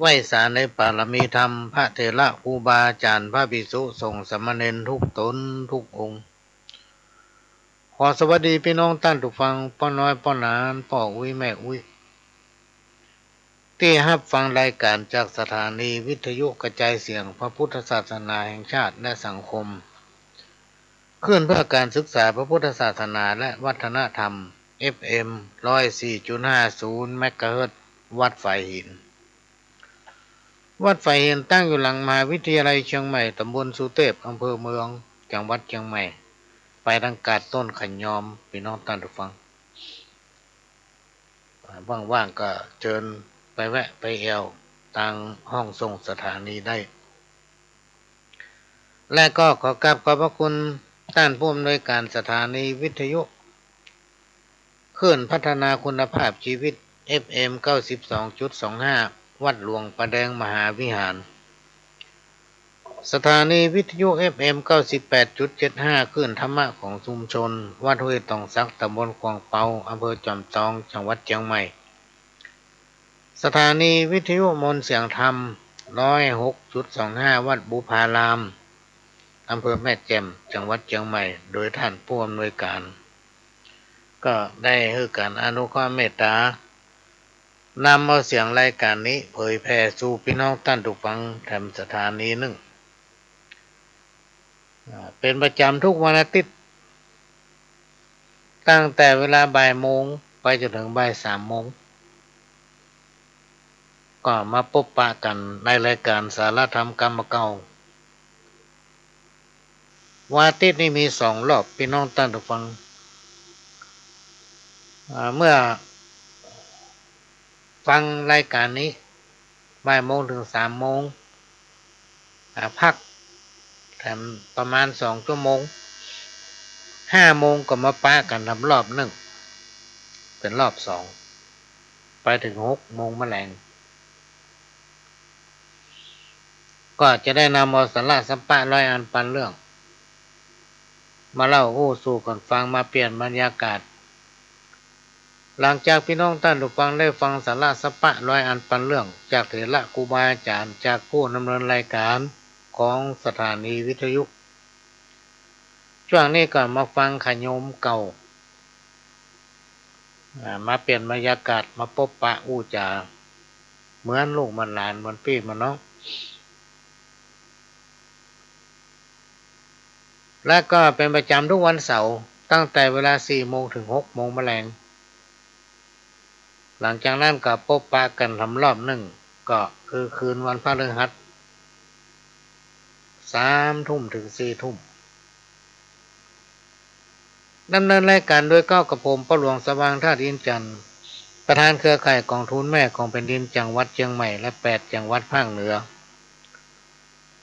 ไหว้สารในปารมีธรรมพระเถระครูบาอาจารย์พระภิกษุสงฆ์สามเณรทุกตนทุกองค์ขอสวัสดีพี่น้องท่านทุกฟังป้อน้อยป้อนานป้ออุ้ยแม่อุ้ยที่รับฟังรายการจากสถานีวิทยุกระจายเสียงพระพุทธศาสนาแห่งชาติและสังคมขึ้นเพื่อการศึกษาพระพุทธศาสนาและวัฒนธรรม FM 104.50 เมกะเฮิรตซ์วัดฝายหินวัดฝายหินตั้งอยู่หลังมหาวิทยาลัยเชียงใหม่ตำบลสุเทพอำเภอเมืองจังหวัดเชียงใหม่ไปทางกาดต้นขันยอมพี่น้องท่านผู้ฟังว่างๆก็เชิญไปแวะไปแอวทางห้องส่งสถานีได้และก็ขอกราบขอบพระคุณท่านผู้อำนวยการสถานีวิทยุคลื่นพัฒนาคุณภาพชีวิต FM 92.25 วัดหลวงประแดงมหาวิหารสถานีวิทยุ FM 98.75 คลื่นธรรมะของชุมชนวัดห้วยตองซักตำบลควงเปาอำเภอจอมทองจังหวัดเชียงใหม่สถานีวิทยุมนต์เสียงธรรม 106.25 วัดบุพารามอำเภอแม่แจ่มจังหวัดเชียงใหม่โดยท่านผู้อำนวยการก็ได้ให้การอนุเคราะห์เมตตานำเอาเสียงรายการนี้เผยแผ่สู่พี่น้องท่านทุกฟังแถมสถานีหนึ่งเป็นประจำทุกวันอาทิตย์ตั้งแต่เวลาบ่ายโมงไปจนถึงบ่าย3 โมงก็มาพบปะกันในรายการสารธรรมกรรมเก่าวันอาทิตย์นี้มี2 รอบพี่น้องท่านทุกฟังเมื่อฟังรายการนี้บ่ายโมงถึง3 โมงพักแถมประมาณ2 ชั่วโมง5 โมงก็มาปะกันทำรอบหนึ่งเป็นรอบ2ไปถึง6 โมงแมลงก็จะได้นำเอาสาระสัมปะร้อยอันปันเรื่องมาเล่าสู่กันฟังมาเปลี่ยนบรรยากาศหลังจากพี่น้องท่านผู้ฟังได้ฟังสาระสัมปะร้อยอันปันเรื่องจากเถระครูบาอาจารย์จากผู้ดำเนินรายการของสถานีวิทยุช่วงนี้ก็มาฟังขยมเก่ามาเปลี่ยนบรรยากาศมาพบปะจาเหมือนลูกมันหลานมันพี่มันน้องและก็เป็นประจำทุกวันเสาร์ตั้งแต่เวลา4 โมงถึง6 โมงแมลงหลังจากนั้นก็พบปะกันทำรอบหนึ่งก็คือคืนวันพฤหัส3 ทุ่มถึง4 ทุ่มดำเนินรายการโดยก้าวกระผมพ่อหลวงสว่างธาตุอินจันทร์ประธานเครือข่ายกองทุนแม่ของแผ่นดินจังหวัดเชียงใหม่และ8 จังหวัดภาคเหนือ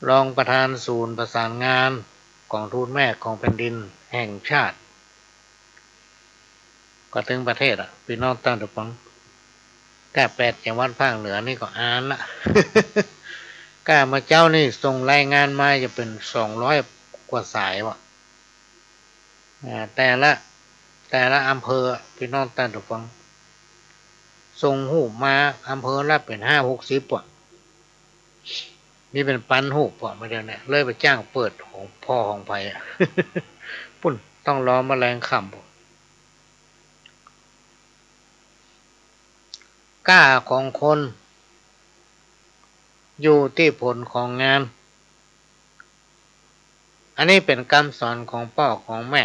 รองประธานศูนย์ประสานงานกองทุนแม่ของแผ่นดินแห่งชาติก็ถึงประเทศพี่น้องท่านทุกท่านแค่8 จังหวัดภาคเหนือนี่ก็อ่านละ ก้ามาเจ้านี่ส่งรายงานมาจะเป็น200 กว่าสายวะแต่ละอำเภอพี่น้องท่านทุกท่านส่งหูปมาอำเภอละเป็น50-60 ว่ะนี่เป็นปันหูปว่ะมาเดี๋ยวนี้เลยไปจ้างเปิดของพ่อของไผ่ ปุ่นต้องรอแมลงค่ำกล้าของคนอยู่ที่ผลของงานอันนี้เป็นคำสอนของพ่อของแม่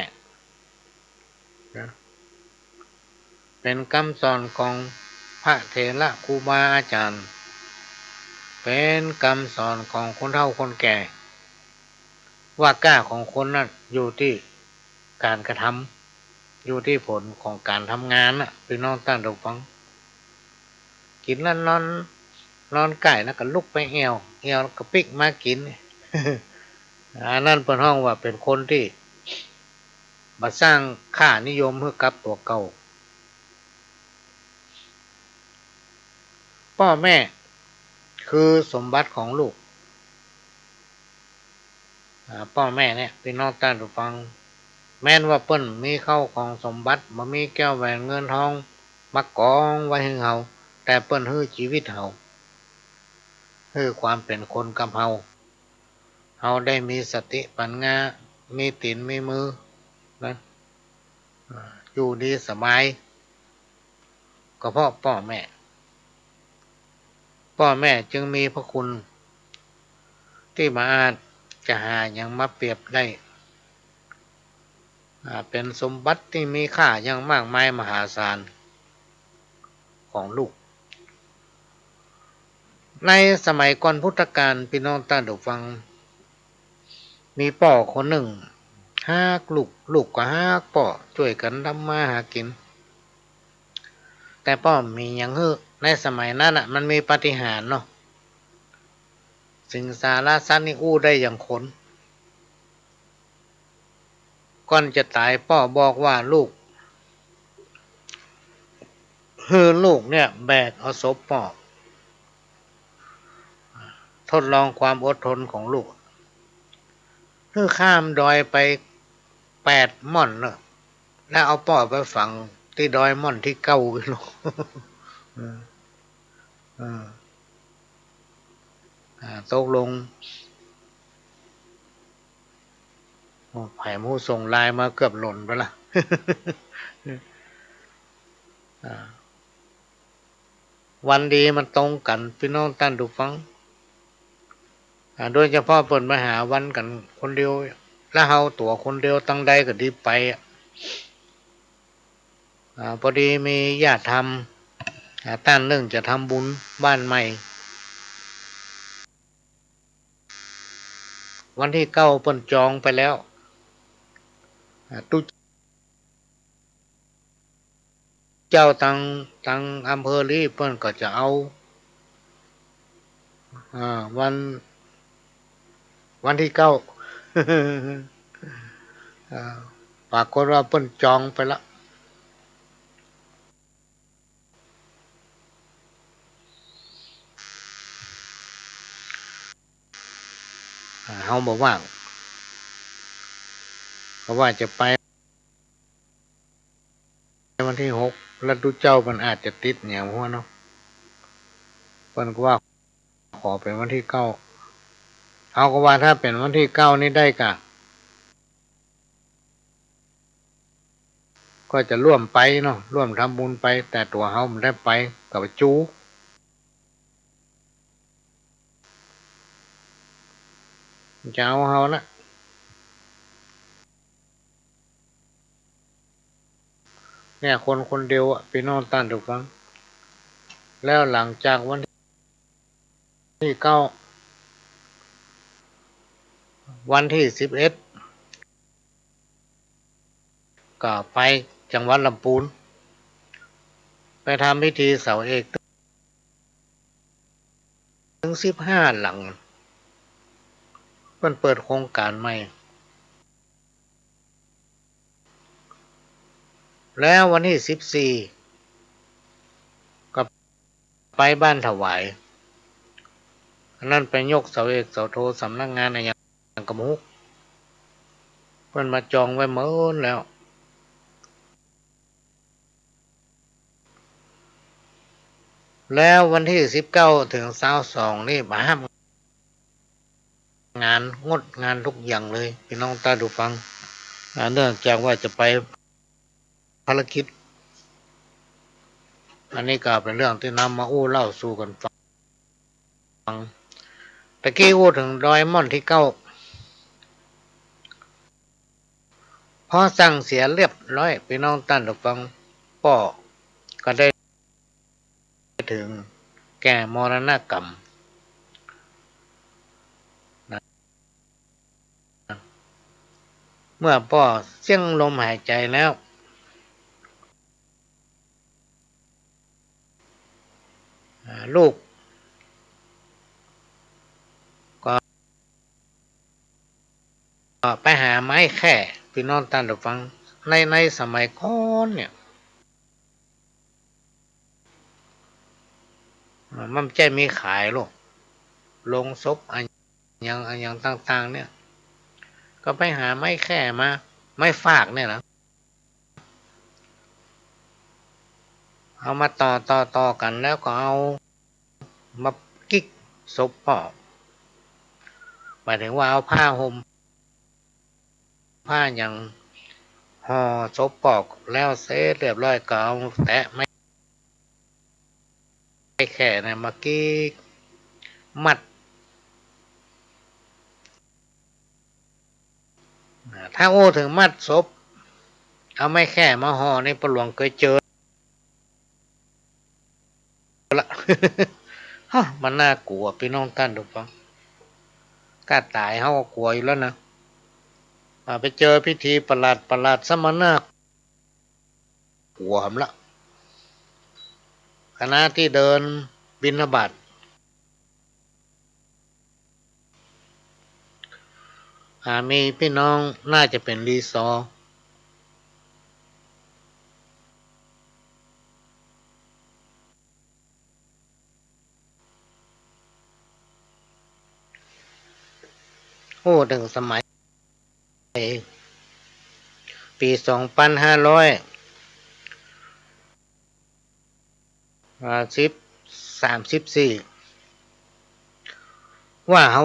เป็นคำสอนของพระเถระครูบาอาจารย์เป็นคำสอนของคนเฒ่าคนแก่ว่ากล้าของคนนั้นอยู่ที่การกระทำอยู่ที่ผลของการทำงานพี่น้องตั้งตรงฟังกินแล้วนอนไก่แล้วก็ลุกไปเอวแล้วก็ปิกมากิน อันนั้นเป็นห้องว่าเป็นคนที่มาสร้างค่านิยมเพื่อกับตัวเก่าพ่อแม่คือสมบัติของลูกพ่อแม่เนี่ยพี่น้องท่านผู้ฟังแม้นว่าเปิ้นมีเข้าของสมบัติบ่มีแก้วแหวนเงินทองมากองไว้ให้เฮาแต่เปิ้นฮื้อชีวิตเฮา คือความเป็นคนกับเฮาได้มีสติปัญญามีตีนมีมือนะอยู่ดีสบายก็เพราะพ่อแม่จึงมีพระคุณที่มาอาจจะหาอย่างมาเปรียบได้เป็นสมบัติที่มีค่าอย่างมากมายมหาศาลของลูกในสมัยก่อนพุทธกาลพี่น้องท่านผู้ฟังมีป่อคนหนึ่งห้ากลูกก็ห้าป่อช่วยกันทำมาหากินแต่ป่อมีอย่างฮื้อในสมัยนั้นมันมีปาฏิหาริย์เนาะสิงสารสัตว์นี่อู้ได้อย่างคนก่อนจะตายป่อบอกว่าลูกเนี่ยแบกเอาศพป่อทดลองความอดทนของลูกคือข้ามดอยไป8 ม่อนเนอะแล้วเอาป่อไปฝังที่ดอยม่อนที่9กิโลตกลงไผ่มูส่งไลน์มาเกือบหล่นไปละวันดีมันตรงกันพี่น้องท่านผู้ฟังโดยเฉพาะเปิดมาหาวันกันคนเดียวแล้วเฮาตัวคนเดียวตั้งใดก็ดีไปพอดีมีญาติทำท่านเรื่องจะทำบุญบ้านใหม่วันที่9เปิ้นจองไปแล้วตุเจ้าตังอำเภอลีเปิ้นก็จะเอาวันที่9ปรากฏว่าเปิ้นจองไปแล้วเฮาบอกว่างเพราะว่าจะไปวันที่6แล้วตุเจ้ามันอาจจะติดอย่างหัวเนาะเปิ้นก็ว่าขอเป็นวันที่9เฮาก็ว่าถ้าเป็นวันที่9นี่ได้ก็จะร่วมไปเนาะร่วมทำบุญไปแต่ตัวเฮามันได้ไปกับจูจะเอาเฮานะเนี่ยคนเดียวพี่น้องท่านทุกฟังแล้วหลังจากวันที่9วันที่11ก็ไปจังหวัดลำพูนไปทำพิธีเสาเอกถึง15 หลังเพิ่นเปิดโครงการใหม่แล้ววันที่14ก็ไปบ้านถวายอันนั้นไปยกเสาเอกเสาโทสำนักงานอะไรอย่างกระมุกเพิ่นมาจองไว้เมื่อแล้วแล้ววันที่19ถึง22นี่มาห้ามงานงดงานทุกอย่างเลยพี่น้องตาดูฟังเนื่องจากว่าจะไปภารกิจอันนี้ก็เป็นเรื่องที่นำมาอู้เล่าสู่กันฟังตะกี้อู้ถึงดอยม่อนที่9พอสั่งเสียเรียบร้อยพี่น้องท่านผู้ฟังป่อก็ได้ถึงแก่มรณกรรมนะเมื่อป่อเสี่ยงลมหายใจแล้วลูกก็ไปหาไม้แค่พี่น้องท่านผู้ฟังในสมัยก่อนเนี่ยมันจะมีขายหรอกลงศพอันยังต่างๆเนี่ยก็ไปหาไม้แค่มาไม้ฟากเนี่ยนะเอามาต่อกันแล้วก็เอามากิ๊ก ศพพ่อหมายถึงว่าเอาผ้าห่มผ้าอย่างห่อศพปอกแล้วเสร็จเรียบร้อยก็เอาแตะไม่แค่นะมากี้มัดถ้าโอ้ถึงมัดศพเอาไม่แค่มาห่อในปหลวงเคยเจอละ มันน่ากลัวพี่น้องท่านทุกฟังกล้าตายเขาก็กลัวอยู่แล้วนะไปเจอพิธีประหลาดสมณะกลัวมละคณะที่เดินบิณฑบาตมีพี่น้องน่าจะเป็นรีซอโอ้ถึงสมัยปี2534ว่าเขา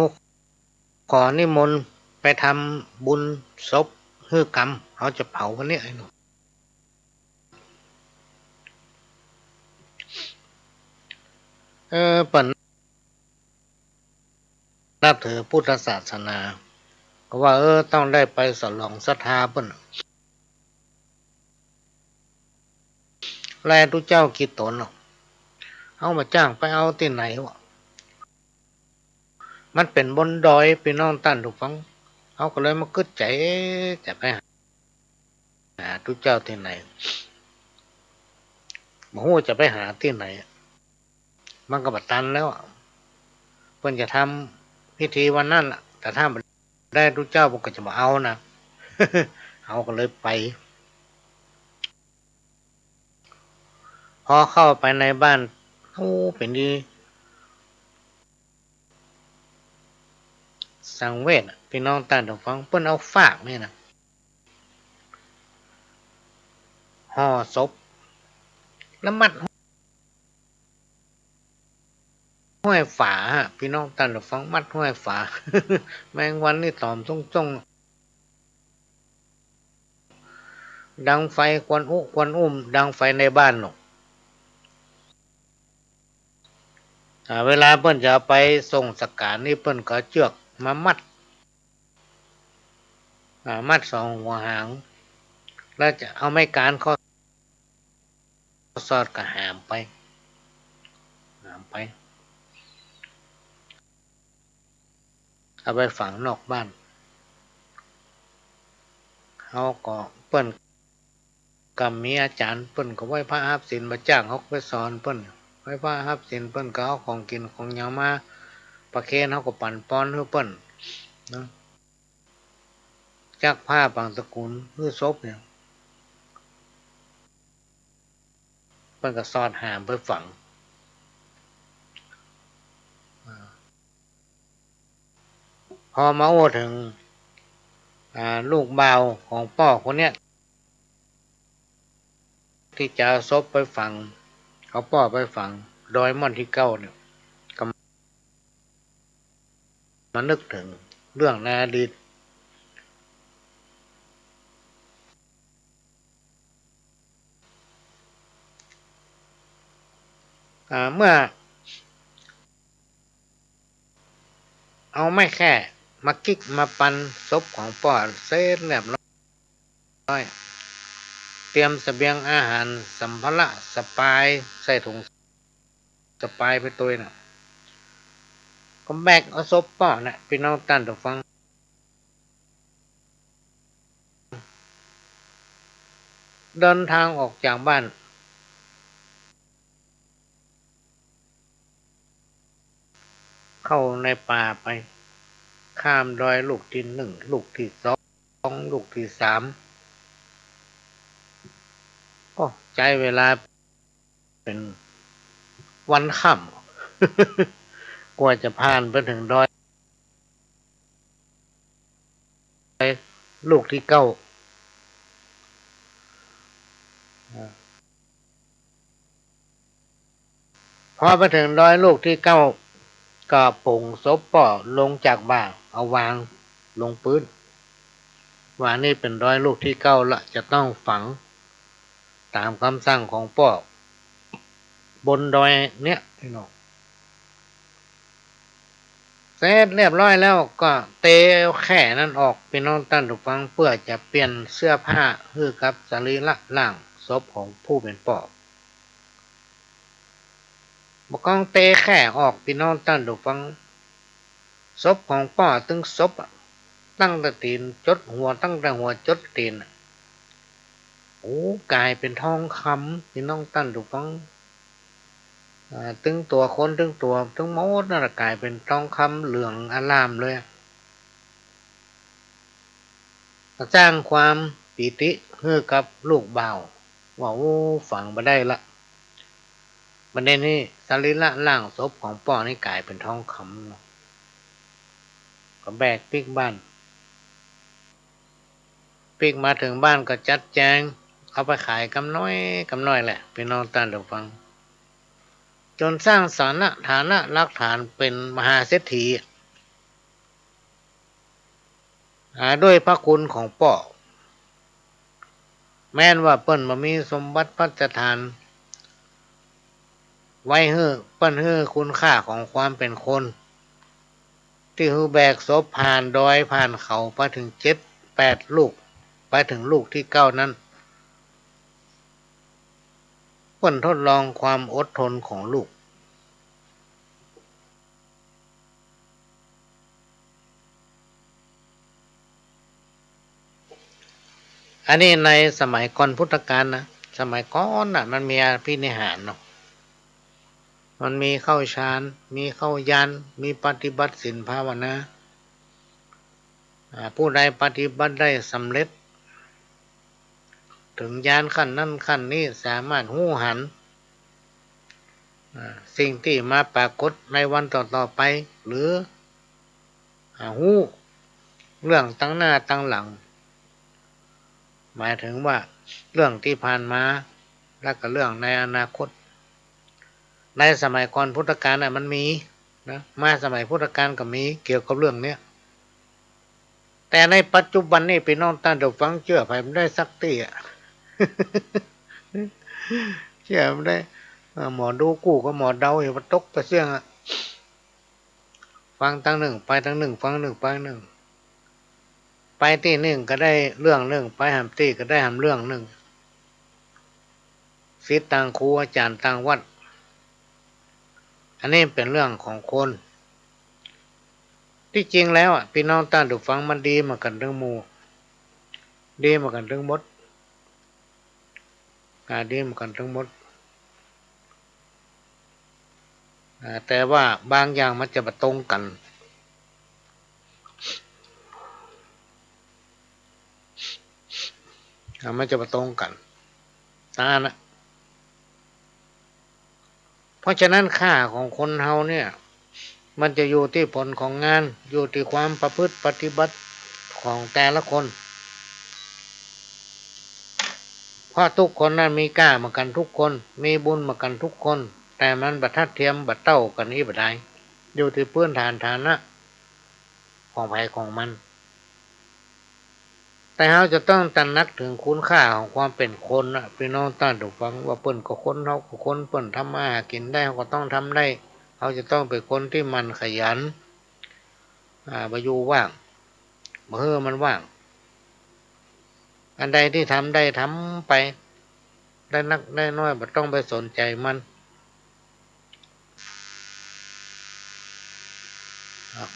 ขอนิมนต์ไปทำบุญศพฮือกรรมเขาจะเผาวันนี้ไอ้หนูเปิ่นนับถือพุทธศาสนาก็ว่าต้องได้ไปสลองศรัทธาเปิ่นแลทุกเจ้ากี่ตนเอามาจ้างไปเอาที่ไหนวะมันเป็นบนดอยพี่น้องตั้นถูกฟังเขาก็เลยมาคึดใจจะไปหาทุกเจ้าที่ไหนบ่ฮู้จะไปหาที่ไหนมันก็บัดตันแล้วเพิ่นจะทำพิธีวันนั้นล่ะแต่ถ้าได้ทุกเจ้าผมก็จะมาเอานะ เขาก็เลยไปพอเข้าไปในบ้านโอ้เป็นดีสังเวชพี่น้องต่างถูกฟังเพิ่นเอาฝากนี่นะห่อศพแล้วมัดห้อยฝาพี่น้องต่างถูกฟังมัดห้อยฝา แมงวันนี่ตอมจ้องดังไฟควันอุ้มดังไฟในบ้านหนกเวลาเปิ้นจะไปส่งสักการนี่เปิ้นก็เชือกมามัดสองหัวหางแล้วจะเอาไม้การข้อสอดก็หามไปเอาไปฝังนอกบ้านเขาก็เปิ้นก็มีอาจารย์เปิ้นก็ไว้พระหับศีลมาจ้างเขาไปสอนเปิ้นไว้พระหับศีลเปิ้นก็เอาของกินของหยังมาประเคนเขาก็ปั่นป้อนให้เปิ้นนะจักผ้าบางสกุลคือศพเนี่ยเปิ้นก็สอดหามไปฝังพอมาโอ้ถึงลูกบ่าวของพ่อคนเนี้ยที่จะเอาศพไปฝังเอาพ่อไปฝังดอยม่อนที่เก้าเนี่ยก็มานึกถึงเรื่องในอดีตเมื่อเอาไม่แค่มากิ๊กมาปันศพของพ่อเสร็จเรียบร้อยเตรียมเสบียงอาหารสัมภาระสปายใส่ถุงสปายไปตัวน่ะก็แบกเอาศพพ่อน่ะพี่น้องตั้นถูกฟังเดินทางออกจากบ้านเข้าในป่าไปข้ามดอยลูกที่1ลูกที่2ลูกที่3ก็ใจเวลาเป็นวันค่ำ กว่าจะผ่านไปถึงดอยลูกที่9พอไปถึงดอยลูกที่9 ก็ปงศพป่อลงจากบ่าเอาวางลงพื้นว่านี่เป็นรอยลูกที่เก้าละจะต้องฝังตามคำสั่งของป่อบนดอยเนี้ยพี่น้องเสร็จเรียบร้อยแล้วก็เตะแข่นั้นออกพี่น้องตั้นถูกฟังเพื่อจะเปลี่ยนเสื้อผ้าฮือกับสรีระร่างศพของผู้เป็นป่อบกองเตะแข่ออกพี่น้องตั้นถูกฟังศพของป่อตึงศพตั้งแต่ตีนจดหัวตั้งแต่หัวจดตีนโอ้กลายเป็นทองคำพี่น้องตั้นถูกฟังตึงตัวคนตึงตัวตึงมดนั่นกลายเป็นทองคำเหลืองอลามเลยสร้างความปิติให้กับลูกบ่าวว่าโอ้ฝังมาได้ละประเด็นนี้สรีระร่างศพของป่อนี่กลายเป็นทองคำก็แบกปิกบ้านปิกมาถึงบ้านก็จัดแจงเอาไปขายกำน้อยแหละพี่น้องตาเดี๋ยวฟังจนสร้างฐานะรักฐานเป็นมหาเศรษฐีด้วยพระคุณของป่อแม้นว่าเปิ้นมามีสมบัติพัฒทานไว้เฮ้อเปิ้นเฮ้อคุณค่าของความเป็นคนที่ฮือแบกศพผ่านดอยผ่านเขาไปถึง7-8ลูกไปถึงลูกที่9นั้นเปิ้นทดลองความอดทนของลูกอันนี้ในสมัยก่อนพุทธกาลนะสมัยก่อนน่ะมันมีอภินิหารเนาะมันมีเข้าฌานมีเข้ายานมีปฏิบัติศีลภาวนาผู้ใดปฏิบัติได้สำเร็จถึงญาณขั้นนั้นขั้นนี้สามารถหู้หันสิ่งที่มาปรากฏในวันต่อไปหรือหู้เรื่องตั้งหน้าตั้งหลังหมายถึงว่าเรื่องที่ผ่านมาและก็เรื่องในอนาคตในสมัยก่อนพุทธกาลมันมีนะมาสมัยพุทธกาลก็มีเกี่ยวกับเรื่องเนี้ยแต่ในปัจจุบันนี่พี่น้องท่านผู้ฟังเชื่อไปไม่ได้สักทีเชื่อไม่ได้หมอดูกู้ก็หมอเดาอยู่ว่าตกไปเสี่ยงฟังตั้งหนึ่งไปตั้งหนึ่งฟังหนึ่งไปหนึ่งไปที่หนึ่งก็ได้เรื่องหนึ่งไปหามตีก็ได้หามเรื่องหนึ่งศิษย์ต่างครูอาจารย์ต่างวัดอันนี้เป็นเรื่องของคนที่จริงแล้วพี่น้องท่านผู้ฟังมันดีมากันทั้งหมู่ดีมากันทั้งหมดดีมากันทั้งหมดแต่ว่าบางอย่างมันจะมาตรงกันมันจะมาตรงกันนะเพราะฉะนั้นค่าของคนเฮาเนี่ยมันจะอยู่ที่ผลของงานอยู่ที่ความประพฤติปฏิบัติของแต่ละคนเพราะทุกคนนั้นมีกล้าเหมือนกันทุกคนมีบุญเหมือนกันทุกคนแต่มันบัดทัดเทียมบัดเต้ากันนี้บัดใดอยู่ที่พื้นฐานฐานะของภัยของมันแต่เราจะต้องตระหนักถึงคุณค่าของความเป็นคนนะพี่น้องท่านผู้ฟังว่าเปิ้นก็คนเราก็คนเปิ้นทำมาหากินได้เขาก็ต้องทำได้เขาจะต้องเป็นคนที่มันขยันบ่อยู่ว่างบ่เฮ้อมันว่างอันใดที่ทำได้ทำไปได้นักได้น้อยบ่ต้องไปสนใจมัน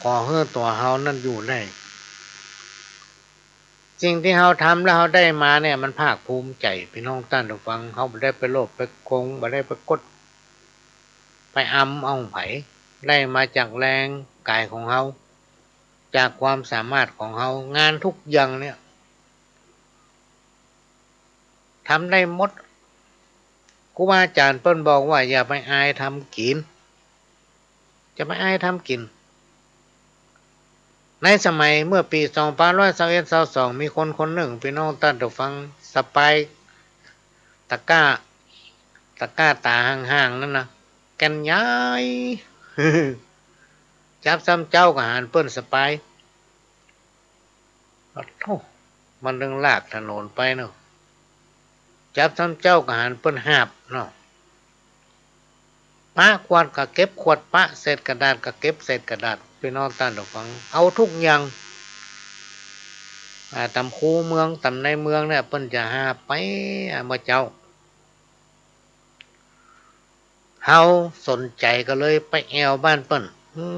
ขอเฮ้อตัวเฮานั่นอยู่ได้สิ่งที่เฮาทำแล้วเฮาได้มาเนี่ยมันภาคภูมิใจพี่น้องท่านผู้ฟังเฮาบ่ได้ไปโลภไปโกงบ่ได้ไปกดไปเอาไผได้มาจากแรงกายของเฮาจากความสามารถของเฮางานทุกอย่างเนี่ยทำได้หมดครูบาอาจารย์เปิ้นบอกว่าอย่าไปอายทำกินจะไปอายทำกินในสมัยเมื่อปี2521-22มีคนคนหนึ่งพี่น้องท่านผู้ฟังสไปตะก้าตาห่างๆนั่นนะแก่นใหญ่ จับซ้ำเจ้าก็หารเปิ้นสปายโธ่มันดึงลากถนนไปเนาะจับซ้ำเจ้าก็หารเปิ้นหาบเนาะปะขวดก็เก็บขวดปะเศษกระดาษก็เก็บเศษกระดาษพี่น้องต้านดอกฟังเอาทุกอย่างตำคูเมืองตำในเมืองเนี่ยเปิ้นจะหาไปมาเจ้าเฮาสนใจก็เลยไปแอวบ้านเปิ้น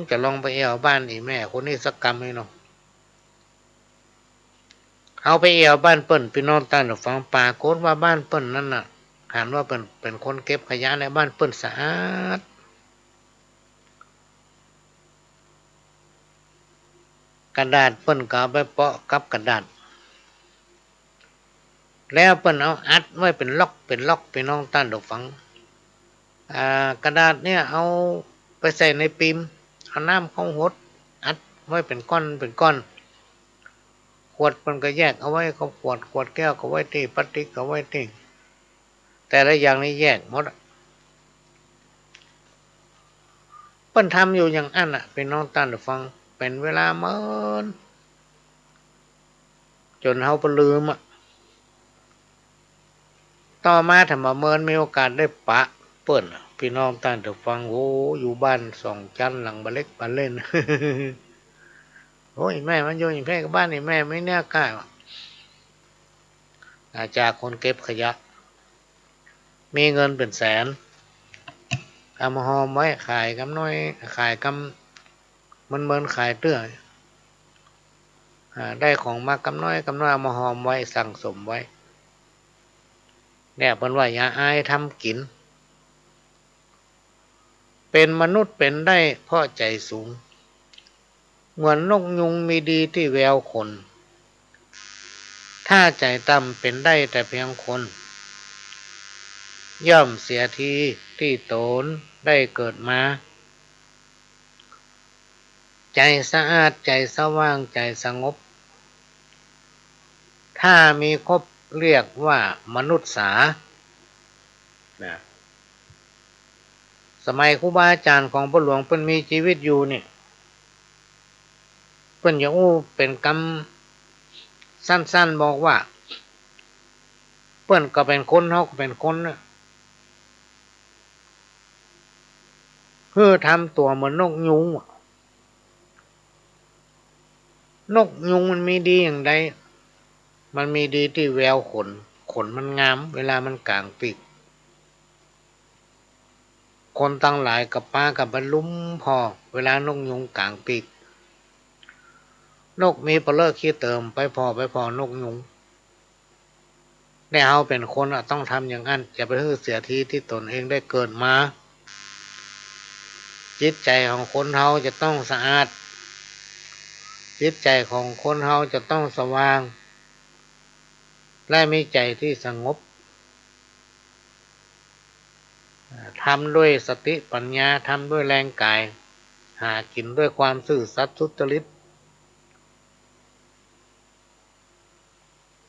จะลองไปแอวบ้านอีแม่คนนี้สักกรรมให้เนาะเฮาไปแอวบ้านเปิ้นพี่น้องต้านดอกฟังปากฏว่าบ้านเปิ้นนั่นน่ะหันว่าเป็นคนเก็บขยะในบ้านเปิ้นสะอาดกระดาษเปิ้นก็เอาไปเปาะกับกระดาษแล้วเปิ้นเอาอัดไว้เป็นล็อกพี่น้องต้านดอกฟังกระดาษเนี่ยเอาไปใส่ในปิมเอาน้ำเข้าหดอัดไว้เป็นก้อนขวดมันก็แยกเอาไว้เขาขวดแก้วก็ไว้ที่พลาสติกก็ไว้ที่แต่ละอย่างนี้แยกหมดเปิ้นทำอยู่อย่างอันเป็นน้องต้านฟังเป็นเวลาเมินจนเฮาบ่ลืมต่อมาถ้ามาเมินมีโอกาสได้ปะเปิ้นพี่น้องต้านฟังโอ้อยู่บ้าน2 ชั้นหลังบ้านเล็กบ้านเล่น โอ้ยแม่มันอยู่อย่างแพร่กับบ้านนี่แม่ไม่แน่กล้าจากคนเก็บขยะมีเงินเป็นแสนเอามาหอมไว้ขายกำน้อยขายกำมันขายเตื้อได้ของมากำน้อยเอามาหอมไว้สั่งสมไว้เนี่ยเพิ่นว่าอย่าอายทำกินเป็นมนุษย์เป็นได้เพราะใจสูงเหมือนนกยุงมีดีที่แววคนถ้าใจต่ำเป็นได้แต่เพียงคนย่อมเสียทีที่ตนได้เกิดมาใจสะอาดใจสว่างใจสงบถ้ามีครบเรียกว่ามนุษย์สาสมัยครูบาอาจารย์ของพ่อหลวงเพิ่นมีชีวิตอยู่นี่เพิ่นอย่าเป็นกรรมสั้นๆบอกว่าเพิ่นก็เป็นคนเฮาก็เป็นคนคือทำตัวเหมือนนกยุงมันมีดีอย่างใดมันมีดีที่แววขนมันงามเวลามันกลางปีกคนตั้งหลายกับป้ากับบรรลุมพอเวลานกยุงกลางปีกนกมีปลาขี้เติมไปพอนกยุงได้เอาเป็นคนต้องทำอย่างนั้นอย่าไปฮือเสียทีที่ตนเองได้เกิดมาจิตใจของคนเฮาจะต้องสะอาดจิตใจของคนเฮาจะต้องสว่างและมีใจที่สงบทำด้วยสติปัญญาทำด้วยแรงกายหากินด้วยความซื่อสัตย์สุจริต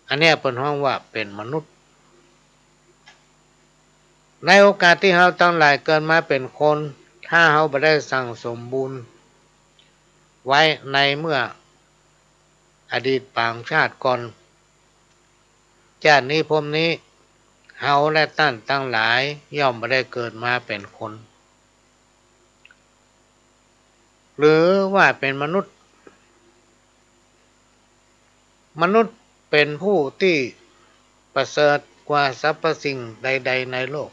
อันนี้เป็นห้องว่าเป็นมนุษย์ในโอกาสที่เราต้องหลายเกินมาเป็นคนถ้าเราไม่ได้สั่งสมบุญไว้ในเมื่ออดีตปางชาติก่อนชาตินี้ภพนี้เฮาและท่านทั้งหลายย่อมไม่ได้เกิดมาเป็นคนหรือว่าเป็นมนุษย์เป็นผู้ที่ประเสริฐกว่าสรรพสิ่งใดๆในโลก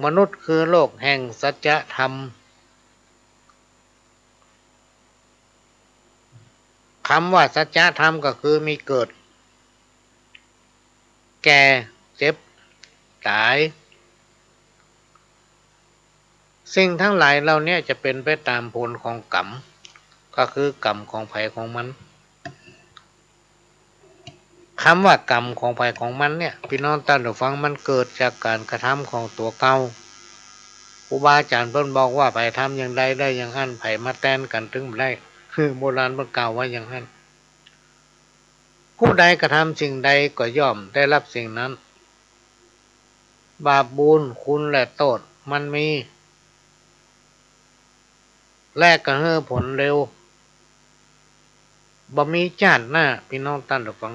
มนุษย์คือโลกแห่งสัจธรรมคำว่าสัจธรรมก็คือมีเกิดแก่เจ็บตายสิ่งทั้งหลายเหล่านี้จะเป็นไปตามผลของกรรมก็คือกรรมของไผของมันคำว่ากรรมของไผของมันเนี่ยพี่น้องท่านผู้ฟังมันเกิดจากการกระทำของตัวเก่าครูบาอาจารย์เพิ่นบอกว่าไผทำอย่างใดได้อย่างนั้นไผมาแต้นกันถึงบ่ได้คือโบราณเพิ่นกล่าวไว้อย่างนั้นผู้ใดกระทำสิ่งใดก็ย่อมได้รับสิ่งนั้นบาปบุญคุณและโทษมันมี แลกก็ให้ผลเร็วบ่มีชาติหน้าพี่น้องท่านผู้ฟัง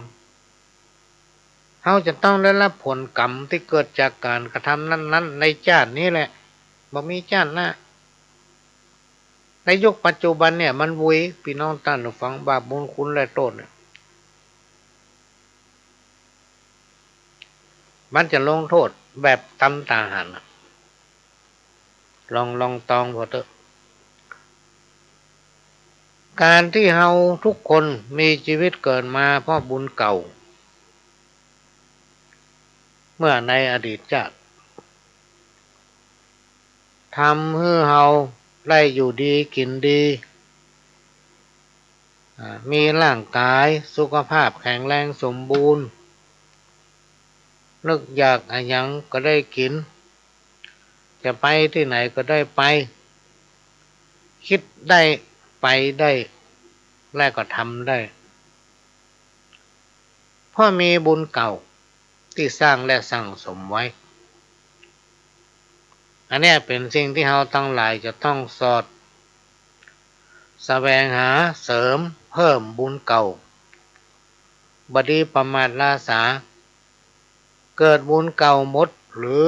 เขาจะต้องได้รับผลกรรมที่เกิดจากการกระทำนั้นๆในชาตินี้แหละบ่มีชาติหน้าในยุคปัจจุบันเนี่ยมันวุยพี่น้องท่านผู้ฟังบาปบุญคุณและโทษเนี่ยมันจะลงโทษแบบตำตาหันลองตองพอเถอะการที่เฮาทุกคนมีชีวิตเกิดมาเพราะบุญเก่าเมื่อในอดีตชาติทำให้เฮาได้อยู่ดีกินดีมีร่างกายสุขภาพแข็งแรงสมบูรณ์นึกอยากอะไรยังก็ได้กินจะไปที่ไหนก็ได้ไปคิดได้ไปได้และก็ทำได้เพราะมีบุญเก่าที่สร้างและสั่งสมไว้อันนี้เป็นสิ่งที่เราทั้งหลายจะต้องสอดแสวงหาเสริมเพิ่มบุญเก่าบดีประมาทลาสาเกิดบุญเก่าหมดหรือ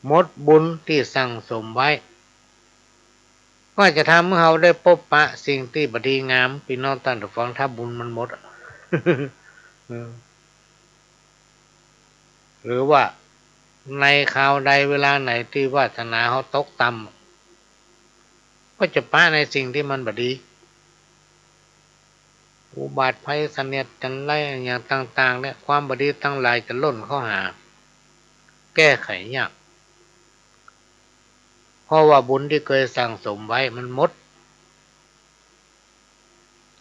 หมดบุญที่สั่งสมไว้ก็จะทำให้เราได้พบปะสิ่งที่บดีงามพี่น้องท่านผู้ฟังถ้าบุญมันหมด หรือว่าในคราวใดเวลาไหนที่วาสนาเขาตกต่ำก็จะปะในสิ่งที่มันบดีอุบาทภัยเสนียดจันไรอย่างต่างๆเนี่ยความบดีทั้งหลายจะล้นเข้าหาแก้ไขยากเพราะว่าบุญที่เคยสั่งสมไว้มันหมด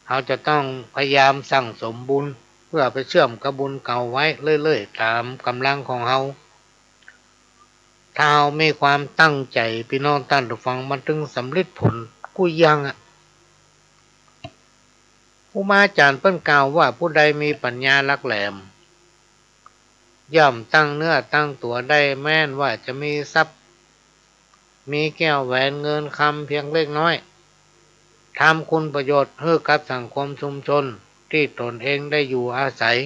เขาจะต้องพยายามสั่งสมบุญเพื่อไปเชื่อมกับบุญเก่าไว้เรื่อยๆตามกำลังของเขาถ้าเรามีความตั้งใจพี่น้องท่านผู้ฟังมันถึงสำเร็จผลกุยังครูบาอาจารย์เพิ่นกล่าวว่าผู้ใดมีปัญญาลักแหลมย่อมตั้งเนื้อตั้งตัวได้แม้นว่าจะมีทรัพย์มีแก้วแหวนเงินคำเพียงเล็กน้อยทำคุณประโยชน์ให้กับสังคมชุมชนที่ตนเองได้อยู่อาศัย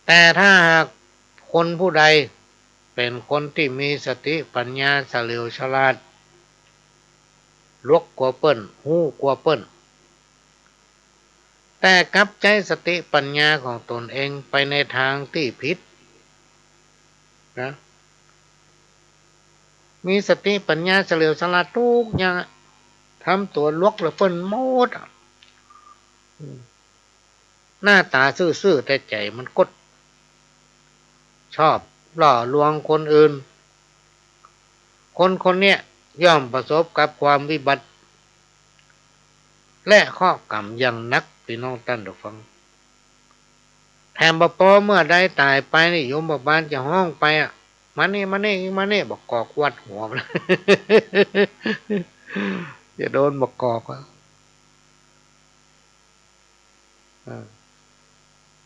แต่ถ้าหากคนผู้ใดเป็นคนที่มีสติปัญญาเฉลียวฉลาดลวกกว่าเปิ้นหู้กว่าเปิ้นแต่กลับใจสติปัญญาของตนเองไปในทางที่ผิดนะมีสติปัญญาเฉลียวฉลาดทุกอย่างทำตัวลวกแล้วเปิ้นหมดหน้าตาซื่อๆแต่ใจมันกดชอบหล่อลวงคนอื่นคนเนี้ยย่อมประสบกับความวิบัติและข้อกรรมอย่างนักพี่น้องท่านผู้ฟังแถมบ่พอเมื่อได้ตายไปนี่โยมบ้านจะห้องไปมานี่บอกกอกวัดหัวมัน จะโดนบอกกอก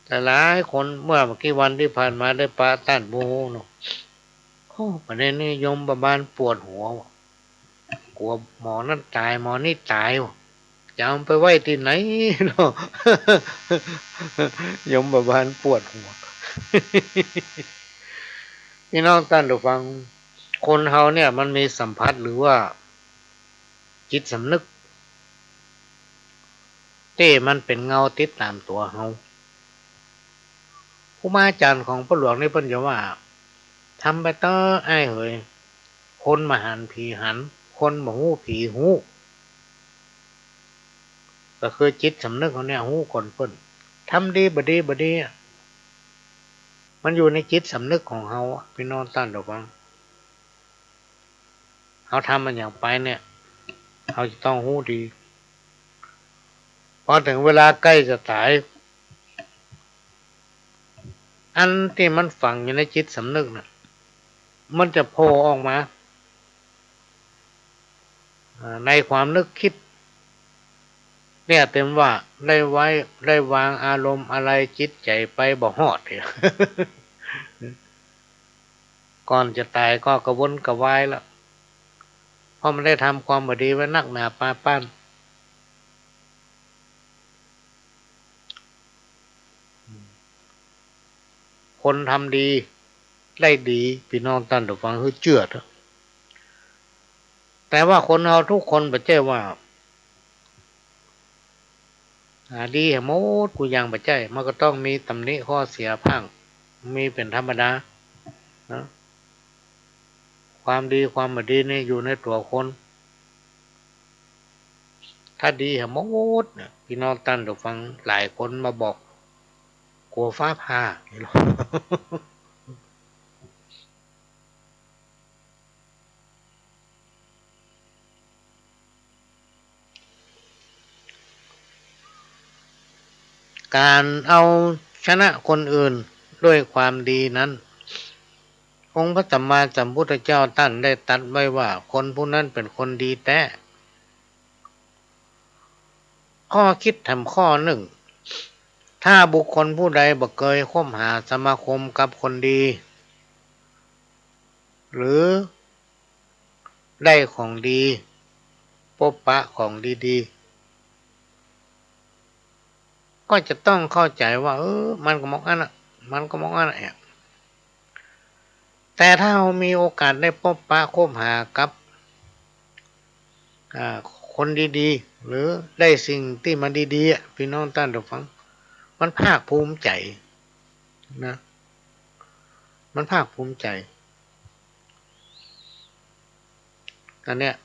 แต่หลายคนเมื่อกี้วันที่ผ่านมาได้ปะต้านโมโหเนาะโอ้ประเด็นนี้โยมบ้านปวดหัวกลัวหมอนั่นตายหมอนี่ตายจะเอาไปไว้ที่ไหนเนาะ โยมบ้านปวดหัว พี่น้องท่านผู้ฟังคนเฮาเนี่ยมันมีสัมผัสหรือว่าจิตสำนึกที่มันเป็นเงาติดตามตัวเฮาครูบาอาจารย์ของพระหลวงนี่เพิ่นจะว่าทำไปต่อไอ้เฮ้ยคนมาหันผีหันคนมาหู้ผีหู้ก็คือจิตสำนึกของเนี่ยหู้คนเพิ่นทำดีบ่ดีมันอยู่ในจิตสำนึกของเฮาพี่น้องท่านผู้ฟังเฮาทำมันอย่างไปเนี่ยเฮาจะต้องหู้ดีพอถึงเวลาใกล้จะตายอันที่มันฝังอยู่ในจิตสำนึกน่ะมันจะโผล่ออกมาในความนึกคิดเนี่ยเต็มว่าได้วางอารมณ์อะไรจิตใจไปบ่ฮอด ก่อนจะตายก็กระวนกระวายแล้วพ ราะมันได้ทำความบดีไว้นักหนาปาปั้นคนทำดีได้ดีพี่น้องตั้นแต่ฟังคือเจือดแต่ว่าคนเราทุกคนไม่ใช่ว่าดีหมดกูยังไม่ใช่มันก็ต้องมีตำหนิข้อเสียพังมีเป็นธรรมดานะความดีความไม่ดีนี่อยู่ในตัวคนถ้าดีหมดพี่น้องตั้นแต่ฟังหลายคนมาบอกกลัวฟ้าผ่าการเอาชนะคนอื่นด้วยความดีนั้นองค์พระสัมมาสัมพุทธเจ้าท่านได้ตรัสไว้ว่าคนผู้นั้นเป็นคนดีแท้ข้อคิดทำข้อหนึ่งถ้าบุคคลผู้ใดบ่เคยคบหาสมาคมกับคนดีหรือได้ของดีพบปะของดีๆก็จะต้องเข้าใจว่ามันก็มองอันน่ะมันก็มองอันน่ะแต่ถ้าเรามีโอกาสได้พบปะคบหากับคนดีๆหรือได้สิ่งที่มันดีๆพี่น้องท่านผู้ฟังมันภาคภูมิใจนะมันภาคภูมิใจอันเนี้ย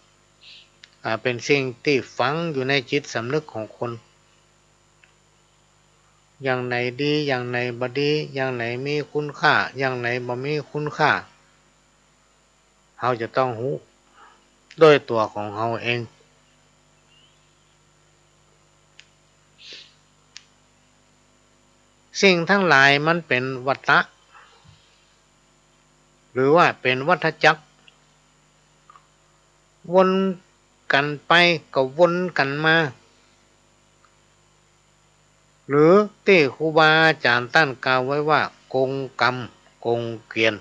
เป็นสิ่งที่ฝังอยู่ในจิตสำนึกของคนอย่างไหนดีอย่างไหนบ่ดีอย่างไหนมีคุณค่าอย่างไหนบ่มีคุณค่าเราจะต้องรู้ด้วยตัวของเราเองสิ่งทั้งหลายมันเป็นวัฏฏะหรือว่าเป็นวัฏจักรวนกันไปก็วนกันมาหรือที่ครูบาอาจารย์ท่านกล่าวไว้ว่ากงกรรมกงเกวียน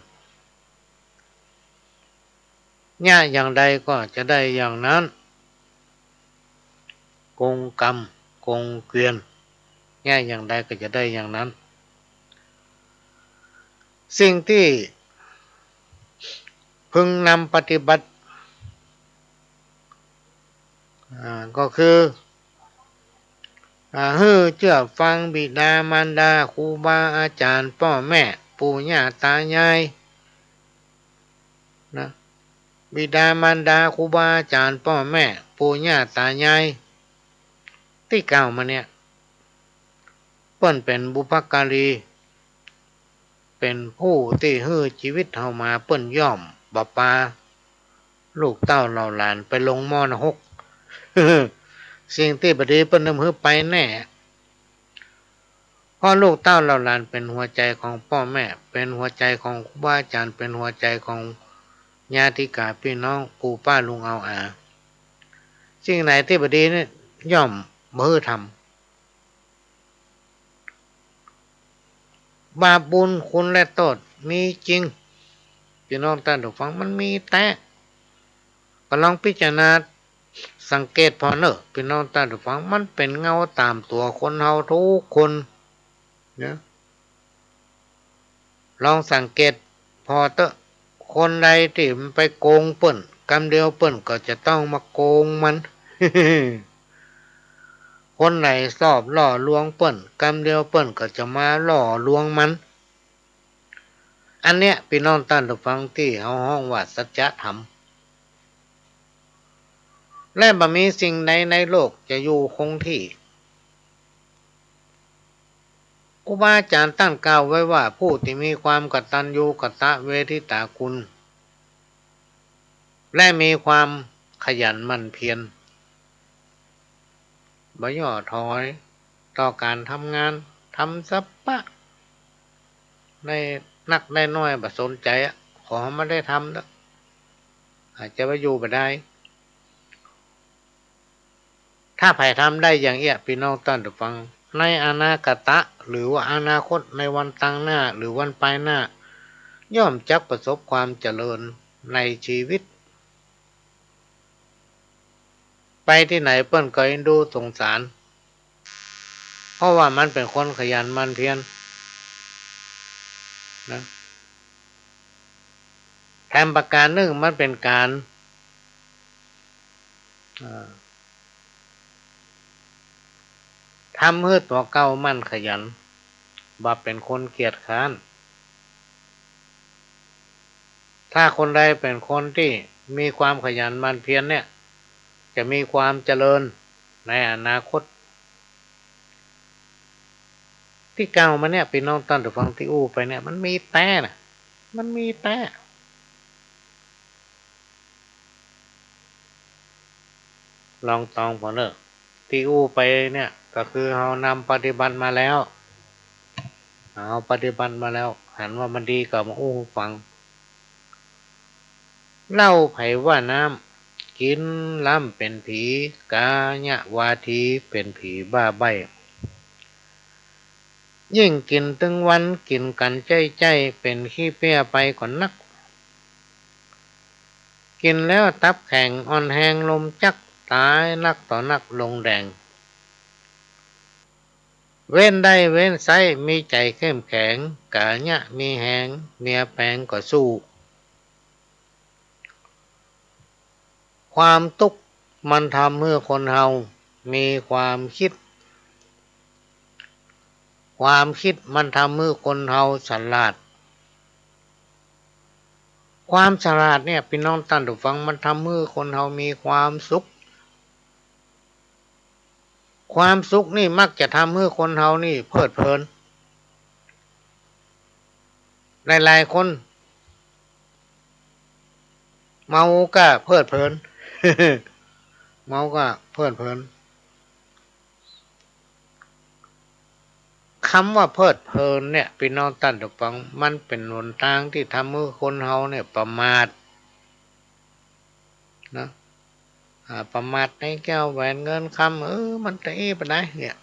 เนี่ยอย่างใดก็จะได้อย่างนั้นกงกรรมกงเกวียนเนี่ยอย่างใดก็จะได้อย่างนั้นสิ่งที่พึงนำปฏิบัติก็คือเชื่อฟังบิดามารดาครูบาอาจารย์พ่อแม่ปู่ย่าตายายนะบิดามารดาครูบาอาจารย์พ่อแม่ปู่ย่าตายายที่กล่าวมาเนี่ยเปิ้นเป็นบุพการีเป็นผู้ที่ฮื้อชีวิตเฮามาเปิ้นย่อมบ่ปาลูกเต้าเราหลานไปลงมอนะหกสิ่งที่บดีเปิ้นนำฮื้อไปแน่เพราะลูกเต้าเราหลานเป็นหัวใจของพ่อแม่เป็นหัวใจของครูบาอาจารย์เป็นหัวใจของญาติกาพี่น้องปู่ป้าลุงเอาสิ่งไหนที่บดีนี่ย่อมมือทำบาปบุญคุณและโทษมีจริงพี่น้องท่านผู้ฟังมันมีแต่ก็ลองพิจารณาสังเกตพอเนอะพี่น้องท่านผู้ฟังมันเป็นเงาตามตัวคนเฮาทุกคนนะลองสังเกตพอเตอะคนใดที่มันไปโกงเปิ้นกรรมเดียวเปิ้นก็จะต้องมาโกงมัน คนไหนชอบล่อลวงเปิ้นกรรมเดียวเปิ้นก็จะมาล่อลวงมันอันเนี้ยพี่น้องท่านผู้ฟังที่เฮาฮ้องว่าสัจธรรมและบ่มีสิ่งใดในโลกจะอยู่คงที่ครูบาอาจารย์ตั้งกล่าวไว้ว่าผู้ที่มีความกตัญญูกตเวทิตาคุณและมีความขยันหมั่นเพียรบ่ย่อถอยต่อการทำงานทำสัปปะในนักได้น้อยบ่สนใจขอไม่ได้ทำนะอาจจะไปอยู่บ่ได้ถ้าใครทำได้อย่างเอี้ยพี่น้องท่านผู้ฟังในอนาคตะหรือว่าอนาคตในวันตั้งหน้าหรือวันภายหน้าย่อมจักประสบความเจริญในชีวิต ไปที่ไหนเปิ้นก็เอ็นดูสงสารเพราะว่ามันเป็นคนขยันหมั่นเพียรนะแถมประการหนึ่งมันเป็นการทำให้ตัวเก่ามันขยันบ่เป็นคนเกียจคร้านถ้าคนใดเป็นคนที่มีความขยันหมั่นเพียรเนี่ยจะมีความเจริญในอนาคตที่เก่ามาเนี่ยพี่น้องท่านผู้ฟังที่อู้ไปเนี่ยมันมีแต่นะมันมีแต่ลองตองพอเนอะที่อู้ไปเนี่ยก็คือเรานำปฏิบัติมาแล้วเอาปฏิบัติมาแล้วหันว่ามันดีก็มาอู้ฟังเล่าไผว่าน้ำกินล้ำเป็นผีกาญะวาทีเป็นผีบ้าใบยิ่งกินตึงวันกินกันใจเป็นขี้เปี้ยไปก่อนนักกินแล้วตับแข็งอ่อนแหงลมจักตายนักต่อนักลงแดงเว้นได้เว้นไซมีใจเข้มแข็งกะญะมีแหงเมียแปงก็สู้ความทุกข์มันทำเมื่อคนเฮามีความคิดมันทำเมื่อคนเฮาฉลาดความฉลาดเนี่ยพี่น้องท่านผู้ฟังมันทำเมื่อคนเฮามีความสุขความสุขนี่มักจะทำให้คนเฮานี่เพลิดเพลินหลายๆคนเมาก็เพลิดเพลิน เมาก็เพลิดเพลินคำว่าเพลิดเพลินเนี่ยพี่น้องท่านผู้ฟังมันเป็นหนทางที่ทำให้คนเฮาเนี่ยประมาทนะประมาทในแก้วแหวนเงินคำมันจะไปไหนเนี่ย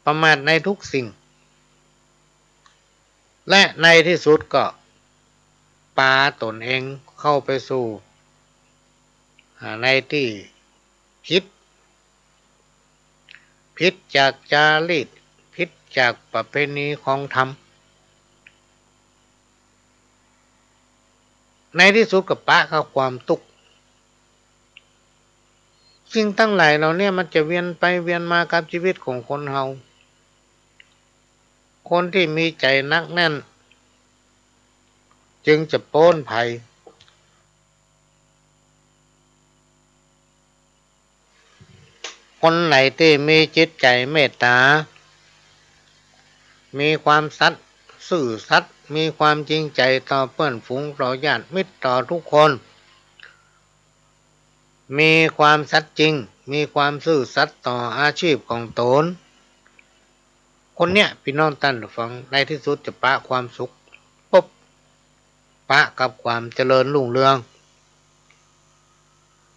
ประมาทในทุกสิ่งและในที่สุดก็ปาตนเองเข้าไปสู่ในที่ผิดจากจารีตผิดจากประเพณีของธรรมในที่สุดกับปะเข้าความทุกข์สิ่งทั้งหลายเราเนี่ยมันจะเวียนไปเวียนมากับชีวิตของคนเฮาคนที่มีใจนักแน่นจึงจะโป้นภัยคนไหนที่มีจิตใจเมตตามีความซื่อสัตย์มีความจริงใจต่อเพื่อนฝูงต่อญาติมิตรต่อทุกคนมีความสัตย์จริงมีความซื่อสัตย์ต่ออาชีพของตนคนเนี้ยพี่น้องท่านผู้ฟังในที่สุดจะปะความสุขปุ๊บปะกับความเจริญรุ่งเรือง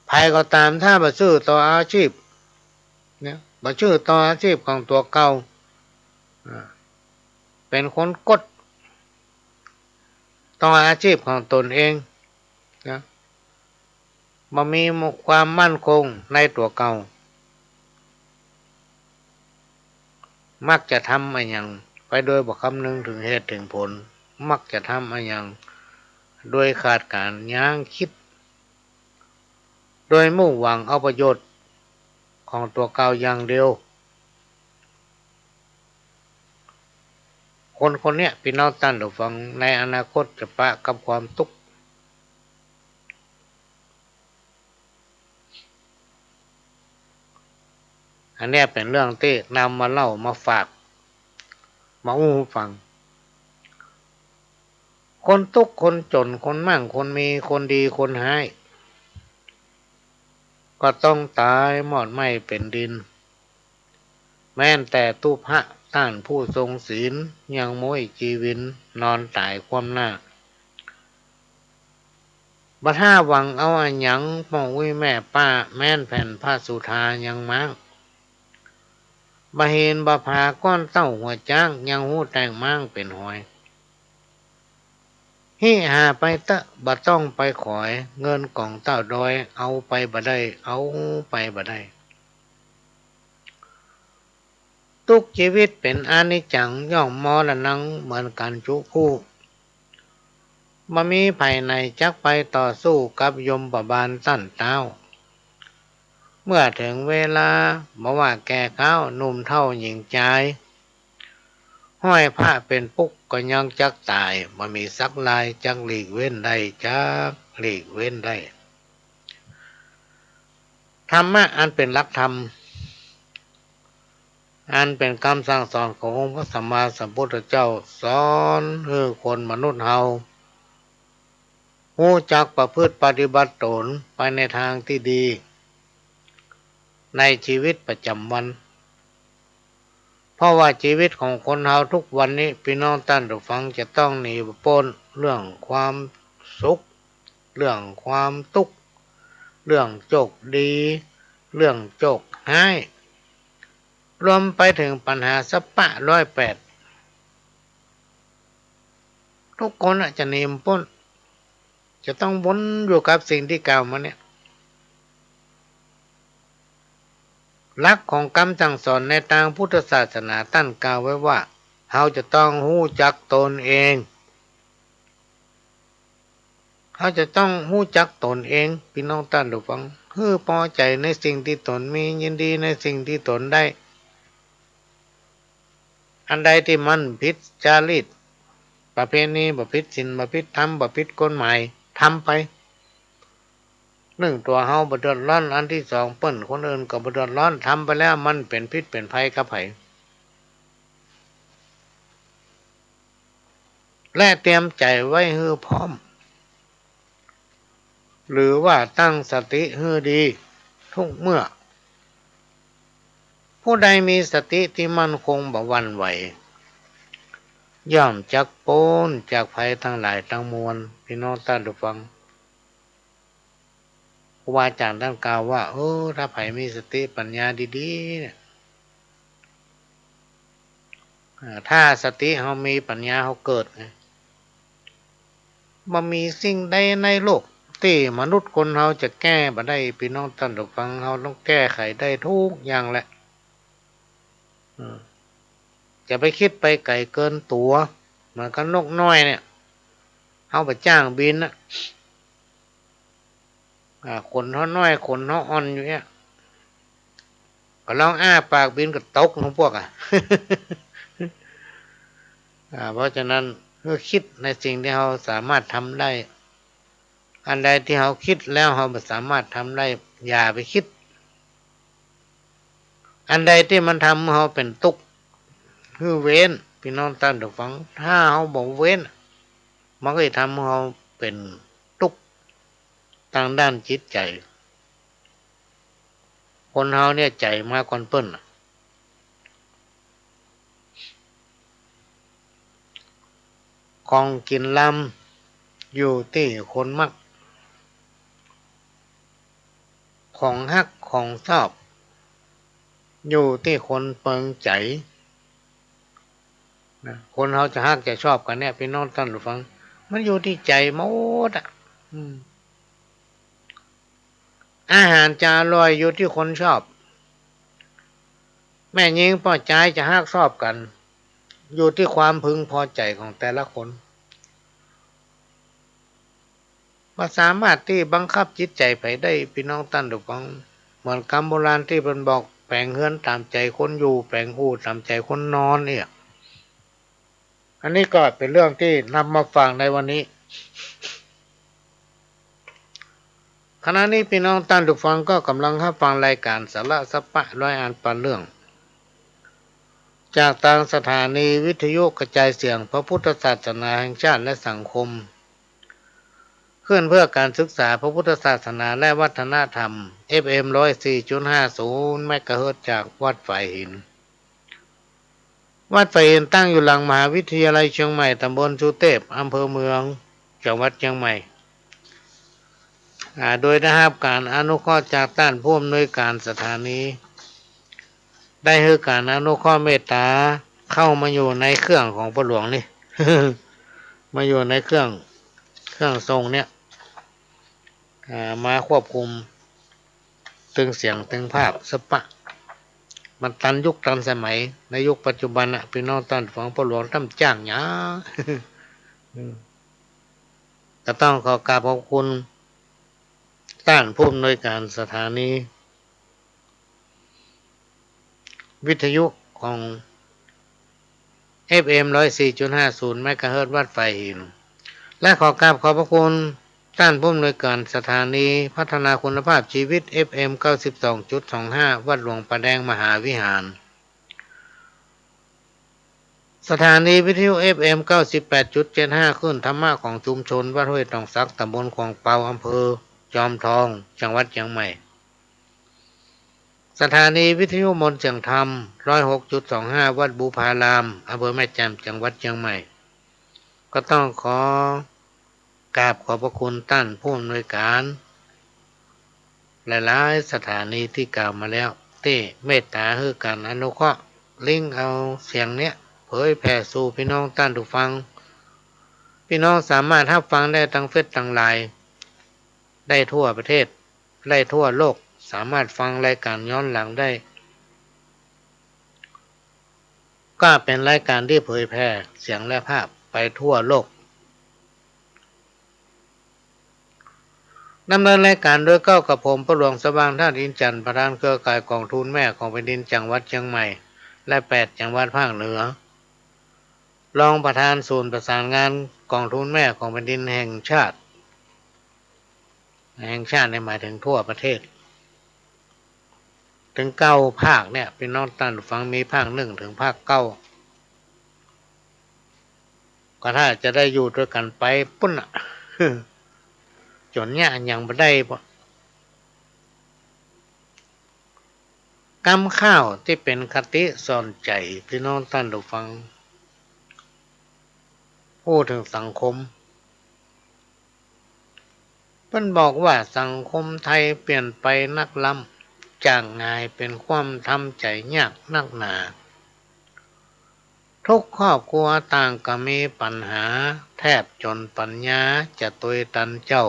ภัยก็ตามถ้าบ่ซื่อต่ออาชีพเนี่ยบ่ซื่อต่ออาชีพของตัวเก่าเป็นคนกดต่ออาชีพของตนเองนะบ่มีความมั่นคงในตัวเก่ามักจะทำอะไรอย่างไปโดยบ่คำนึงถึงเหตุถึงผลมักจะทำอะไรอย่างโดยขาดการยั้งคิดโดยมุ่งหวังเอาประโยชน์ของตัวเก่าอย่างเดียวคนคนนี้พี่น้องท่านผู้ฟังในอนาคตจะปะกับความทุกข์อันนี้เป็นเรื่องที่นำมาเล่ามาฝากมาอู้ฟังคนทุกข์คนจนคนมั่งคนมีคนดีคนหายก็ต้องตายหมอดไหม้เป็นดินแม้แต่ตุพระท่านผู้ทรงศีลยังม้วยจีวินนอนตายคว่ำหน้าบัดห้าหวังเอาอันหยังมองวิแม่ป้าแม่นแผ่นผ้าสุธายังมั้งบะเห็นบะพาก้อนเต้าหัวจ้างยังหูแต่งมั่งเป็นหอย ฮิหาไปตะบ่ต้องไปขอยเงินกองเต้าดอยเอาไปบ่ได้เอาไปบ่ได้ทุกชีวิตเป็นอนิจจังย่อมมรณะเหมือนกันทุกคู่บ่มีภายในจักไปต่อสู้กับยมบาลตั้นเต้าเมื่อถึงเวลาบ่ว่าแก่ข้าวหนุ่มเท่าหญิงชายห้อยผ้าเป็นปุกก็ยังจักตายบ่มีสักลายจักหลีกเว้นได้จักหลีกเว้นได้ธรรมะอันเป็นหลักธรรมอันเป็นคำสั่งสอนขององค์พระสัมมาสัมพุทธเจ้าสอนให้คนมนุษย์เฮารู้จักประพฤติปฏิบัติตนไปในทางที่ดีในชีวิตประจำวันเพราะว่าชีวิตของคนเฮาทุกวันนี้พี่น้องท่านผู้ฟังจะต้องหนีพ้นเรื่องความสุขเรื่องความทุกข์เรื่องโชคดีเรื่องโชคร้ายรวมไปถึงปัญหาสัพพะ108ทุกคนจะหนีพ้นจะต้องวนอยู่กับสิ่งที่กล่าวมาเนี่ยหลักของคำสั่งสอนในทางพุทธศาสนาท่านกล่าวไว้ว่าเราจะต้องรู้จักตนเองเขาจะต้องรู้จักตนเองพี่น้องท่านผู้ฟังคือพอใจในสิ่งที่ตนมียินดีในสิ่งที่ตนได้อันใดที่มันผิดจารีตประเพณีบ่ผิดศีลบ่ผิดธรรมบ่ผิดกฎหมายทำไปหนึ่งตัวเฮาบ่เดือดร้อนอันที่สองเปิ้นคนอื่นก็บ่เดือดร้อนทำไปแล้วมันเป็นพิษเป็นภัยกับไผและเตรียมใจไว้ให้พร้อมหรือว่าตั้งสติให้ดีทุกเมื่อผู้ใดมีสติที่มั่นคงบ่หวั่นไหวย่อมจักพ้นจากภัยทั้งหลายทั้งมวลพี่น้องท่านผู้ฟังครูบาอาจารย์ท่านกล่าวว่าถ้าไผมีสติปัญญาดีๆเนี่ยถ้าสติเฮามีปัญญาเฮาเกิดบ่มีสิ่งใดในโลกที่มนุษย์คนเฮาจะแก้บ่ได้พี่น้องท่านผู้ฟังเฮาต้องแก้ไขได้ทุกอย่างแหละจะไปคิดไปไกลเกินตัวเหมือนกับนกน้อยเนี่ยเฮาไปจ้างบินน่ะขนเฮาน้อยขนเฮาอ่อนอยู่เนี่ยก็ลองอ้าปากบินก็ตกของพวกเพราะฉะนั้นเมื่อคิดในสิ่งที่เราสามารถทำได้อันใดที่เราคิดแล้วเราไม่สามารถทำได้อย่าไปคิดอันใดที่มันทำเราเป็นทุกข์คือเว้นพี่น้องท่านผู้ฟังถ้าเราบอกเว้นมันก็จะทำให้เราเป็นทุกข์ทางด้านจิตใจคนเราเนี่ยใจมากกว่าเปิ้นของกินลำอยู่ที่คนมักของฮักของชอบอยู่ที่คนเปิงใจคนเขาจะฮักจะชอบกันเนี่ยพี่น้องท่านผู้ฟังมันอยู่ที่ใจหมดอาหารจะอร่อยอยู่ที่คนชอบแม่ยิงพ่อใจจะฮักชอบกันอยู่ที่ความพึงพอใจของแต่ละคนว่าสามารถที่บังคับจิตใจไปได้พี่น้องท่านผู้ฟังเหมือนคำโบราณที่เป็นบอกแปลงเฮือนตามใจคนอยู่แปลงอู่ตามใจคนนอนเนี่ยอันนี้ก็เป็นเรื่องที่นำมาฟังในวันนี้ขณะนี้พี่น้องท่านผู้ฟังก็กำลังรับฟังรายการสาระสัพพะร้อยอันปันเรื่องจากทางสถานีวิทยุกระจายเสียงพระพุทธศาสนาแห่งชาติและสังคมขึ้นเพื่อการศึกษาพระพุทธศาสนาและวัฒนธรรม FM 104.50 เมกะเฮิรตซ์จากวัดฝ่ายหินวัดฝ่ายหินตั้งอยู่หลังมหาวิทยาลัยเชียงใหม่ตำบลสุเทพอำเภอเมืองจังหวัดเชียงใหม่โดยได้รับการอนุเคราะห์จากท่านผู้อำนวยการสถานีได้ให้การอนุเคราะห์เมตตาเข้ามาอยู่ในเครื่องของพระหลวงนี่ มาอยู่ในเครื่อง เครื่องทรงเนี่ยมาควบคุมตึงเสียงตึงภาพสปะมันตันยุคตันสมัยในยุคปัจจุบันอ่ะพี่น้องตันฝังพ่อหลวงตั้มจ้างหยา ก็ต้องขอกราบขอบคุณท่านผู้อำนวยการสถานีวิทยุของ FM 104.50 เมกะเฮิรตซ์วัดไฟหินและขอกราบขอบพระคุณท่านผู้อำนวยการสถานีพัฒนาคุณภาพชีวิต FM 92.25 วัดหลวงประแดงมหาวิหารสถานีวิทยุ FM 98.75 ขึ้นธรรมะของชุมชนวัดห้วยตองสักตำบลคลองเปาอำเภอจอมทองจังหวัดเชียงใหม่สถานีวิทยุมนต์เสียงธรรม 106.25 วัดบูพารามอำเภอแม่แจ่มจังหวัดเชียงใหม่ก็ต้องขอกราบขอบพระคุณท่านผู้อำนวยการหลายๆสถานีที่กล่าวมาแล้วที่เมตตาให้การอนุเคราะห์ลิงก์เอาเสียงเนี้ยเผยแผ่สู่พี่น้องท่านผู้ฟังพี่น้องสามารถรับฟังได้ทั้งเฟซทั้งไลน์ได้ทั่วประเทศได้ทั่วโลกสามารถฟังรายการย้อนหลังได้ก็เป็นรายการที่เผยแพร่เสียงและภาพไปทั่วโลกดำเนินรายการโดยเก้ากับผมพระหลวงสว่างท่านอินจันทร์ประธานเครือข่ายกองทุนแม่ของแผ่นดินจังหวัดเชียงใหม่และ8จังหวัดภาคเหนือรองประธานศูนย์ประสานงานกองทุนแม่ของแผ่นดินแห่งชาติในหมายถึงทั่วประเทศถึง9ภาคเนี่ยพี่น้องท่านฟังมีภาค1ถึงภาค9ก็ถ้าจะได้อยู่ด้วยกันไปปุ้นอ่ะ จนเนี่ยยังไม่ได้ปะกำข้าวที่เป็นคติสอนใจพี่น้องท่านผู้ฟังพูดถึงสังคมเพิ่นบอกว่าสังคมไทยเปลี่ยนไปนักล้ำจากง่ายเป็นความทำใจยากนักหนาทุกครอบครัวต่างก็มีปัญหาแทบจนปัญญาจะตุยตันเจ้า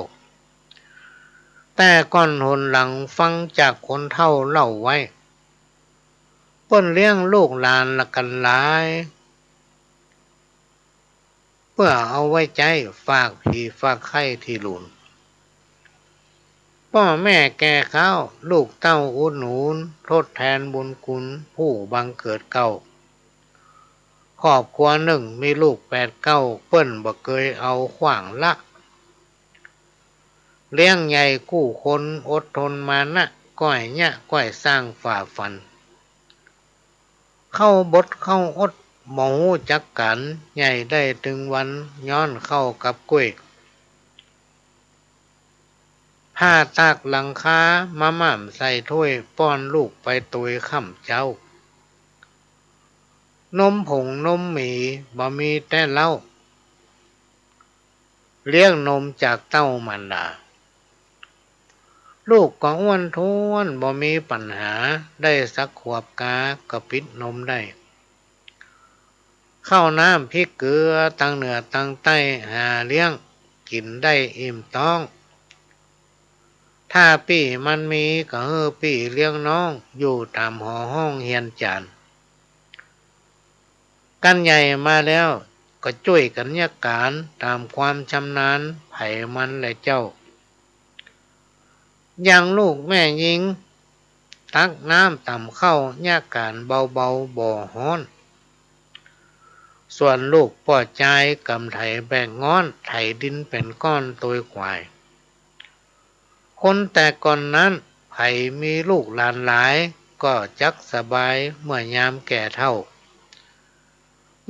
แต่ก่อนหนหลังฟังจากคนเฒ่าเล่าไว้เปิ้นเลี้ยงลูกหลานละกันหลายเพื่อเอาไว้ใจฝากพี่ฝากไข่ที่หลุนพ่อแม่แก่ข้าวลูกเต้าอุดหนุนทดแทนบุญคุณผู้บังเกิดเก่าครอบครัวหนึ่งมีลูก8-9เปิ้นบ่เคยเอาขว้างละเลี้ยงใหญ่กู้คนอดทนมานะก้อยยะก้อยสร้างฝ่าฟันเข้าบดเข้าอดหมูจักกันใหญ่ได้ถึงวันย้อนเข้ากับกุ้ยผ้าตากหลังคามาม่ำใส่ถ้วยป้อนลูกไปตุยค่ำเจ้านมผงนมหมีบ่มีแต่เหล้าเลี้ยงนมจากเต้ามันดาลูกก็อ้วนท้วนบ่มีปัญหาได้สักขวบกาก็ปิดนมได้ข้าวน้ำพริกเกลือตั้งเหนือตั้งใต้หาเลี้ยงกินได้อิ่มท้องถ้าปี่มันมีก็เฮอปี่เลี้ยงน้องอยู่ตามหอห้องเฮียนจานกันใหญ่มาแล้วก็ช่วยกันยักการตามความชำนาญไผมันและเจ้าอย่างลูกแม่หญิงตักน้ำต่ำเข้ายักการเบาๆบ่ฮ้อนส่วนลูกป่อใจกำไถแบ่งง้อนไถดินเป็นก้อนตัวควายคนแต่ก่อนนั้นไผมีลูกหลานหลายก็จักสบายเมื่อยามแก่เฒ่า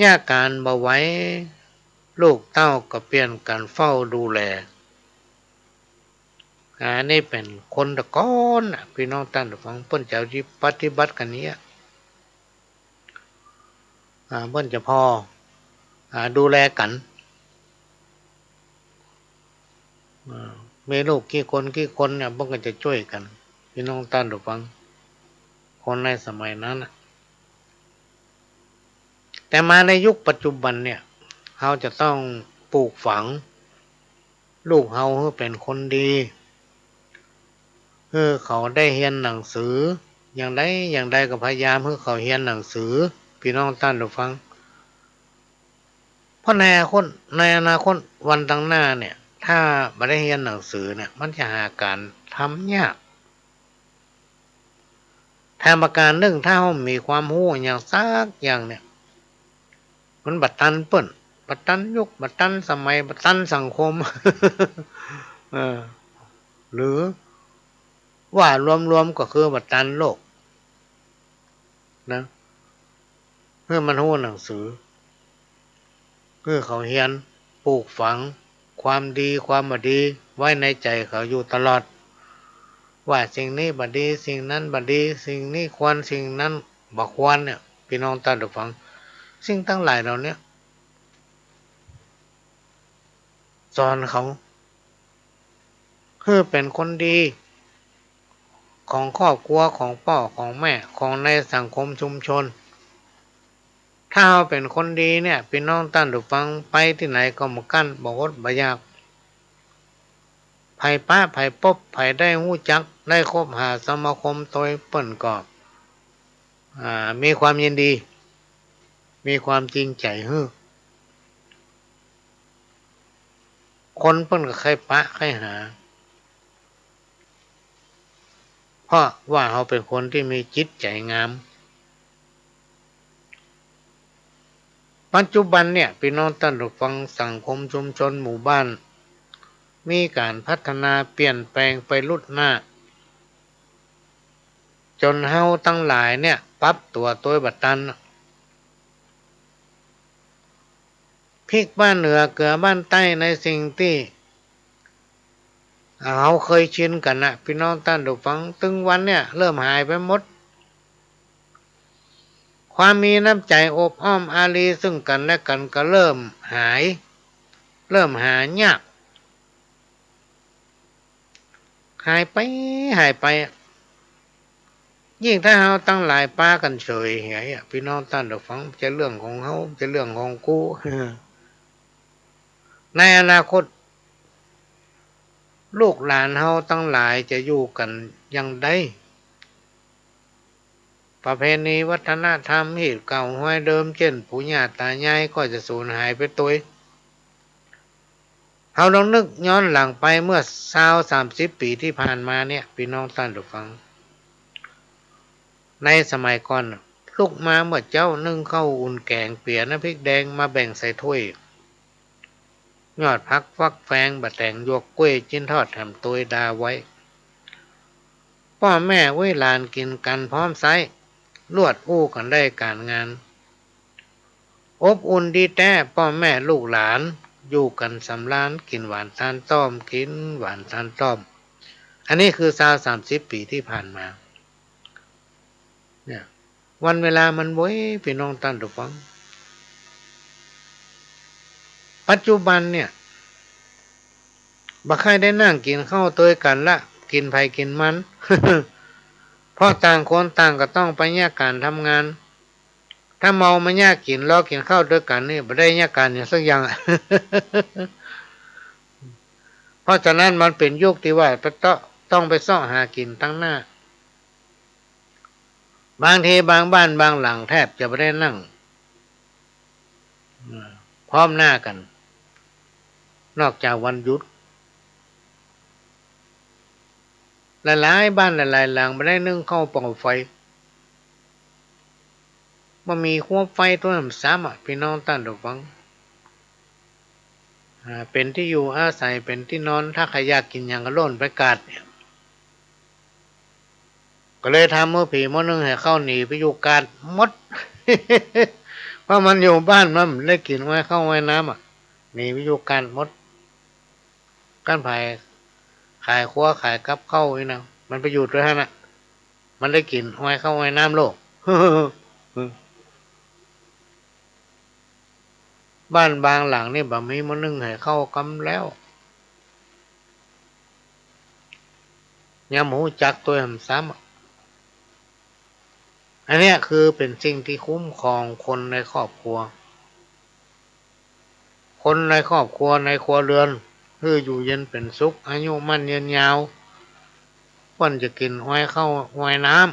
ยากการบ่ไหวลูกเต้าก็เปลี่ยนกันเฝ้าดูแลอันนี้เป็นคนตะก้อนพี่น้องท่านฟังเพิ่นจะปฏิบัติกันนี้เพิ่นจะพอดูแลกันมีลูกกี่คนเนี่ยพวกก็จะช่วยกันพี่น้องท่านผู้ฟังคนในสมัยนั้นแต่มาในยุคปัจจุบันเนี่ยเขาจะต้องปลูกฝัง ลูกเฮาเป็นคนดีเขาได้เรียนหนังสืออย่างใดก็พยายามให้เขาเรียนหนังสือพี่น้องท่านผู้ฟังเพราะในอนาคตวันข้างหน้าเนี่ยถ้าไม่ได้เรียนหนังสือเนี่ยมันจะหาการทำยากแทนประการหนึ่งถ้าเรามีความรู้อย่างซักอย่างเนี่ยมันบัดตันเปิ้นบัดตันยุคบัดตันสมัยบัดตันสังคม เออหรือว่ารวมๆก็คือบัดตันโลกนะเพื่อมันรู้หนังสือเพื่อเขาเรียนปลูกฝังความดีความบ่ดีไว้ในใจเขาอยู่ตลอดว่าสิ่งนี้บ่ดีสิ่งนั้นบ่ดีสิ่งนี้ควรสิ่งนั้นบ่ควรเนี่ยพี่น้องท่านผู้ฟังสิ่งทั้งหลายเหล่านี้สอนเขาคือเป็นคนดีของครอบครัวของพ่อของแม่ของในสังคมชุมชนถ้าเราเป็นคนดีเนี่ยพี่น้องท่านผู้ฟังไปที่ไหนก็มากั้นบ่อดบ่ยากไผป้าไผปบไผได้หู้จักได้คบหาสมาคมโดยเปิ้นก็มีความยินดีมีความจริงใจคนเปิ้นก็ใครปะใครหาเพราะว่าเขาเป็นคนที่มีจิตใจงามปัจจุบันเนี่ยพี่น้องท่านผู้ฟังสังคมชุมชนหมู่บ้านมีการพัฒนาเปลี่ยนแปลงไปรุดหน้าจนเฮาทั้งหลายเนี่ยปรับตัวบัดตันพริกบ้านเหนือเกลือบ้านใต้ในสิ่งที่เขาเคยชินกันนะพี่น้องท่านผู้ฟังตึงวันเนี่ยเริ่มหายไปหมดความมีน้ำใจอบอ้อมอารีซึ่งกันและกันก็เริ่มหายากหายไปยิ่งถ้าเราตั้งหลายป้ากันเฉยเหี้ยพี่น้องท่านผู้ฟังจะเรื่องของเขาจะเรื่องของกู ในอนาคตลูกหลานเฮาตั้งหลายจะอยู่กันอย่างใดประเพณีวัฒนธรรมฮีตเก่าห้อยเดิมเช่นปู่ย่าตายายก็จะสูญหายไปตัวเฮาลองนึกย้อนหลังไปเมื่อ20-30 ปีที่ผ่านมาเนี่ยพี่น้องท่านผู้ฟังในสมัยก่อนลูกมาเมื่อเจ้านึ่งข้าวอุ่นแกงเปียน้ำพริกแดงมาแบ่งใส่ถ้วยยอดพักฟักแฟงบะแตงหยวกกล้วยจิ้นทอดทำตัวดาไว้พ่อแม่ไว้หลานกินกันพร้อมไซลวดอู้กันได้การงานอบอุ่นดีแท้พ่อแม่ลูกหลานอยู่กันสำราญกินหวานทานต้อมกินหวานทานต้อมอันนี้คือ20-30 ปีที่ผ่านมาเนี่ยวันเวลามันโว้ยพี่น้องท่านผู้ฟังปัจจุบันเนี่ยบ่ใครได้นั่งกินข้าวตัวกันละกินไผกินมัน เพราะต่างคนต่างก็ต้องไปแยกการทำงานถ้าเมามาแยกกินรอกินข้าวด้วยกันนี่บ่ได้แยกการอย่างสักอย่าง เพราะฉะนั้นมันเป็นยุคที่ว่าต้องไปซ้อหากินตั้งหน้าบางทีบางบ้านบางหลังแทบจะไม่ได้นั่งพร้อมหน้ากันนอกจากวันหยุดหลายๆบ้านหลายๆหลังไม่ได้นึ่งข้าวเป่าไฟมันมีขั้วไฟตัวน้ำซ้ำพี่น้องท่านผู้ฟังเป็นที่อยู่อาศัยเป็นที่นอนถ้าใครอยากกินอย่างก็โล่นไปกาดเนี่ยก็เลยทำมือผีมือนึงให้เข้าหนีไปอยู่กาดมด เพราะมันอยู่บ้านมันได้กินไว้เข้าไว้น้ำหนีไปอยู่กาดมดกันไผ่ขายขั้วขายกับเข้าอีนะมันไปอยู่ด้วยฮะน่ะมันได้กินไว้เข้าไว้น้ำโลก บ้านบางหลังนี่แบบมีมือนึงให้เข้ากำแล้วยำหมูจักตัวหำซ้ำอันนี้คือเป็นสิ่งที่คุ้มครองคนในครอบครัวคนในครอบครัวในครัวเรือน คืออยู่เย็นเป็นสุขอายุมั่นยืนยาวเพิ่นจะกินอ้อยเข้าอ้อยน้ำ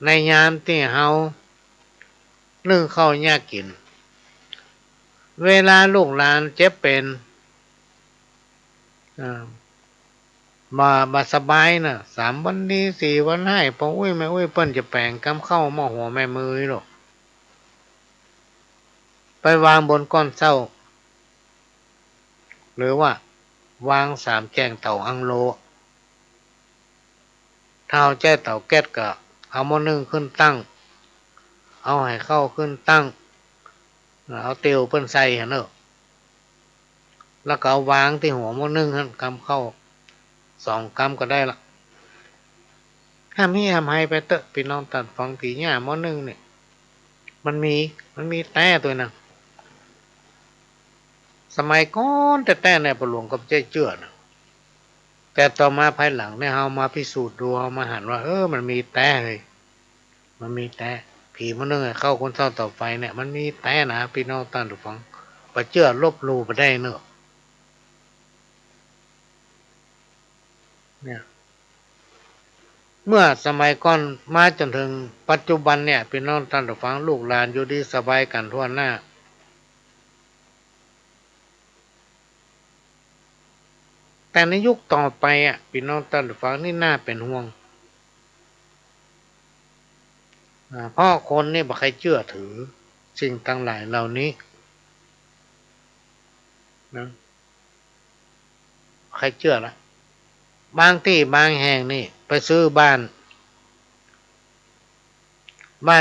ในยามที่เฮานึ่งข้าวยากกินเวลาลูกหลานเจ็บเป็นมาสบายนะ3 วันดี4 วันให้พออุ้ยแม่อุ้ยเปิ้นจะแปลงกำเข้าหม้อหัวแม่มือหรอกไปวางบนก้อนเศร้าหรือว่าวาง3 แจงเต่าอังโลถ้าเอาแจ้เต่าแก๊สก็เอาหม้อนึ่งขึ้นตั้งเอาให้เข้าขึ้นตั้งเอาเตียวเปิ้นใส่เนอะแล้วก็เอาวางที่หัวหม้อนึ่งกำเข้า2 กำก็ได้ละห้ามให้ไปเตอะพี่น้องตัดฟังผีหญ้าหม้อนึ่งเนี่ยมันมีแต่ตัวนึงสมัยก่อนแต่ในประหลวงกับเจ้เจือนะแต่ต่อมาภายหลังเนี่ยเฮามาพิสูจน์ดูเฮามาหันว่ามันมีแต่เลยมันมีแต่ผีหม้อนึ่งเข้าคนเศร้าต่อไปเนี่ยมันมีแต่นะพี่น้องตัดฟังไปเจือลบลูไปได้เนอะเนี่ยเมื่อสมัยก่อนมาจนถึงปัจจุบันเนี่ยพี่น้องท่านผู้ฟังลูกหลานอยู่ดีสบายกันทั่วหน้าแต่ในยุคต่อไปพี่น้องท่านผู้ฟังนี่น่าเป็นห่วงเพราะคนนี่บ่ใครเชื่อถือสิ่งต่างหลายเหล่านี้นะใครเชื่อละบางที่บางแห่งนี่ไปซื้อบ้าน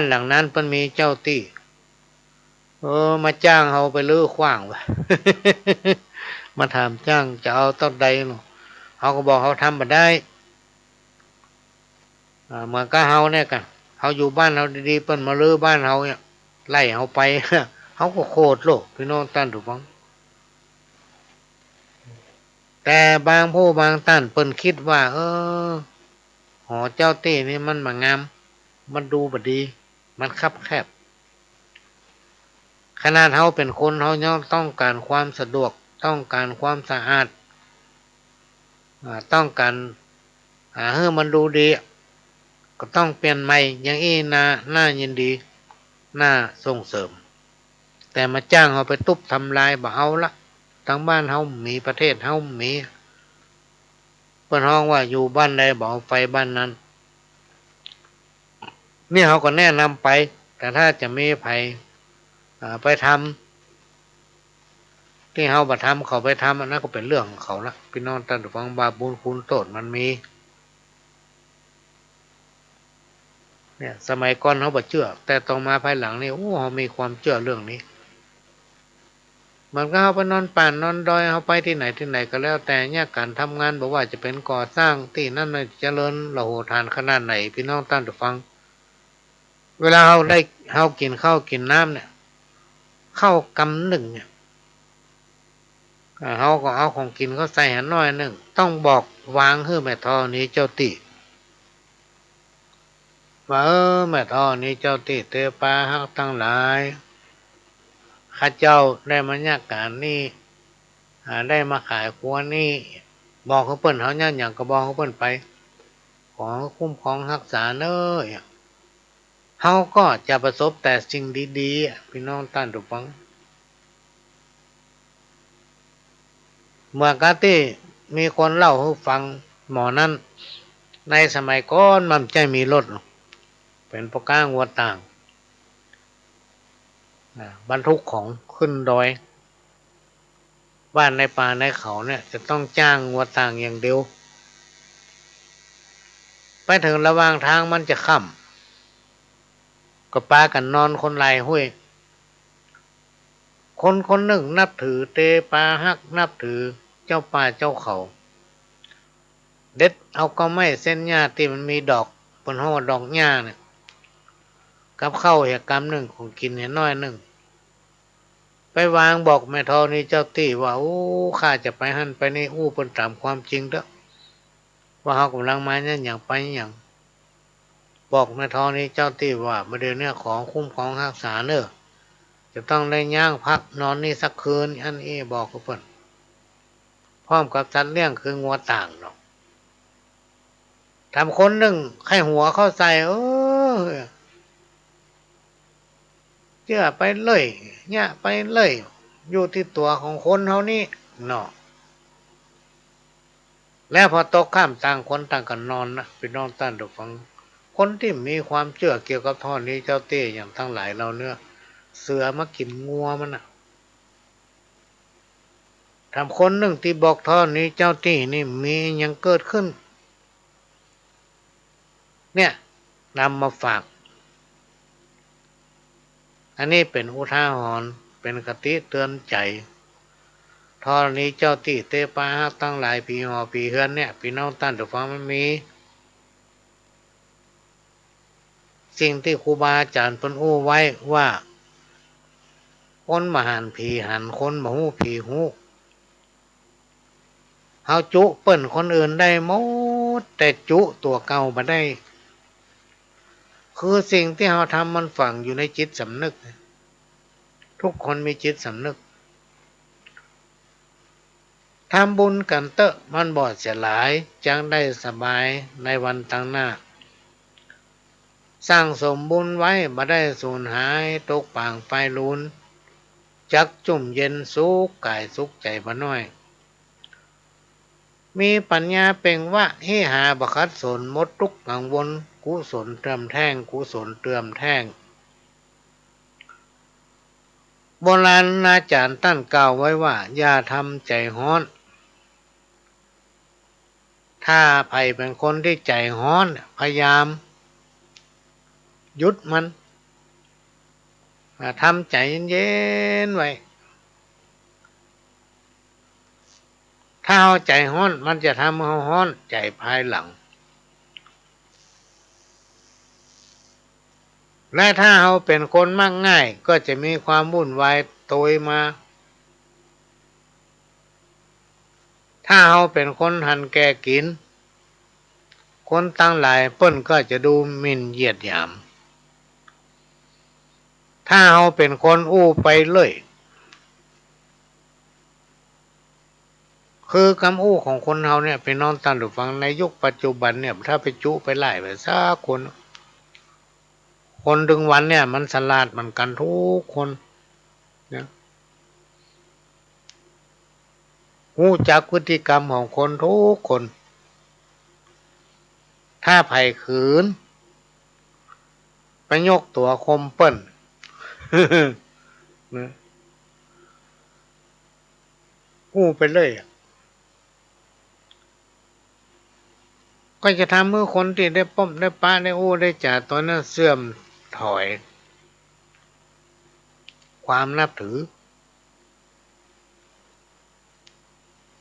หลังนั้นมันมีเจ้าที่มาจ้างเขาไปลื้อขว้างวะ มาถามจ้างจะเอาต้นใดเนาะเขาก็บอกเขาทำมาได้เหมือนกับเขาเนี่ยกันเขาอยู่บ้านเขาดีๆเปิ้นมาลื้อบ้านเขาเนี่ยไล่เขาไป เขาก็โคตรโลกพี่น้องท่านถูกฟังแต่บางผู้บางท่านเปิ้นคิดว่าหอเจ้าตี้นี่มันมางามมันดูบดีมันคับแคบขนาดเขาเป็นคนเขายังต้องการความสะดวกต้องการความสะอาดต้องการให้มันดูดีก็ต้องเปลี่ยนใหม่อย่างอี้น่ายินดีน่าส่งเสริมแต่มาจ้างเขาไปทุบทำลายบ่เอาละทั้งบ้านเขามีประเทศเขามีเปิ้นฮ้องว่าอยู่บ้านใดบ่เอาไฟบ้านนั้นนี่เขาก็แนะนำไปแต่ถ้าจะมีภัยไปทำที่เขาบ่ทำเขาไปทำอันนั้นก็เป็นเรื่องของเขาละพี่น้องท่านผู้ฟังบาปบุญคุณโทษมันมีเนี่ยสมัยก่อนเขาบ่เชื่อแต่ต่อมาภายหลังนี่เขามีความเชื่อเรื่องนี้มันก็เขาไปนอนป่านนอนดอยเขาไปที่ไหนก็แล้วแต่เนี่ยการทำงานบอกว่าจะเป็นก่อสร้างที่นั่นเจริญระโหฐานขนาดไหนพี่น้องท่านผู้ฟังเวลาเขากินข้าวกินน้ำเนี่ยข้าวกำหนึ่งเนี่ยเขาก็เอาของกินเขาใส่หันน้อยหนึ่งต้องบอกวางให้แม่ทอนี้เจ้าติว่าแม่ทอนี้เจ้าติเตปาฮักทั้งหลายข้าเจ้าได้มาญาการนี่ได้มาขายครัวนี่บอกเขาเปิ้นเขาเนี่ยอย่างก็บอกเขาเปิ้นไปขอคุ้มครองรักษาเน้อเขาก็จะประสบแต่สิ่งดีๆพี่น้องท่านทุกฟังเมื่อกาที่มีคนเล่าให้ฟังหมอนั้นในสมัยก่อนมันจะมีรถเป็นปก้างวัวต่างบรรทุกของขึ้นดอยบ้านในป่าในเขาเนี่ยจะต้องจ้างวัวต่างอย่างเดียวไปถึงระหว่างทางมันจะค่ำก็ปากันนอนคนไหลห้วยคนหนึ่งนับถือเตปาฮักนับถือเจ้าป่าเจ้าเขาเด็ดเอาก็ไม่เส้นหญ้าที่มันมีดอกบนห้อดอกหญ้าเนี่ยกับเข้าเหตุกรรมหนึ่งของกินเห็นน้อยหนึ่งไปวางบอกแม่ทอนี่เจ้าตี้ว่าข้าจะไปหั่นไปนี่เป็นตามความจริงเด้อว่าเขากำลังมาเนี่ยอย่างไปอย่างบอกแม่ทอนี่เจ้าตี้ว่ามาเดี๋ยวนี้ของคุ้มของรักษาเนอะจ จะต้องได้ย่างพักนอนนี่สักคืนอันนี้บอกกับเพิ่นพร้อมกับสัตว์เลี้ยงคืองัวต่างเนาะทำคนหนึ่งไข้หัวเข้าใส่เชื่อไปเลยเนี่ยไปเลยอยู่ที่ตัวของคนเท่านี้เนาะแล้วพอตกข้ามต่างคนต่างกันนอนนะพี่น้องท่านผู้ฟังคนที่มีความเชื่อเกี่ยวกับท่อนี้เจ้าเต้อย่างทั้งหลายเราเนื้อเสือมากินงัวมันนะทำคนหนึ่งที่บอกท่อนี้เจ้าที่นี่มียังเกิดขึ้นเนี่ยนำมาฝากอันนี้เป็นอุทาหรณ์เป็นคติเตือนใจท่อนี้เจ้าที่เตปาตั้งหลายปีหอปีเฮือนเนี่ยพี่น้องท่านผู้ฟังมันมีสิ่งที่ครูบาอาจารย์เพิ่นอู้ไว้ว่าคนมาหันผีหันคนมาหูผีหูเฮาจุเปิ้นคนอื่นได้หมดแต่จุตัวเก่าบ่ได้คือสิ่งที่เฮาทำมันฝังอยู่ในจิตสำนึกทุกคนมีจิตสำนึกทำบุญกันเตอะมันบ่เสียหลายจังได้สบายในวันตั้งหน้าสร้างสมบุญไว้บ่ได้สูญหายตกป่างไฟลุนจักจุ่มเย็นสุขกายสุขใจบ่น้อยมีปัญญาเป่งว่าให้หาบคัดสนมดทุกกังวลกุศลเติมแท่งกุศลเติมแท่งโบราณอาจารย์ตั้นกล่าวไว้ว่าอย่าทำใจฮ้อนถ้าไผเป็นคนที่ใจฮ้อนพยายามหยุดมันทำใจเย็นๆไว้ถ้าเอาใจฮ้อนมันจะทำให้ฮ้อนใจภายหลังและถ้าเราเป็นคนมักง่ายก็จะมีความวุ่นวายโตยมาถ้าเราเป็นคนหันแก่กินคนตั้งหลายเปิ้นก็จะดูหมิ่นเหยียดหยามถ้าเราเป็นคนอู้ไปเลยคือคำอู้ของคนเราเนี่ยไปนอนตันหรือฟังในยุคปัจจุบันเนี่ยถ้าไปจุไปไล่ไปซักคนดึงวันเนี่ยมันสลาดมันกันทุกคนนะรู้จักพฤติกรรมของคนทุกคนถ้าไผ่ขืนไปยกตัวคมเปิ้นนะอู้ไปเลยก็จะทำเมื่อคนที่ได้ป้อมได้ป้าได้อู้ได้จ่าตอนนั้นเสื่อมถอยความนับถือ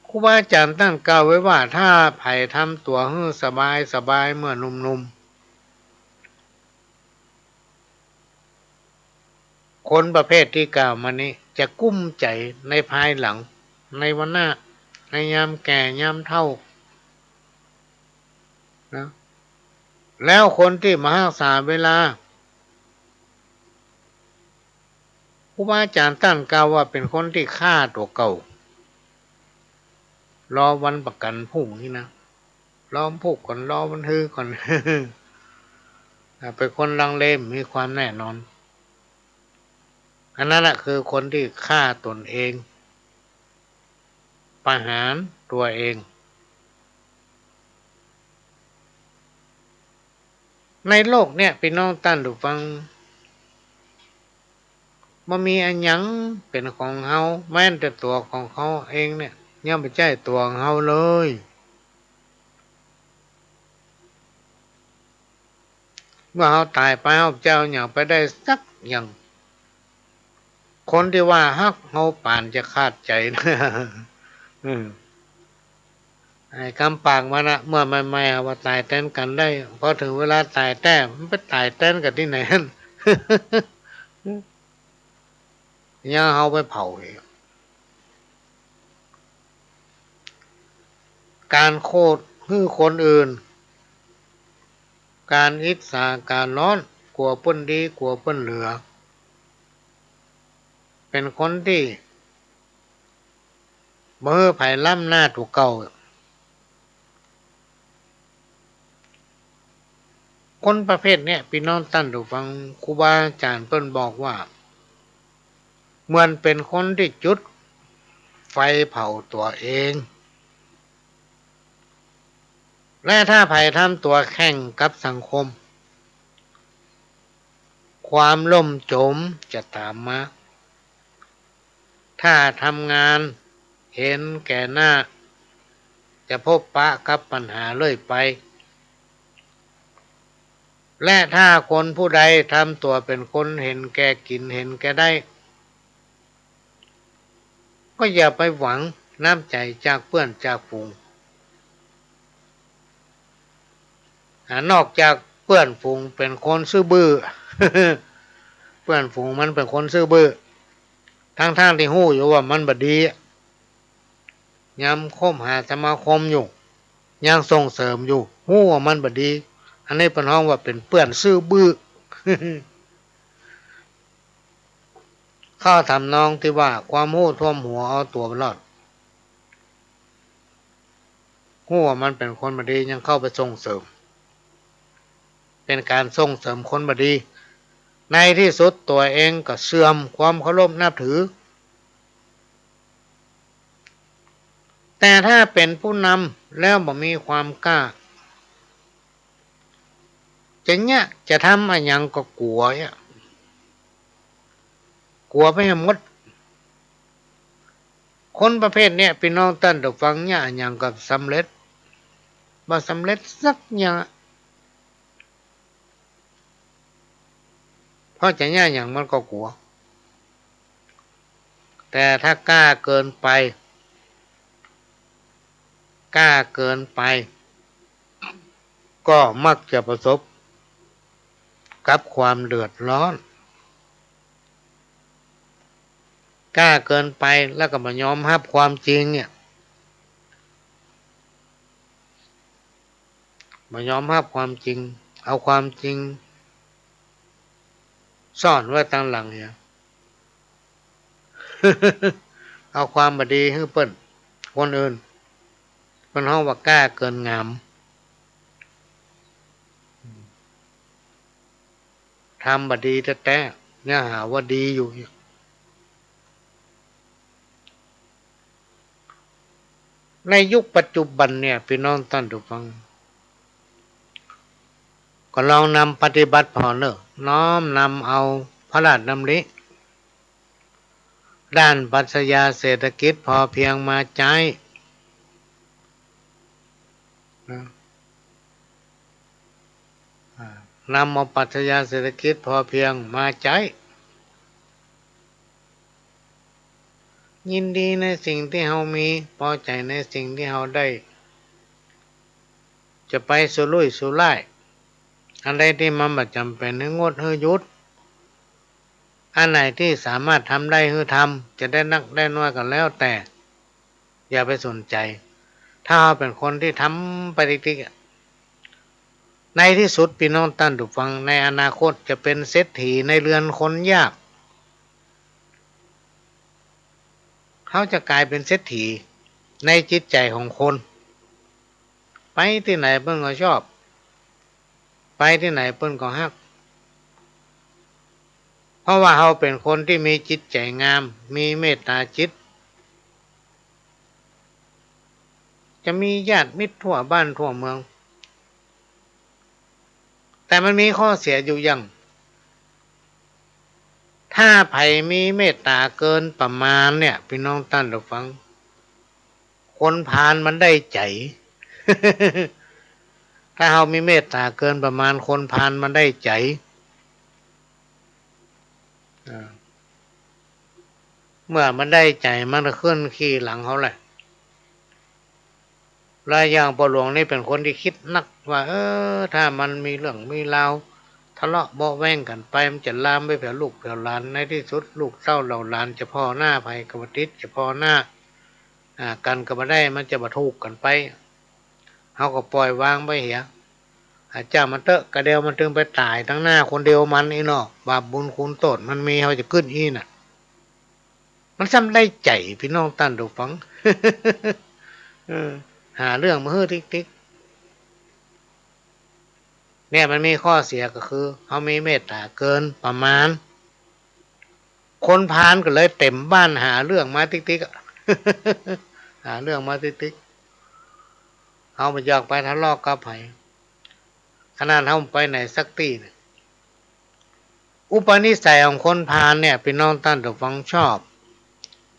ครูบาอาจารย์ตั้งกล่าวไว้ว่าถ้าไผ่ทำตัวให้สบายสบายเมื่อหนุ่มๆคนประเภทที่กล่าวมานี้จะกุ้มใจในภายหลังในวันหน้าในยามแก่ยามเฒ่านะแล้วคนที่มารักษาเวลาครูบาอาจารย์ตั้งกล่าวว่าเป็นคนที่ฆ่าตัวเก่ารอวันประกันพรุ่งนี้นะรอพูกก่อนรอวันฮือก่อน เป็นคนลังเลมีความแน่นอนอันนั้นแหละคือคนที่ฆ่าตนเองประหารตัวเองในโลกเนี่ยพี่น้องท่านผู้ฟังมันมีอันหยังเป็นของเฮาแม้แต่ตัวของเขาเองเนี่ยยังไม่ใช่ตัวของเฮาเลยเมื่อเฮาตายไปเฮาเจ้าอย่างไปได้สักอย่างคนที่ว่าฮักเฮาป่านจะขาดใจนะ ไอ้คำปากมันอะเมื่อใหม่ๆว่าตายแต้นกันได้พอถึงเวลาตายแต้มันไปตายแต้นกันที่ไหน ยังเอาไปเผาอีกการโคตรคือคนอื่นการอิจฉาการร้อนกลัวเปิ้นดีกลัวเปิ้นเหลือ เป็นคนที่บ่ให้ไผล้ำหน้าถูกเก่าคนประเภทเนี้ยพี่น้องตั้นดูฟังครูบาอาจารย์เพิ่นบอกว่าเหมือนเป็นคนที่จุดไฟเผาตัวเองและถ้าไผทำตัวแข่งกับสังคมความล่มจมจะตามมาถ้าทำงานเห็นแก่หน้าจะพบปะกับปัญหาเรื่อยไปและถ้าคนผู้ใดทำตัวเป็นคนเห็นแก่กินเห็นแก่ได้ก็อย่าไปหวังน้ำใจจากเพื่อนจากฝูงนอกจากเพื่อนฝูงเป็นคนซื่อบื้อ เพื่อนฝูงมันเป็นคนซื่อบื้อทั้งที่หู้อยู่ว่ามันบดีย้ำคบหาสมาคมอยู่ยังส่งเสริมอยู่หู้ว่ามันบดีอันนี้เป็นห้องว่าเป็นเพื่อนซื่อบื้อ ข้าทำนองที่ว่าความหู้ท่วมหัวเอาตัวรอดหู้ว่ามันเป็นคนบดียังเข้าไปส่งเสริมเป็นการส่งเสริมคนบดีในที่สุดตัวเองก็เสื่อมความเคารพนับถือแต่ถ้าเป็นผู้นำแล้วบ่มีความกล้าจะทำอะไรยังก็กลัวกลัวไปหมดคนประเภทเนี้ยพี่น้องท่านต้องฟังเนี่ยอย่างกับสำเร็จบ่สำเร็จสักอย่างเพราะจะเนี่ยอย่างมันก็กลัวแต่ถ้ากล้าเกินไปก็มักจะประสบกับความเดือดร้อนกล้าเกินไปแล้วก็มายอมรับความจริงเนี่ยมายอมรับความจริงเอาความจริงซ่อนไว้ตั้งหลังเนี่ย เอาความบดีให้เปิ้นคนอื่นเปิ้นเฮาว่ากล้าเกินงามทำบดีแท้ๆเนี่ยหาว่าดีอยู่ในยุคปัจจุบันเนี่ยพี่น้องท่านผู้ฟังก็ลองนำปฏิบัติพอเนอะน้อมนำเอาพระราชดำริด้านปรัชญาเศรษฐกิจพอเพียงมาใช้นำเอาปรัชญาเศรษฐกิจพอเพียงมาใช้ยินดีในสิ่งที่เรามีพอใจในสิ่งที่เราได้จะไปสุรุ่ยสุร่ายอันใดที่มันไม่จำเป็นให้งดให้หยุดอันไหนที่สามารถทำได้ให้ทำจะได้นักได้น้อยกันแล้วแต่อย่าไปสนใจถ้าเราเป็นคนที่ทำไปติ๊กๆในที่สุดพี่น้องท่านผู้ฟังในอนาคตจะเป็นเศรษฐีในเรือนคนยากเขาจะกลายเป็นเศรษฐีในจิตใจของคนไปที่ไหนเพิ่นก็ชอบไปที่ไหนเพิ่นก็ฮักเพราะว่าเขาเป็นคนที่มีจิตใจงามมีเมตตาจิตจะมีญาติมิตรทั่วบ้านทั่วเมืองแต่มันมีข้อเสียอยู่อย่างถ้าไผมีเมตตาเกินประมาณเนี่ยพี่น้องท่านผู้ฟังคนพาลมันได้ใจ ถ้าเรามีเมตตาเกินประมาณคนพาลมันได้ใจเมื่อมันได้ใจมันจะขึ้นขี่หลังเขาแหละรายอย่างพ่อหลวงนี่เป็นคนที่คิดนักว่าถ้ามันมีเรื่องมีราวทะเลาะเบาะแว้งกันไปมันจะลามไปแผ่ลูกแผ่หลานในที่สุดลูกเต้าเหล่าหลานจะพ่อหน้าภัยกับติดจะพ่อหน้ากันก็บ่ได้มันจะมาถูกกันไปเขาก็ปล่อยวางไปเหียเจ้ามันเตอะกระเดียวมันถึงไปตายทั้งหน้าคนเดียวมันอีเนาะบาปบุญคุณโทษมันมีเขาจะขึ้นอีน่ะ มันซ้ำได้ใจพี่น้องท่านดูฟัง เออหาเรื่องมาเฮ้อติ๊กๆเนี่ยมันมีข้อเสียก็คือเขามีเมตตาเกินประมาณคนพาลก็เลยเต็มบ้านหาเรื่องมาติ๊กๆ หาเรื่องมาติ๊กๆเขาไปอยากไปทะเลาะกับไผขนาดเขาไปไหนสักตีเนี่ยอุปนิสัยของคนพาลเนี่ยพี่น้องท่านผู้ฟังชอบ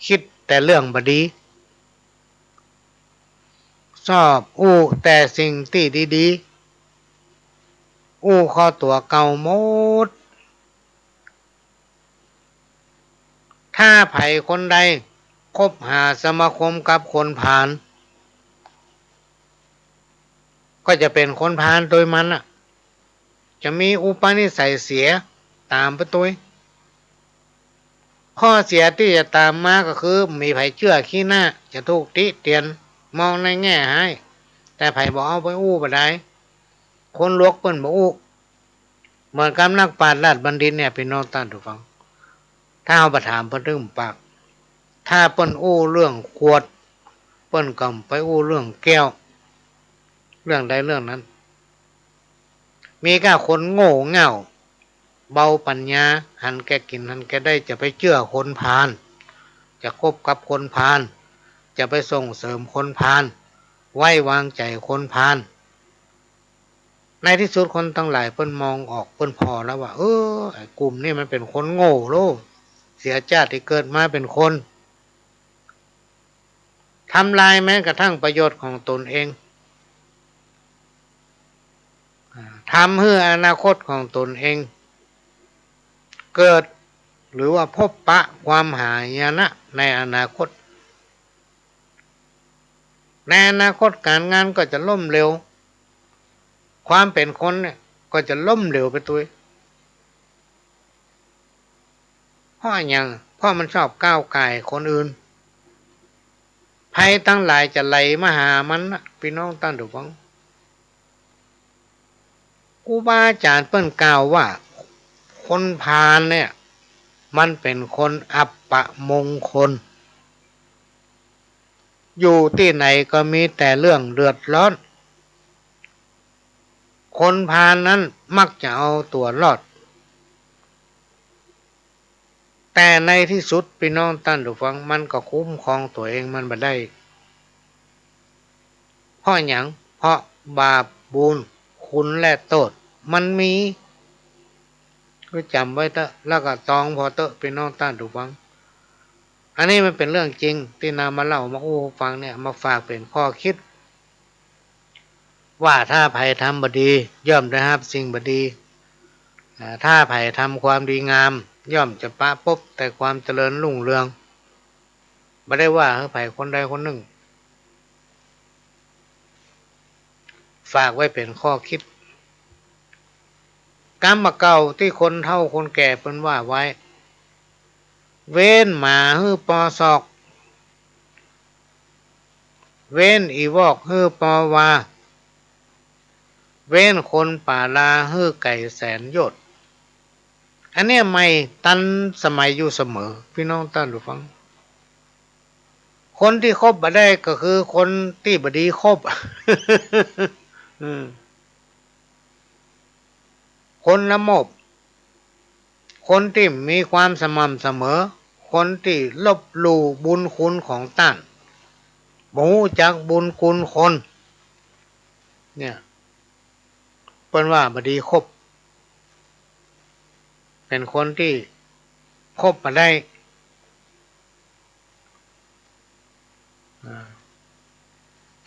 คิดแต่เรื่องบดีชอบอู้แต่สิ่งที่ดีๆอู้ข้อตัวเก่าหมดถ้าไผคนใดคบหาสมาคมกับคนพาลก็จะเป็นคนพาลโดยมันอ่ะจะมีอุปนิสัยเสียตามไปตัวข้อเสียที่จะตามมาก็คือมีไผเชื่อขี้หน้าจะถูกติเตียนมองในแง่ให้แต่ไผบอกเอาไปอู้บ่ได้คนลวกเปิ้นบ่อู้เหมือนกับนักปราชญ์ราชบัณฑิตเนี่ยพี่น้องท่านผู้ฟังถ้าเอาไปถามเปิ้นถึงปากถ้าเปิ้นอู้เรื่องขวดเปิ้นก็ไปอู้เรื่องแก้วเรื่องใดเรื่องนั้นมีแค่คนโง่เง่าเบาปัญญาหันแกกินหันแกได้จะไปเชื่อคนพาลจะคบกับคนพาลจะไปส่งเสริมคนพาลไว้วางใจคนพาลในที่สุดคนทั้งหลายเพิ่นมองออกเพิ่นพอแล้วว่าไอ้กลุ่มนี้มันเป็นคนโง่โลเสียชาติที่เกิดมาเป็นคนทำลายแม้กระทั่งประโยชน์ของตนเองทำให้อนาคตของตนเองเกิดหรือว่าพบปะความหายนะในอนาคตในอนาคตการงานก็จะล่มเร็วความเป็นคนเนี่ยก็จะล่มเร็วไปตัวเพราะอย่างเพราะมันชอบก้าวไก่คนอื่นภัยทั้งหลายจะไหลมาหามันนะพี่น้องตั้งดูฟังครูบาอาจารย์เปิ้นกล่าวว่าคนพาลเนี่ยมันเป็นคนอัปปมงคลอยู่ที่ไหนก็มีแต่เรื่องเดือดร้อนคนพาลนั้นมักจะเอาตัวรอดแต่ในที่สุดพี่น้องท่านผู้ฟังมันก็คุ้มครองตัวเองมันบ่ได้เพราะหยังเพราะบาปบุญคุณและโทษมันมีก็จำไว้เถอะแล้วก็ตองพอเถอะพี่น้องท่านผู้ฟังอันนี้มันเป็นเรื่องจริงที่นำมาเล่ามาอู้ฟังเนี่ยมาฝากเป็นข้อคิดว่าถ้าไผทำบดีย่อมได้รับสิ่งบดีถ้าไผทำความดีงามย่อมจะปะพบแต่ความเจริญรุ่งเรืองไม่ได้ว่าไผคนใดคนหนึ่งฝากไว้เป็นข้อคิดกรรมเก่าที่คนเฒ่าคนแก่เพิ่นว่าไว้เว้นหมาฮื้อปอศอกเว้นอีวอกฮื้อปอวาเว้นคนป่าลาฮื้อไก่แสนยศอันนี้ไม่ตันสมัยอยู่เสมอพี่น้องท่านผู้ฟังคนที่คบบ่ได้ก็คือคนที่บ่ดีคบ คนละโมบคนที่มีความสม่ำเสมอคนที่ลบหลู่บุญคุณของต่างบ่รู้จักบุญคุณคนเนี่ยเปิ้นว่าบ่ดีคบเป็นคนที่คบบ่ได้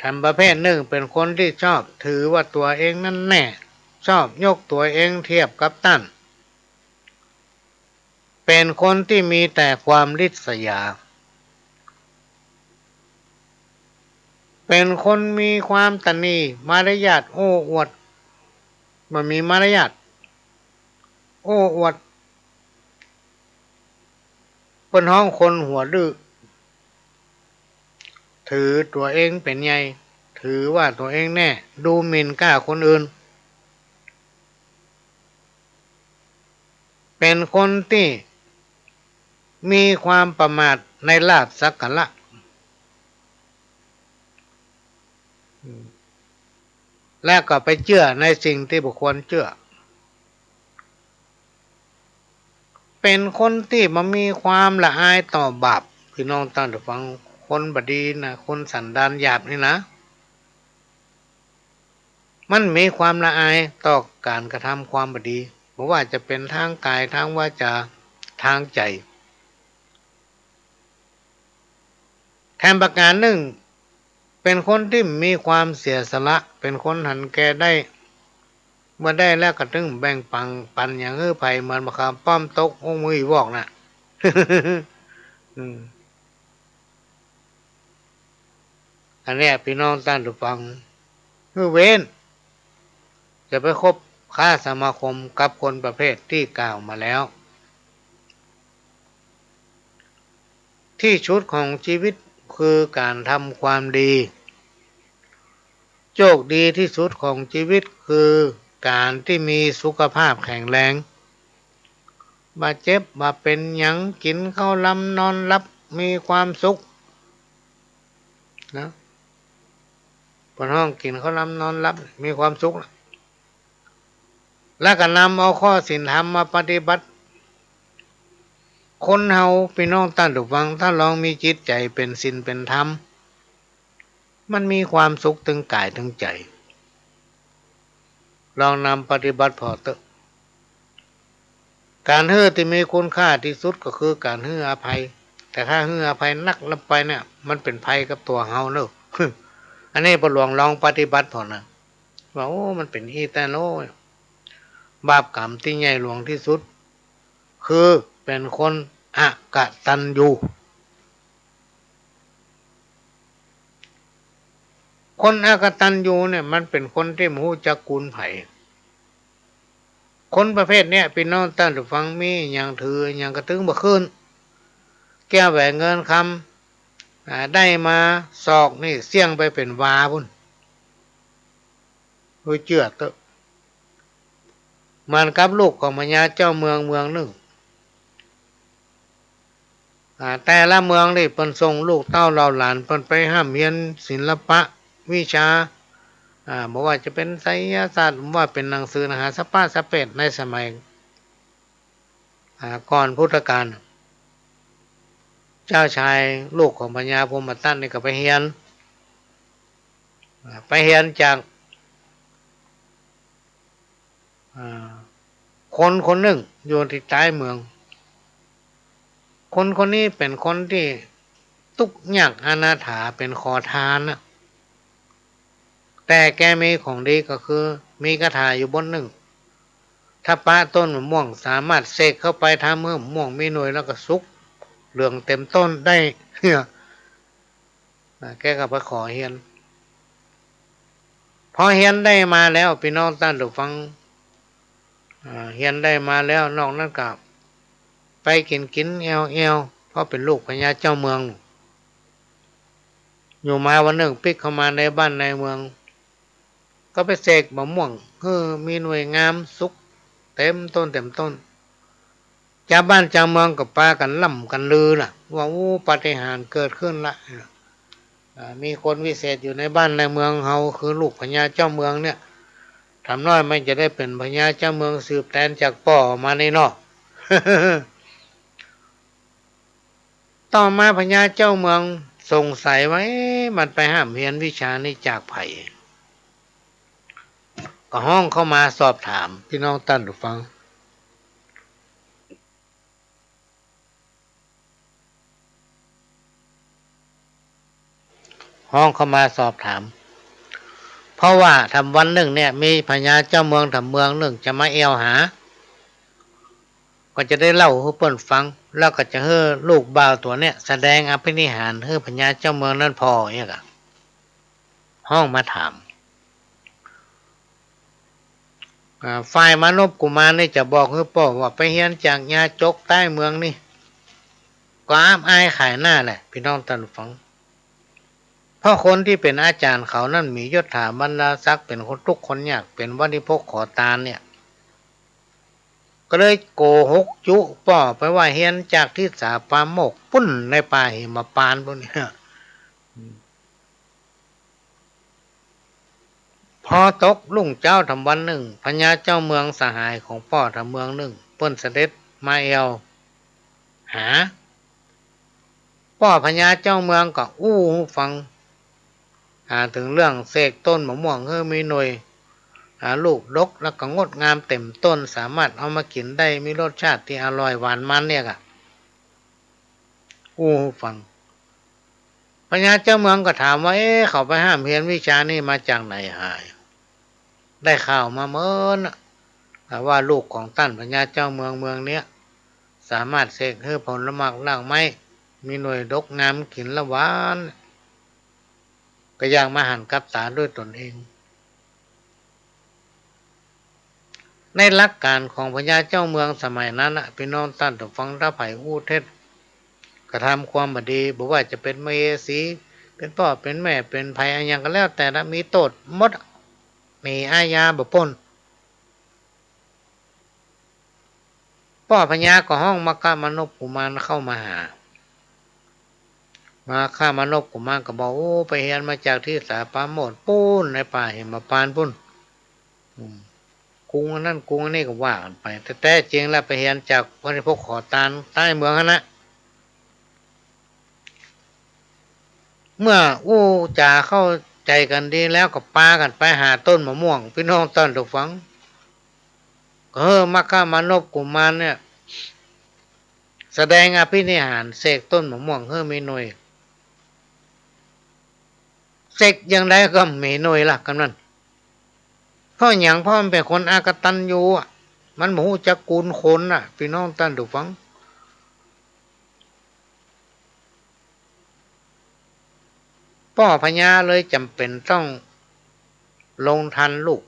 ทำประเภทหนึ่งเป็นคนที่ชอบถือว่าตัวเองนั่นแน่ชอบยกตัวเองเทียบกับตั้นเป็นคนที่มีแต่ความริษยาเป็นคนมีความตนีมารยาทโอ้อวดมันมีมารยาทโอ้อวดเป็นห้องคนหัวดื้อถือตัวเองเป็นใหญ่ถือว่าตัวเองแน่ดูหมิ่นกล้าคนอื่นเป็นคนที่มีความประมาท ในลาภสักการะและก็ไปเชื่อในสิ่งที่บุคคลเชื่อเป็นคนที่มันมีความละอายต่อบาปพี่น้องตั้งแต่ฟังคนบดีนะคนสันดานหยาบนี่นะมันมีความละอายต่อการกระทำความบดีเพราะว่าจะเป็นทางกายทางวาจาทางใจแถมประการหนึ่งเป็นคนที่มีความเสียสละเป็นคนหันแก่ได้เมื่อได้แล้วก็ถึงแบ่งปันอย่างไผ่เหมือนมะขามป้อมตกองมือวอกน่ะ อันนี้พี่น้องท่านผู้ฟังเว้นจะไปคบค้าสมาคมกับคนประเภทที่กล่าวมาแล้วที่ชุดของชีวิตคือการทำความดีโชคดีที่สุดของชีวิตคือการที่มีสุขภาพแข็งแรงบาดเจ็บมาเป็นหยังกินข้าวลำนอนหลับมีความสุขนะบนห้องกินข้าวลำนอนหลับมีความสุขแล้วก็นำเอาข้อศีลธรรมมาปฏิบัติคนเฮาพี่น้องท่านผู้ฟังถ้าลองมีจิตใจเป็นศีลเป็นธรรมมันมีความสุขถึงกายถึงใจลองนำปฏิบัติพอเถอะการให้ที่มีคุณค่าที่สุดก็คือการให้อภัยแต่ถ้าให้อภัยนักลงไปเนี่ยมันเป็นภัยกับตัวเฮาเนอะ อันนี้พอหลวงลองปฏิบัติพอนะว่าโอ้มันเป็นอีแต่โนบาปกรรมที่ใหญ่หลวงที่สุดคือเป็นคนอกตัญญูคนอกตัญญูเนี่ยมันเป็นคนที่มหูจักกุลไผ่คนประเภทเนี้ยพี่น้องตั้งแต่ฟังมีอย่างถืออย่างกระตึงบ่ขึ้นแก้วแหวนเงินคำได้มาศอกนี่เสี่ยงไปเป็นวาพุ่นเจือเตอะมันกับลูกของพญาเจ้าเมืองหนึ่งแต่ละเมืองนี่เพิ่นส่งลูกเต้าเราหลานเพิ่นไปห้ามเรียนศิลปะวิชาบอกว่าจะเป็นไสยศาสตร์ว่าเป็นหนังสือหาสปาสเปดในสมัยก่อนพุทธกาลเจ้าชายลูกของพญาพมตันนี่ก็ไปเรียนจากคนหนึ่งอยู่ที่ใต้เมืองคนนี้เป็นคนที่ทุกข์ยากอนาถาเป็นขอทานนะแต่แกมีของดีก็คือมีกระถาอยู่บนหนึ่งถ้าป้าต้นมะม่วงสามารถเสกเข้าไปทำเมื่อมะม่วงมีหน่วยแล้วก็สุกเหลืองเต็มต้นได้แกก็ไปขอเฮียนพอเฮียนได้มาแล้วพี่น้องท่านผู้ฟังเฮียนได้มาแล้วนอกนั้นกับไปกินเอลเพราะเป็นลูกพญาเจ้าเมืองอยู่มาวันหนึ่งปิกเข้ามาในบ้านในเมืองก็ไปเสกมะม่วงมีหน่วยงามสุกเต็มต้นชาวบ้านชาวเมืองกับปากันล่ำกันลือล่ะว่าปาฏิหาริย์เกิดขึ้นละมีคนวิเศษอยู่ในบ้านในเมืองเฮาคือลูกพญาเจ้าเมืองเนี่ยทำน้อยไม่จะได้เป็นพญาเจ้าเมืองสืบแทนจากพ่อมาในนอก ต่อมาพญาเจ้าเมืองสงสัยไว้มันไปห้ามเรียนวิชานี้จากไผ่ก็ห้องเข้ามาสอบถามพี่น้องท่านผู้ฟังห้องเข้ามาสอบถามเพราะว่าทำวันหนึ่งเนี่ยมีพญาเจ้าเมืองทำเมืองหนึ่งจะมาเอวหาก็จะได้เล่าให้เปิ้นฟังแล้วก็จะให้ลูกบ่าวตัวเนี่ยแสดงอภินิหารให้พญาเจ้าเมืองนั่นพอเนี่ยกะห้องมาถามฝ่ายมนุษย์กุมารนี่จะบอกให้พ่อว่าไปเฮียนจากยาจกใต้เมืองนี่ก็อ้ามอายขายหน้าแหละพี่น้องท่านฟังเพราะคนที่เป็นอาจารย์เขานั่นมียศถาบรรดาศักดิ์เป็นคนทุกคนยากเป็นวันิพกขอตาลเนี่ย ก็เลยโกหกจุป่อไปว่าเฮียนจากที่สาปาโมกปุ้นในป่าหิมพานต์พวกนี้พอตกลุ่งเจ้าทำวันหนึ่งพญาเจ้าเมืองสหายของพ่อทำเมืองหนึ่งเปิ้นเสด็จมาเอวหาพ่อพญาเจ้าเมืองก็อู้ฟังถึงเรื่องเสกต้นมะม่วงมีหน่วยลูกดกแล้วก็งดงามเต็มต้นสามารถเอามากินได้มีรสชาติที่อร่อยหวานมันเนี่ยก็อู้ฟังพญาเจ้าเมืองก็ถามว่าเขาไปห้ามเรียนวิชานี่มาจากไหนหายได้ข่าวมาเมื่อว่าลูกของท่านพญาเจ้าเมืองเนี้ยสามารถเสกให้ผลไม้รากไม้มีหน่วยดกงามกินละหวานก็อยากมาหันกับตาด้วยตนเองในหลักการของพญาเจ้าเมืองสมัยนั้นพี่น้องท่านต้องฟังถ้าไผ่อู้เท็จกระทำความบดีบอกว่าจะเป็นเมสีเป็นพ่อเป็นแม่เป็นภัยอะไรอย่างก็แล้วแต่ละมีโทษหมดมีอาญาบ่พ้นพ่อพญาก็ห้องมาฆ่ามนุษย์กุมารเข้ามาหามาฆ่ามนุษย์กุมารก็บอกไปเฮียนมาจากที่สาปาโมดปูนในป่าหิมพานต์ปุ้นกรุงนั่นกรุงนี่ก็ว่ากันไปแต่แท้จริงแล้วไปเฮียนจากพระนิพพขอตานใต้เมืองนะเมื่ออู้จ่าเข้าใจกันดีแล้วก็ปากันไปหาต้นมะม่วงพี่น้องต้นถูกฟังมาฆ่ามนุษย์กุมารเนี่ยแสดงอภินิหารเสกต้นมะม่วงมีหน่วยเสกอย่างไรก็มีหน่วยล่ะกำนันเพราะอย่างพ่อมันเป็นคนอากตันยูมันหมูจักกูลคนพี่น้องท่านถูกฟังพ่อพญาเลยจำเป็นต้องลงทันลูก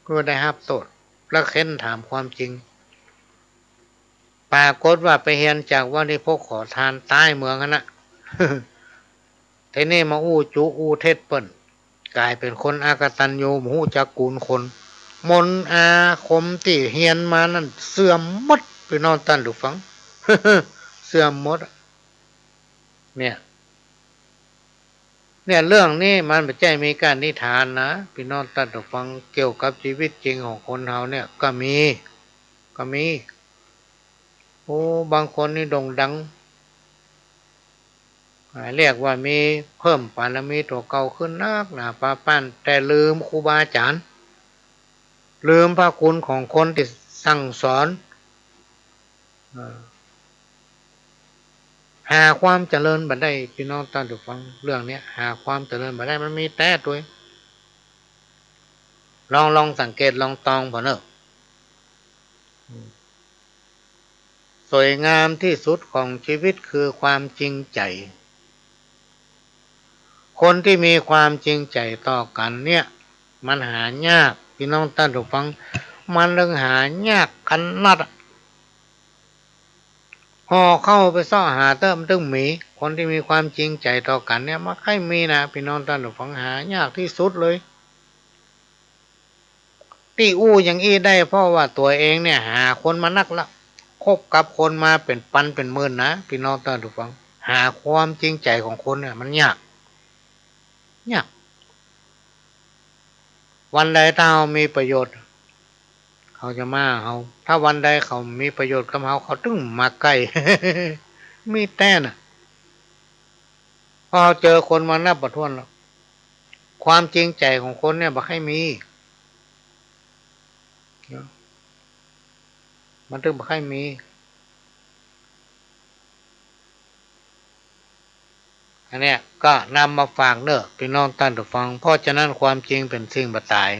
เพื่อได้รับโทษแล้วเค้นถามความจริงปรากฏว่าไปเฮียนจากว่าที่พวกขอทานใต้เมืองนะทีนี้มาอู้จุอู้เทศเปิ้นกลายเป็นคนอากตันยูหมูจักกูลคนมนอาคมที่เฮียนมานั่นเสื่อมหมดพี่น้องท่านถูกฟัง เสื่อมหมดเนี่ยเรื่องนี้มันไม่ใช่มีการนิทานนะพี่น้องท่านผู้ฟังเกี่ยวกับชีวิตจริงของคนเราเนี่ยก็มีบางคนนี่โด่งดังเรียกว่ามีเพิ่มปารมีตัวเก่าขึ้นนักหนาป้าปั้นแต่ลืมครูบาอาจารย์ลืมพระคุณของคนที่สั่งสอนหาความเจริญบัดได้พี่น้องท่านผู้ฟังเรื่องนี้หาความเจริญบัดได้มันมีแต่ตัวลองสังเกตลองตองพอเนอะสวยงามที่สุดของชีวิตคือความจริงใจคนที่มีความจริงใจต่อกันเนี่ยมันหายากพี่น้องท่านผู้ฟังมันเรื่องหายากขนาดพอเข้าไปซ่อหาเติมตึงมีคนที่มีความจริงใจต่อกันเนี่ยมันไม่มีนะพี่น้องท่านผู้ฟังหายากที่สุดเลยที่อู้อย่างอี้ได้เพราะว่าตัวเองเนี่ยหาคนมานักละคบกับคนมาเป็นพันเป็นหมื่นนะพี่น้องท่านผู้ฟังหาความจริงใจของคนเนี่ยมันยากวันใดถ้าเรามีประโยชน์เขาจะมาเขาถ้าวันใดเขามีประโยชน์กับเขาตึ้งมาใกล้ มีแต่น่ะพอเจอคนมานับประท้วงแล้วความจริงใจของคนเนี่ยบอกให้มีมันตึ้งบอกให้มีอันเนี้ยก็นำมาฝากเนอะพี่น้องท่านผู้ฟังเพราะฉะนั้นความจริงเป็นสิ่งบัตตาย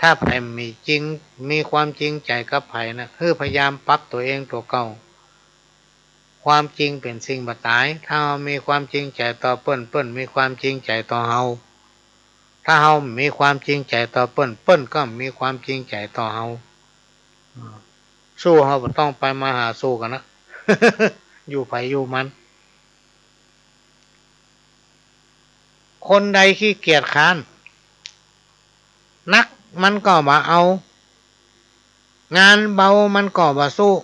ถ้าไผ่มีจริงมีความจริงใจกับไผ่นะคือพยายามปรับตัวเองตัวเก่าความจริงเป็นสิ่งบัตตายถ้าเรามีความจริงใจต่อเปิ้นมีความจริงใจต่อเฮาถ้าเฮามีความจริงใจต่อเปิ้นก็มีความจริงใจต่อเฮาสู้เฮาบ่ต้องไปมาหาสู้กันนะ อยู่ไผอยู่มันคนใดขี้เกียจค้านนักมันก็มาเอา งานเบามันก็บ่สู้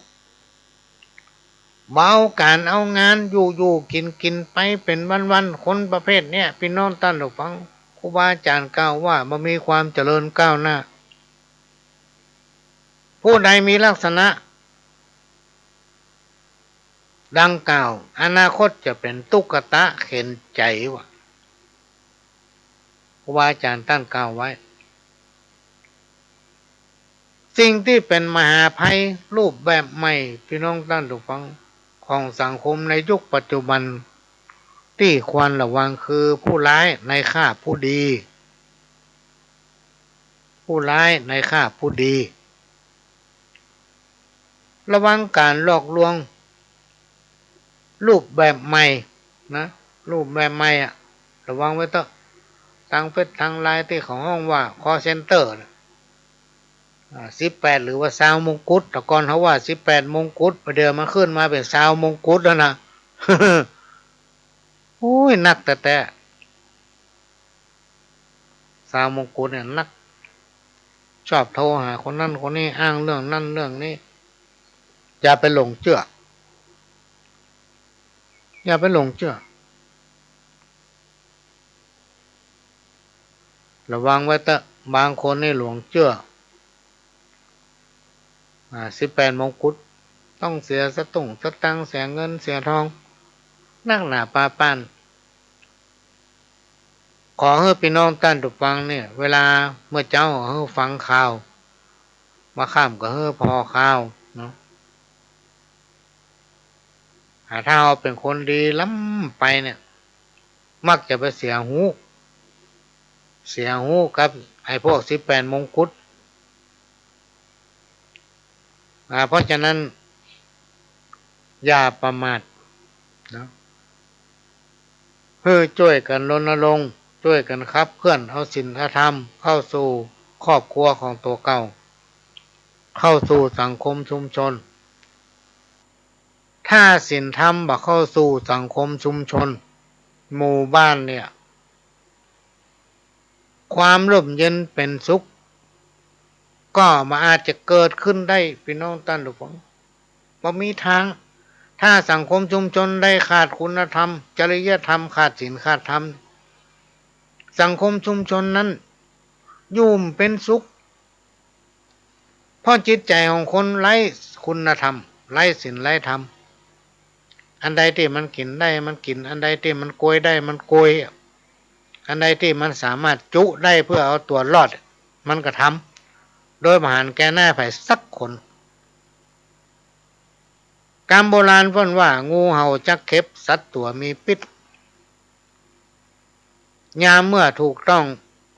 เบาการเอางานอยู่กินไปเป็นวันคนประเภทเนี้ยพี่น้องท่านผู้ฟังครูบาอาจารย์กล่าวว่าบ่มีความเจริญก้าวหน้าผู้ใดมีลักษณะดังกล่าวอนาคตจะเป็นตุ๊กตาเข็นใจวะครูบาอาจารย์ท่านกล่าวไว้สิ่งที่เป็นมหาภัยรูปแบบใหม่พี่น้องท่านผู้ฟังของสังคมในยุคปัจจุบันที่ควรระวังคือผู้ร้ายในฆ่าผู้ดีผู้ร้ายในฆ่าผู้ดีระวังการหลอกลวงรูปแบบใหม่นะรูปแบบใหม่อะระวังไว้เถอะทางเฟซทางไลน์ที่ของห้องว่า call center 18หรือว่า20มงกุฎแต่ก่อนเขาว่า18มงกุฎประเดี๋ยวมันขึ้นมาเป็น20มงกุฎแล้วนะ โอ้ยนักแต่20มงกุฎเนี่ยนักชอบโทรหาคนนั้นคนนี้อ้างเรื่องนั้นเรื่องนี้อย่าไปหลงเชื่ออย่าไปหลงเชื่อระวังไว้เถอะบางคนนี่หลงเชื่อ18มงกุฎต้องเสียสตุ้งสตังค์เสียเงินเสียทองนักหนาปาป้านขอให้พี่น้องท่านผู้ฟังเนี่ยเวลาเมื่อเจ้าให้ฟังข่าวมาข้ามก็ให้พอข่าวเนาะถ้าเราเป็นคนดีล้ำไปเนี่ยมักจะไปเสียหูกับไอ้พวก18มงกุฎเพราะฉะนั้นอย่าประมาทนะเพื่อช่วยกันรณรงค์ช่วยกันขับเคลื่อนเอาศีลธรรมเข้าสู่ครอบครัวของตัวเก่าเข้าสู่สังคมชุมชนถ้าศีลธรรมบ่เข้าสู่สังคมชุมชนหมู่บ้านเนี่ยความร่มเย็นเป็นสุขก็มาอาจจะเกิดขึ้นได้พี่น้องท่านผู้ฟังบ่มีทางถ้าสังคมชุมชนได้ขาดคุณธรรมจริยธรรมขาดศีลขาดธรรมสังคมชุมชนนั้นยุ่มเป็นสุขเพราะจิตใจของคนไร้คุณธรรมไร้ศีลไร้ธรรมอันใดที่มันกินได้มันกินอันใดที่มันโกยได้มันโกยอันใดที่มันสามารถจุได้เพื่อเอาตัวรอดมันก็ทำโดยมหารแก่หน้าไผสักคนการโบราณเพิ่นว่างูเห่าจักเข็บสัตว์ตัวมีพิษยามเมื่อถูกต้อง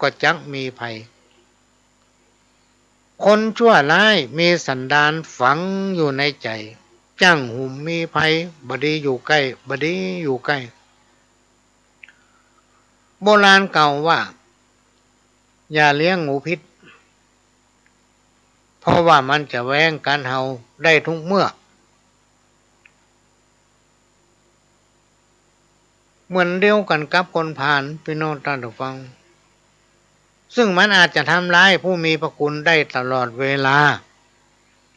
ก็จักมีภัยคนชั่วร้ายมีสันดานฝังอยู่ในใจจ้างหุ่มมีภัยบดีอยู่ใกล้บดีอยู่ใกล้โบราณเก่าว่าอย่าเลี้ยงงูพิษเพราะว่ามันจะแว้งการเห่าได้ทุกเมื่อเหมือนเดียวกันกับคนผ่านพี่น้องท่านผู้ฟังซึ่งมันอาจจะทำร้ายผู้มีพระคุณได้ตลอดเวลา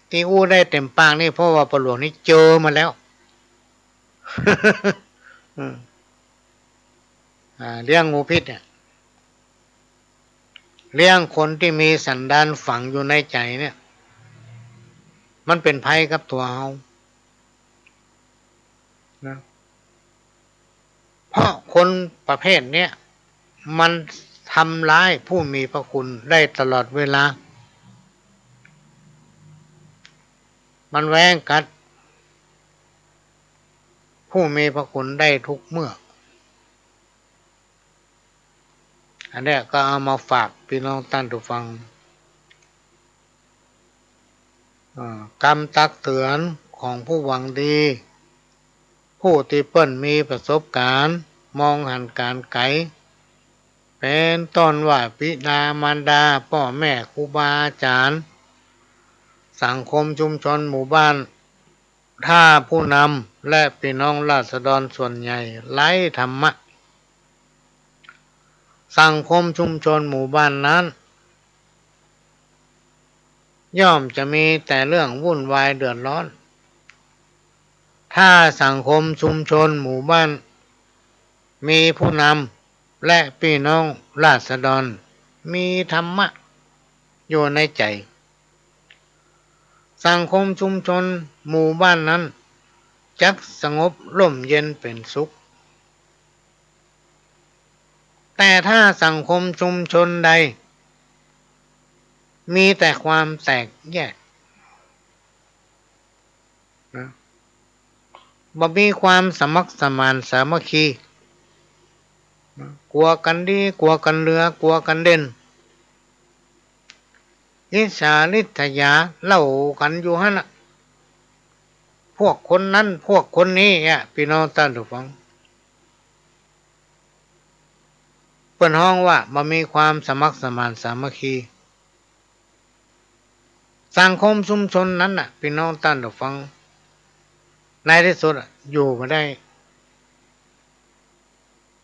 ที่อู้ได้เต็มปากนี่เพราะว่าประหลวงนี่เจอมาแล้ว เลี้ยงงูพิษเนี่ยเลี้ยงคนที่มีสันดานฝังอยู่ในใจเนี่ยมันเป็นภัยกับตัวเรานะเพราะคนประเภทเนี้ยมันทำร้ายผู้มีพระคุณได้ตลอดเวลามันแว้งกัดผู้มีพระคุณได้ทุกเมื่ออันนี้ก็เอามาฝากพี่น้องท่านผู้ฟังกรรมตักเตือนของผู้หวังดีผู้ที่เปิ้นมีประสบการณ์มองหันการไกลเป็นต้นว่าบิดามารดาพ่อแม่ครูบาอาจารย์สังคมชุมชนหมู่บ้านถ้าผู้นำและพี่น้องราษฎรส่วนใหญ่ไร้ธรรมะสังคมชุมชนหมู่บ้านนั้น ย่อมจะมีแต่เรื่องวุ่นวายเดือดร้อนถ้าสังคมชุมชนหมู่บ้านมีผู้นำและพี่น้องราษฎรมีธรรมะอยู่ในใจสังคมชุมชนหมู่บ้านนั้นจักสงบร่มเย็นเป็นสุขแต่ถ้าสังคมชุมชนใดมีแต่ความแตกแยกนะบ่มีความสมัครสมานสามัคคีกลัวกันดีกลัวกันเหลือกลัวกันเด่นอิจฉาริษยาเล่ากันอยู่หั่นน่ะพวกคนนั้นพวกคนนี้พี่น้องท่านผู้ฟังเปิ้นฮ้องว่าบ่มีความสมัครสมานสามัคคีสังคมชุมชนนั้นน่ะพี่น้องท่านผู้ฟังในที่สุดอยู่มาได้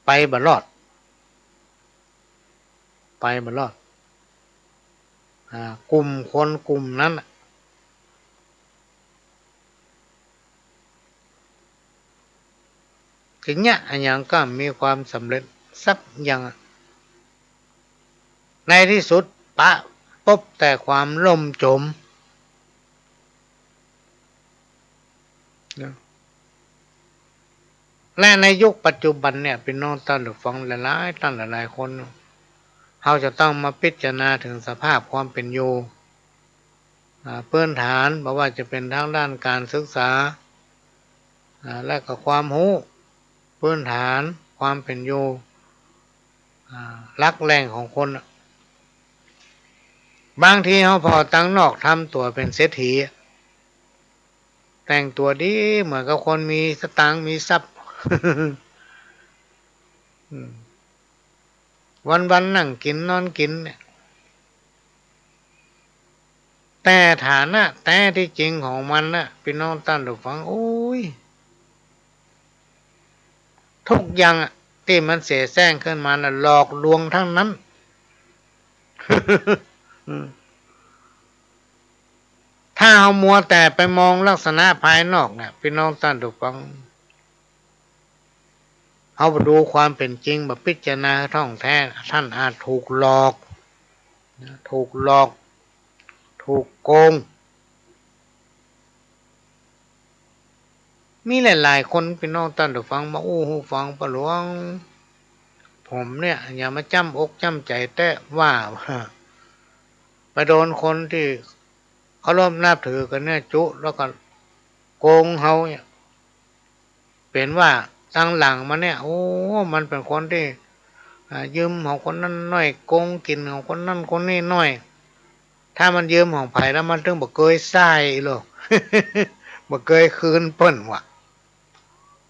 ไปบ่รอดไปบ่รอดกลุ่มคนกลุ่มนั้นถึงเนี่ยอันยังก็มีความสำเร็จสักอย่างในที่สุดปะพบแต่ความล่มจมและในยุคปัจจุบันเนี่ยพี่น้องท่านผู้ฟังหลายๆท่านหลายๆคนเราจะต้องมาพิจารณาถึงสภาพความเป็นอยู่พื้นฐานไม่ว่าจะเป็นทางด้านการศึกษาและก็ความรู้พื้นฐานความเป็นอยู่ลักแหล่งของคนบางทีเขาพอตั้งนอกทำตัวเป็นเศรษฐีแต่งตัวดีเหมือนกับคนมีสตางค์มีทรัพย์ วันนั่งกินนอนกินเนี่ยแต่ฐานะแต่ที่จริงของมันนะพี่น้องท่านผู้ฟังโอ้ยทุกอย่างที่มันเสแสร้งขึ้นมาน่ะหลอกลวงทั้งนั้น ถ้าเอามัวแต่ไปมองลักษณะภายนอกเนี่ยพี่น้องท่านผู้ฟังเอาไปดูความเป็นจริงแบบพิจารณาท่องแท้ท่านอาจถูกหลอกถูกหลอกถูกโกงมีหลายๆคนพี่น้องท่านผู้ฟังมาอู้หูฟังปะหลวงผมเนี่ยอย่ามาจ้ำอกจ้ำใจแต่ว่าไปโดนคนที่เขาร่วมนับถือกันเนี่ยจุแล้วก็โกงเขาเนี่ยเป็นว่าตั้งหลังมาเนี่ยโอ้มันเป็นคนที่ยืมของคนนั้นน้อยโกงกินของคนนั้นคนนี้น้อยถ้ามันยืมของไผ่แล้วมันถึงบ่เคยใส่หรอก บ่เคยคืนเปิ้นว่ะ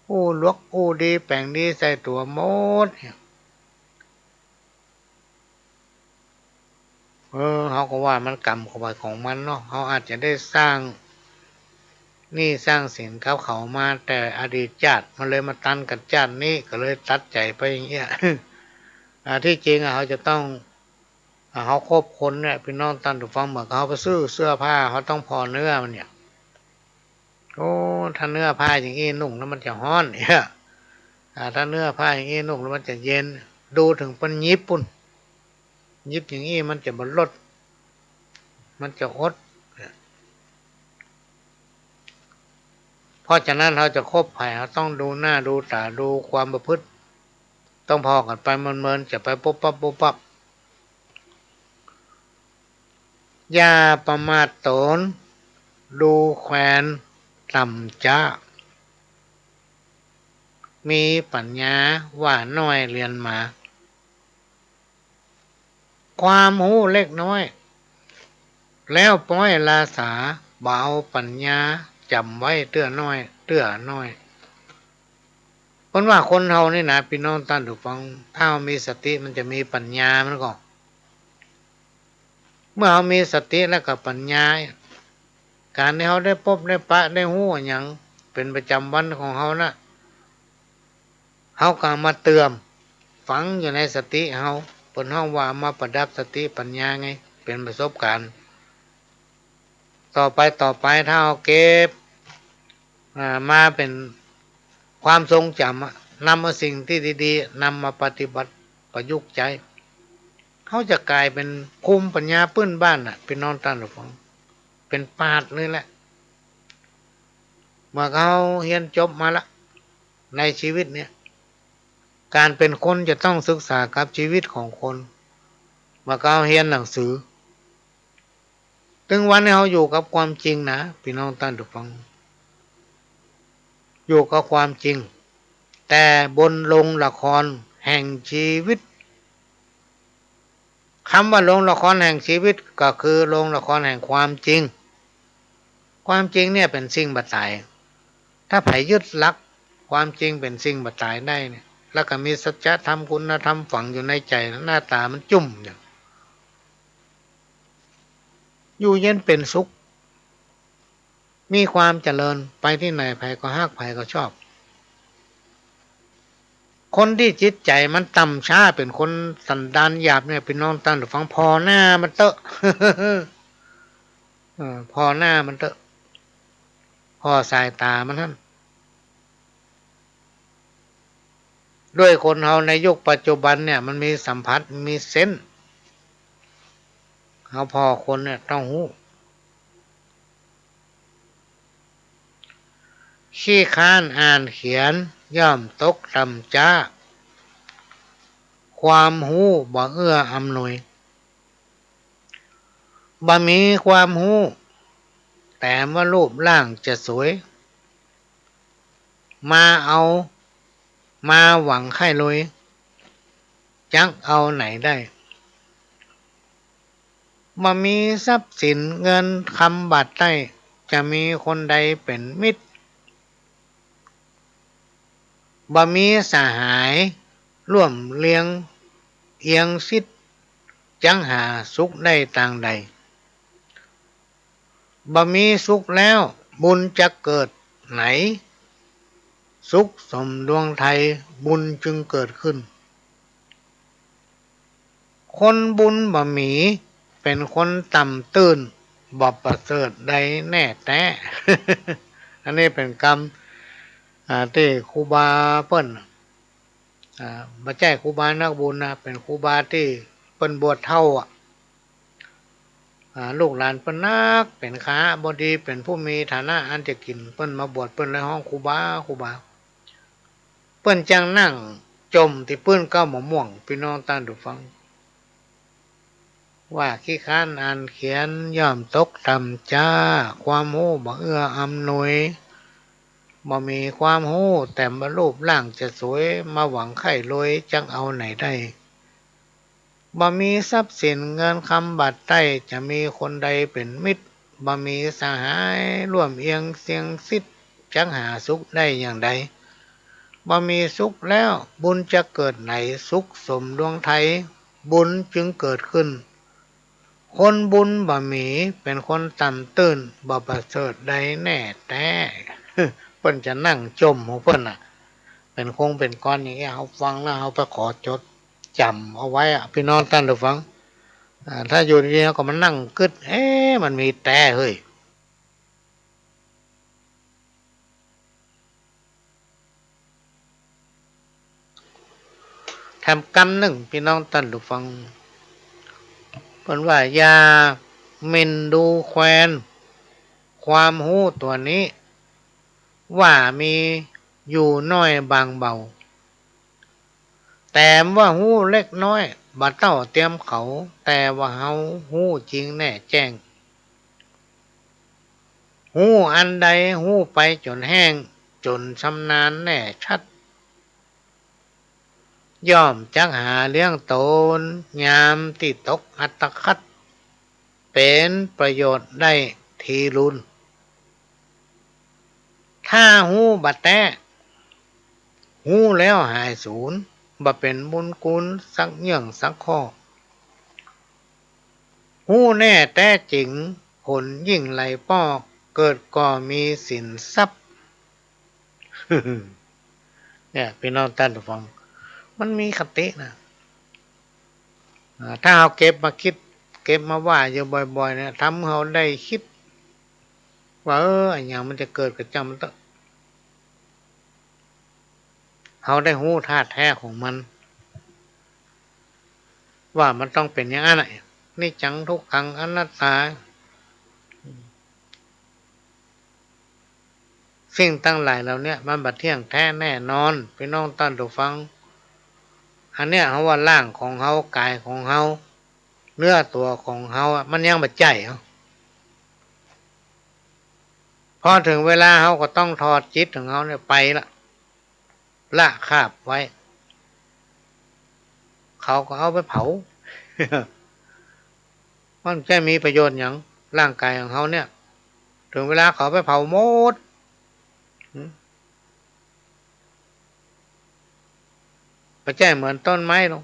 อู้ลวกอู้ดีแปลงดีใส่ตัวหมดเขาก็ว่ามันกรรมของไปของมันเนาะเขาอาจจะได้สร้างนี่สร้างสินเขามาแต่อดีตชาติมันเลยมาตันกับชาตินี้ก็เลยตัดใจไปอย่างเงี้ย ที่จริงเขาจะต้องเขาคบคนเนี่ยพี่น้องท่านผู้ฟังเหมือนเขาไปซื้อเสื้อผ้าเขาต้องพอเนื้อมันเนี่ยโอ้ถ้าเนื้อผ้าอย่างนี้นุ่งแล้วมันจะฮ้อนเนี่ยถ้าเนื้อผ้าอย่างนี้นุ่งแล้วมันจะเย็นดูถึงเป็นยิบปุ่นยิบอย่างนี้มันจะบรรลดมันจะอดเพราะฉะนั้นเราจะคบไผ่เราต้องดูหน้าดูตาดูความประพฤติต้องพอกันไปเมินๆจะไปปุ๊บปั๊บปุ๊บปั๊บอย่าประมาทตนดูแควนต่ำจ้ามีปัญญาว่าน้อยเรียนมาความหูเล็กน้อยแล้วปล่อยลาสาเบาปัญญาจำไว้เตื้อน้อยเตื้อน้อยเพราะว่าคนเฮานี่นะพี่น้องท่านผู้ฟังถ้ามีสติมันจะมีปัญญามันก็เมื่อเรามีสติแล้วก็ปัญญาการที่เขาได้พบได้ปะได้หู้อย่างเป็นประจำวันของเขานะเขาก็มาเตือนฝังอยู่ในสติเขาเปิดห้องว่ามาประดับสติปัญญาไงเป็นประสบการณ์ ต่อไปถ้าเอาเก็บมาเป็นความทรงจำนำเอาสิ่งที่ดีๆนำมาปฏิบัติประยุกต์ใจเขาจะกลายเป็นภูมิปัญญาพื้นบ้านพี่น้องท่านผู้ฟังเป็นปราชญ์เลยแหละเมื่อเขาเรียนจบมาละในชีวิตเนี่ยการเป็นคนจะต้องศึกษากับชีวิตของคนเมื่อเขาเรียนหนังสือถึงวันนี้เขาอยู่กับความจริงนะพี่น้องท่านผู้ฟังอยู่กับความจริงแต่บนโรงละครแห่งชีวิตคำว่าโรงละครแห่งชีวิตก็คือโรงละครแห่งความจริงความจริงเนี่ยเป็นสิ่งบัตายถ้าไผยึดลักความจริงเป็นสิ่งบัตายได้เนี่ยแล้วก็มีสัจธรรมคุณธรรมฝังอยู่ในใจหน้าตามันจุ่มอยู่เย็นเป็นสุขมีความเจริญไปที่ไหนไผก็ฮักไผก็ชอบคนที่จิตใจมันต่ำช้าเป็นคนสันดานหยาบเนี่ยพี่น้องท่านฟังพอหน้ามันเตอะ พอหน้ามันเตอะพอสายตามันท่านด้วยคนเฮาในยุคปัจจุบันเนี่ยมันมีสัมผัสมีเซนส์เฮาพอคนเนี่ยต้องหู้ขี้ค้านอ่านเขียนย่อมตกต่ำจ้าความหู้บ่เอื้ออำนวยบ่มีความหู้แต่ว่ารูปร่างจะสวยมาหวังไข่ลอยจักเอาไหนได้บ่มีทรัพย์สินเงินคำบัตรได้จะมีคนใดเป็นมิตรบ่มีสหายร่วมเลี้ยงเอียงซิดจังหาสุขได้ต่างใดบ่มีสุขแล้วบุญจะเกิดไหนสุขสมดวงไทยบุญจึงเกิดขึ้นคนบุญบ่มีเป็นคนต่ำตื้นบ่ประเสริฐใดแน่แท้ อันนี้เป็นกรรมที่ครูบาเปิ้นบ่ใช่ครูบานักบุญนะเป็นครูบาที่เปิ้นบวชเท่าลูกหลานเปิ้นนักเป็นค้าบดีเป็นผู้มีฐานะอันจะกินเปิ้นมาบวชเปิ้นในห้องครูบาเปิ้นจังนั่งจมที่ปื้นเก้ามะม่วงพี่น้องท่านผู้ฟังว่าขี้ค้านอ่านเขียนย่อมตกต่ำจ้าความรู้บ่เอื้ออำนวยบ่มีความรู้แต่มารูปร่างจะสวยมาหวังไข่รวยจังเอาไหนได้บ่มีทรัพย์สินเงินคำบัตรได้จะมีคนใดเป็นมิตรบ่มีสหายร่วมเอียงเสียงซิดจังหาสุขได้อย่างใดบ่มีสุขแล้วบุญจะเกิดไหนสุขสมดวงไทยบุญจึงเกิดขึ้นคนบุญบ่มีเป็นคนต่ำตื้นบ่ประเสริฐใดแน่แท้เพิ่นจะนั่งจมของเพิ่นเป็นคงเป็นก้อนอย่างเงี้ยเฮาฟังแล้วเฮาไปขอจดจำเอาไว้พี่น้องท่านผู้ฟังถ้าอยู่ดีๆก็มานั่งกึดมันมีแต่เฮ้ยทำกรรมหนึ่งพี่น้องท่านผู้ฟังเพิ่นว่าอย่าหมิ่นดูแคลนความรู้ตัวนี้ว่ามีอยู่น้อยบางเบาแต่ว่าหู้เล็กน้อยบ่เต้าเตรียมเขาแต่ว่าเฮาหู้จริงแน่แจ้งหู้อันใดหู้ไปจนแห้งจนชำนาญแน่ชัดย่อมจักหาเลี้ยงตนยามที่ตกอัตคัดเป็นประโยชน์ได้ทีรุนถ้าหู้บ่แต้หู้แล้วหายสูญบ่เป็นบุญกุลสักเยื่องสักข้อหู้แน่แท้จริงผลยิ่งไหลป้อเกิดก็มีสินทรัพย์ เนี่ยพี่น้องท่านผู้ฟังมันมีคตินะถ้าเราเก็บมาคิดเก็บมาว่าอยู่บ่อยๆเนี่ยทำให้เราได้คิด ว่าอันอย่างมันจะเกิดกับจำมันต้องเขาได้หู้ธาตุแท้ของมันว่ามันต้องเป็นอย่างนั้นนี่จังทุกขังอนัตตาสิ่งตั้งหลายเหล่านี้มันบัดเที่ยงแท้แน่นอนพี่น้องตั้งตัวฟังอันเนี้ยเขาว่าร่างของเขากายของเขาเนื้อตัวของเขามันยังบัดใจพอถึงเวลาเขาก็ต้องถอดจิตของเขาเนี่ยไปละคาบไว้เขาก็เอาไปเผา มันแค่มีประโยชน์อย่างร่างกายของเขาเนี่ยถึงเวลาเขาไปเผาหมดไปแจ้เหมือนต้นไม้ลง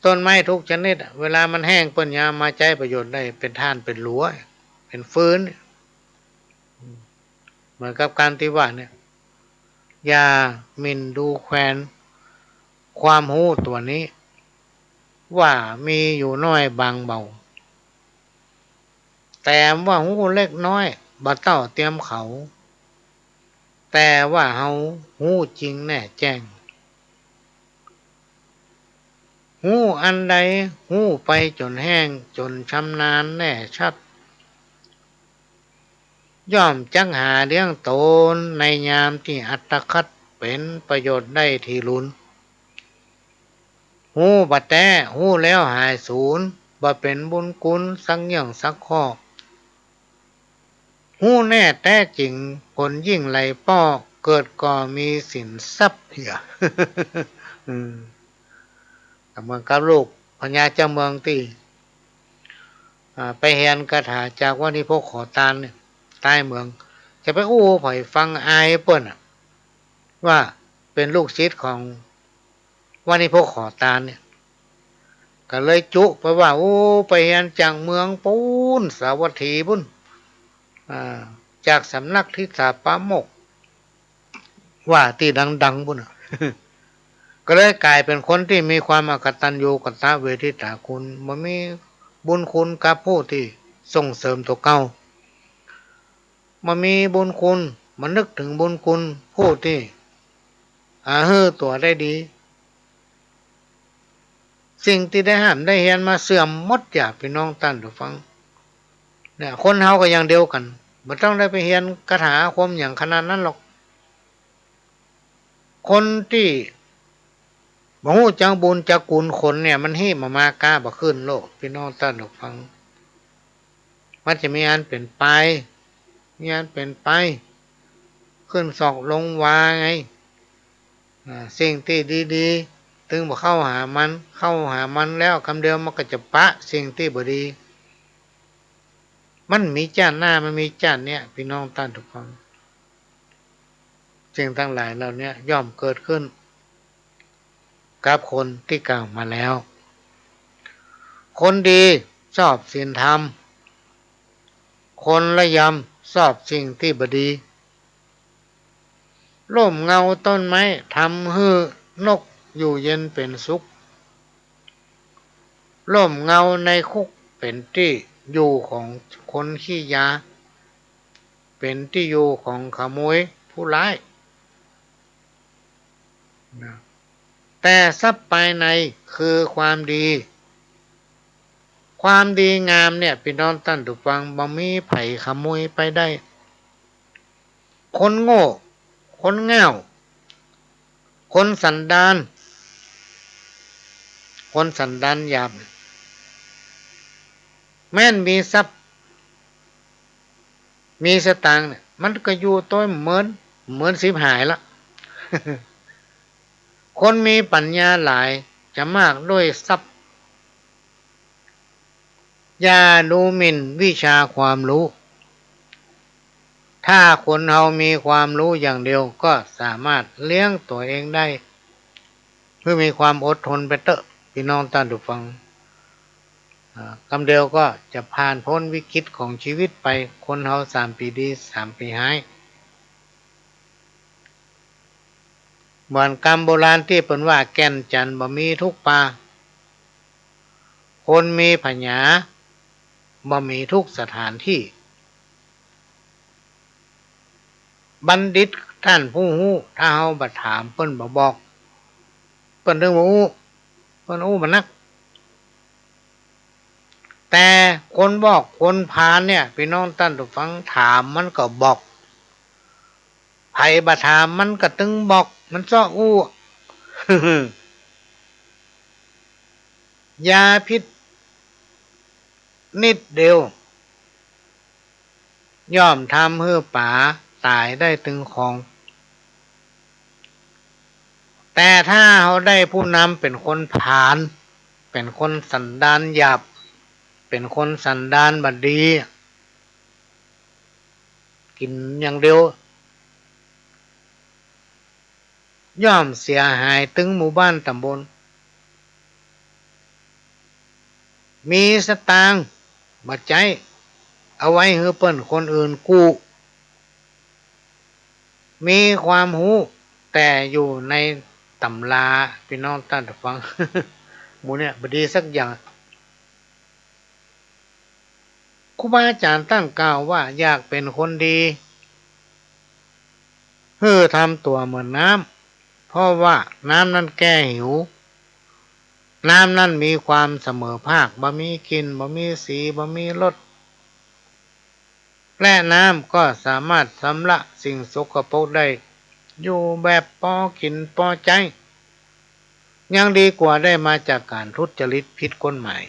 ต้นไม้ทุกชนิดเวลามันแห้งเปิ้นยามมาใช้ประโยชน์ได้เป็นท่านเป็นหลัวเป็นฟื้นเหมือนกับการที่ว่าเนี่ยอย่าหมิ่นดูแควนความหูตัวนี้ว่ามีอยู่น้อยบางเบาแต่ว่าหูเล็กน้อยบ่เต้าเตรียมเขาแต่ว่าเฮาหูจริงแน่แจ้งหูอันใดหูไปจนแห้งจนชำนาญแน่ชัดย่อมจักหาเลี้ยงตนในยามที่อัตคัดเป็นประโยชน์ได้ทีลุนหูบัดแต่หูแล้วหายสูญบ่เป็นบุญกุลสักอย่างสักข้อหูแน่แท้จริงผลยิ่งไหลป้อเกิดก่อมีสินทรัพย์เหี้ย เหมือนกับลูกพญาเจ้าเมืองที่ไปเฮียนคาถาจากวันิพกขอตานเนี่ยใต้เมืองจะไปอู้ไผ่ฟังอายเปิ้นว่าเป็นลูกศิษย์ของวันิพกขอตานเนี่ยก็เลยจุไปว่าโอ้ไปเฮียนจากเมืองปูนสาวัตถีบุญจากสำนักทิศาปาโมกว่าที่ดังๆบุญ ก็เลยกลายเป็นคนที่มีความอกตัญญูกตเวทิตาคุณมันมีบุญคุณกับผู้ที่ส่งเสริมตัวเก่ามันมีบุญคุณมันนึกถึงบุญคุณผู้ที่ตัวได้ดีสิ่งที่ได้ห้ามได้เห็นมาเสื่อมหมดอย่าพี่น้องตั้นทุกฟังเนี่ยคนเฮาก็อย่างเดียวกันไม่ต้องได้ไปเรียนคาถาอาคมอย่างขนาดนั้นหรอกคนที่บ่ฮู้จักบุญจักกุลคนเนี่ยมันหิมากล้าบ่ขึ้นโลกพี่น้องตั้นทุกฟังมันจะมีอันเป็นไปมีอันเป็นไปขึ้นศอกลงวาไงสิ่งที่ดีๆถึงบ่เข้าหามันแล้วคำเดียวมันก็จะปะสิ่งที่บ่ดีมันมีจ้านหน้ามันมีจ้านเนี่ยพี่น้องท่านทุกคนสิ่งทั้งหลายเหล่านี้ย่อมเกิดขึ้นกับคนที่กล่าวมาแล้วคนดีชอบศีลธรรมคนละยำชอบสิ่งที่บดีร่มเงาต้นไม้ทำให้นกอยู่เย็นเป็นสุขร่มเงาในคุกเป็นที่อยู่ของคนขี้ยาเป็นที่อยู่ของขโมยผู้ร้ายแต่ทรัพย์ภายในคือความดีความดีงามเนี่ยพี่น้องท่านทุกฟังบ่มีไผขโมยไปได้คนโง่คนแง่วคนสันดานหยาบแม้นมีทรัพย์มีสตางค์เนี่ยมันก็อยู่ตัวเหมือนสิบหายละ คนมีปัญญาหลายจะมากด้วยทรัพย์อย่าดูหมิ่นวิชาความรู้ถ้าคนเรามีความรู้อย่างเดียวก็สามารถเลี้ยงตัวเองได้เพื่อมีความอดทนไปเถอะพี่น้องท่านผู้ฟังคำเดียวก็จะผ่านพ้นวิกฤตของชีวิตไปคนเรา3 ปีดี3 ปีหายเหมือนคำโบราณที่เป็นว่าแก่นจันทร์บ่มีทุกป่าคนมีปัญญาบ่มีทุกสถานที่ บัณฑิตท่านผู้ฮู้ถ้าเฮาบัดถามเปิ้นบ่บอกเปิ้นถึงบ่ฮู้เปิ้นฮู้บ่นักแต่คนบอกคนพาลเนี่ยพี่น้องท่านผู้ฟังถามมันก็บอกไผบ่ถามมันก็ตึงบอกมันซ้ออู้ ยาพิษนิดเดียวย่อมทำให้ป๋าตายได้ถึงของแต่ถ้าเขาได้ผู้นำเป็นคนผาลเป็นคนสันดานหยาบเป็นคนสันดานบดีกินอย่างเดียวย่อมเสียหายถึงหมู่บ้านตำบลมีสตางค์บัดใจเอาไว้ให้เปิ้นคนอื่นกู้มีความรู้แต่อยู่ในตำราพี่น้องท่านฟัง หมู่เนี่ยบดีสักอย่างครูบาอาจารย์ตั้งกล่าวว่าอยากเป็นคนดีทำตัวเหมือนน้ำเพราะว่าน้ำนั้นแก้หิวน้ำนั้นมีความเสมอภาคบ่มีกลิ่นบ่มีสีบ่มีรสและน้ำก็สามารถชำระสิ่งสกปรกได้อยู่แบบพอกินพอใจยังดีกว่าได้มาจากการทุจริตผิดกฎหมาย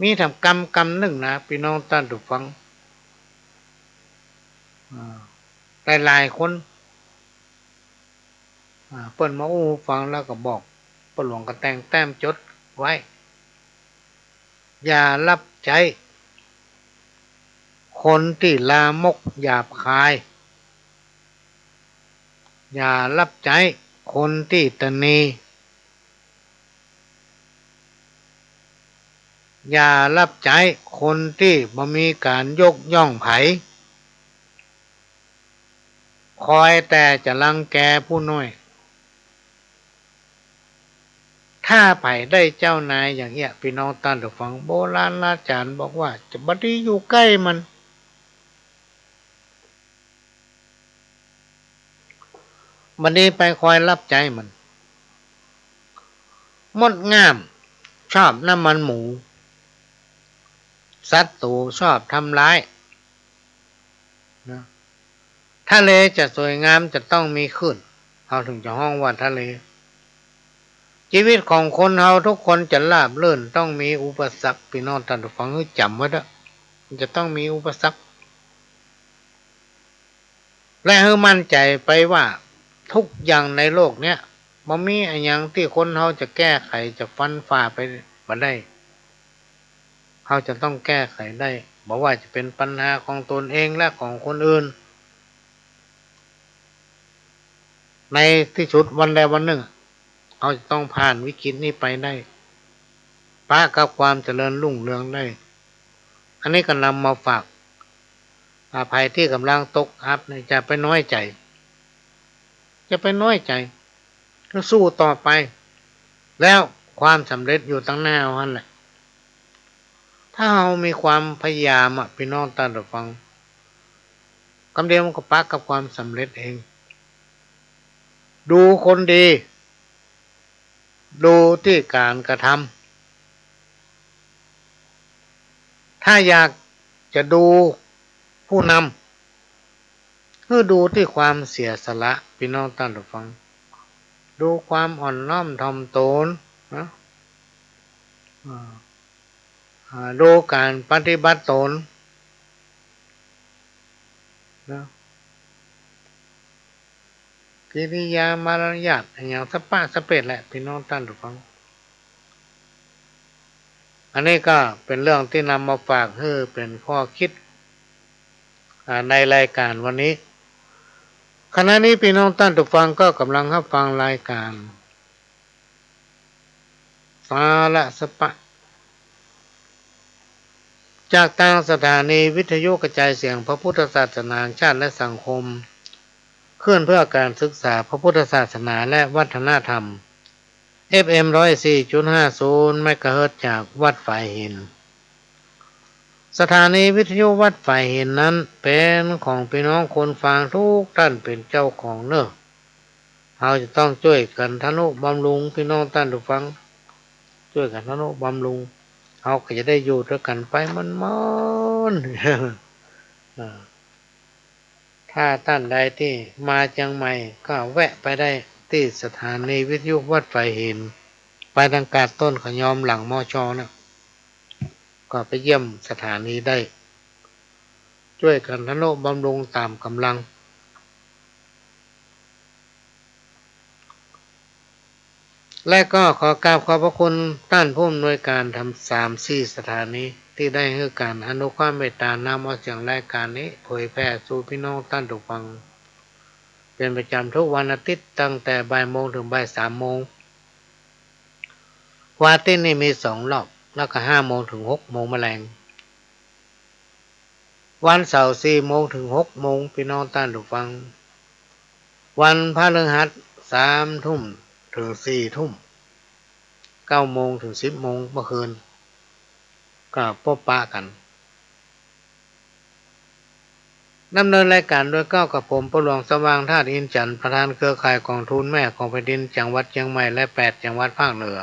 มีทำกรรมหนึ่งนะพี่น้องท่านผู้ฟังหลายๆคนเปิ้นมาอู้ฟังแล้วก็บอกเปิ้นหลวงก็แต่งแต้มจดไว้อย่ารับใจคนที่ลามกหยาบคายอย่ารับใจคนที่ตนีอย่ารับใจคนที่บ่มีการยกย่องไผคอยแต่จะรังแกผู้น้อยถ้าไผได้เจ้านายอย่างเงี้ยพี่น้องท่านผู้ฟังโบราณอาจารย์บอกว่าจะบ่ได้อยู่ใกล้มันบัดนี้ไปคอยรับใจมันมดงามชอบน้ำมันหมูศัตรูชอบทำร้ายนะทะเลจะสวยงามจะต้องมีคลื่นเขาถึงจะห้องว่าทะเลชีวิตของคนเราทุกคนจะราบรื่นต้องมีอุปสรรคพี่น้องท่านผู้ฟังให้จำไว้ด้วยมันจะต้องมีอุปสรรคและให้มั่นใจไปว่าทุกอย่างในโลกเนี้ยบ่มีอันหยังที่คนเราจะแก้ไขจะฟันฝ่าไปบ่ได้เขาจะต้องแก้ไขได้บอกว่าจะเป็นปัญหาของตนเองและของคนอื่นในที่สุดวันใดวันหนึ่งเขาจะต้องผ่านวิกฤตนี้ไปได้ปะกับความเจริญรุ่งเรืองได้อันนี้ก็นำมาฝากภัยที่กำลังตกอับจะไปน้อยใจจะไปน้อยใจก็สู้ต่อไปแล้วความสำเร็จอยู่ตั้งหน้าท่านแหละถ้าเรามีความพยายามพี่น้องท่านผู้ฟังคำเดียวมันก็ปักกับความสำเร็จเองดูคนดีดูที่การกระทำถ้าอยากจะดูผู้นำคือดูที่ความเสียสละพี่น้องท่านผู้ฟังดูความอ่อนน้อมถ่อมตนนะดูการปฏิบัติตนนะกิริยามารยาทอย่างสปะสเปดแหละพี่น้องท่านผู้ฟังอันนี้ก็เป็นเรื่องที่นำมาฝากให้เป็นข้อคิดในรายการวันนี้ขณะนี้พี่น้องท่านผู้ฟังก็กำลังรับฟังรายการสาระสปะจากทางสถานีวิทยุกระจายเสียงพระพุทธศาสนาชาติและสังคมเคลื่อนเพื่อการศึกษาพระพุทธศาสนาและวัฒนธรรม FM 104.50 เมกะเฮิรตซ์จากวัดฝายหิน สถานีวิทยุวัดฝ่ายหินนั้นเป็นของพี่น้องคนฟังทุกท่านเป็นเจ้าของเนอะเราจะต้องช่วยกันทนุบำรุงพี่น้องท่านทุกฟังช่วยกันทนุบำรุงเราก็จะได้อยู่ด้วยกันไปมันถ้าท่านใดที่มาเชียงใหม่ก็แวะไปได้ที่สถานีวิทยุวัดฝ่ายหินไปทางกาดต้นขยอมหลังมอชอนะก็ไปเยี่ยมสถานีได้ช่วยกันทนุบำรุงตามกำลังและก็ขอกราบขอบพระคุณท่านผู้อำนวยการทำ3-4 สถานีที่ได้ให้การอนุเคราะห์เมตตานำเอาเสียงรายการนี้เผยแพร่สู่พี่น้องท่านทุกฟังเป็นประจำทุกวันอาทิตย์ตั้งแต่บ่ายโมงถึงบ่าย3 โมงวันอาทิตย์นี้มี2 รอบแล้วก็5 โมงถึง 6 โมงแมลงวันเสาร์4 โมงถึง 6 โมงพี่น้องท่านทุกฟังวันพฤหัส3 ทุ่มถึง 4 ทุ่ม9 โมงถึง 10 โมงเมื่อคืนก็พบปะกันดำเนินรายการโดยกับผมประหลวงสว่างธาตุอินจันทร์ประธานเครือข่ายกองทุนแม่ของแผ่นดินจังหวัดเชียงใหม่และ8 จังหวัดภาคเหนือ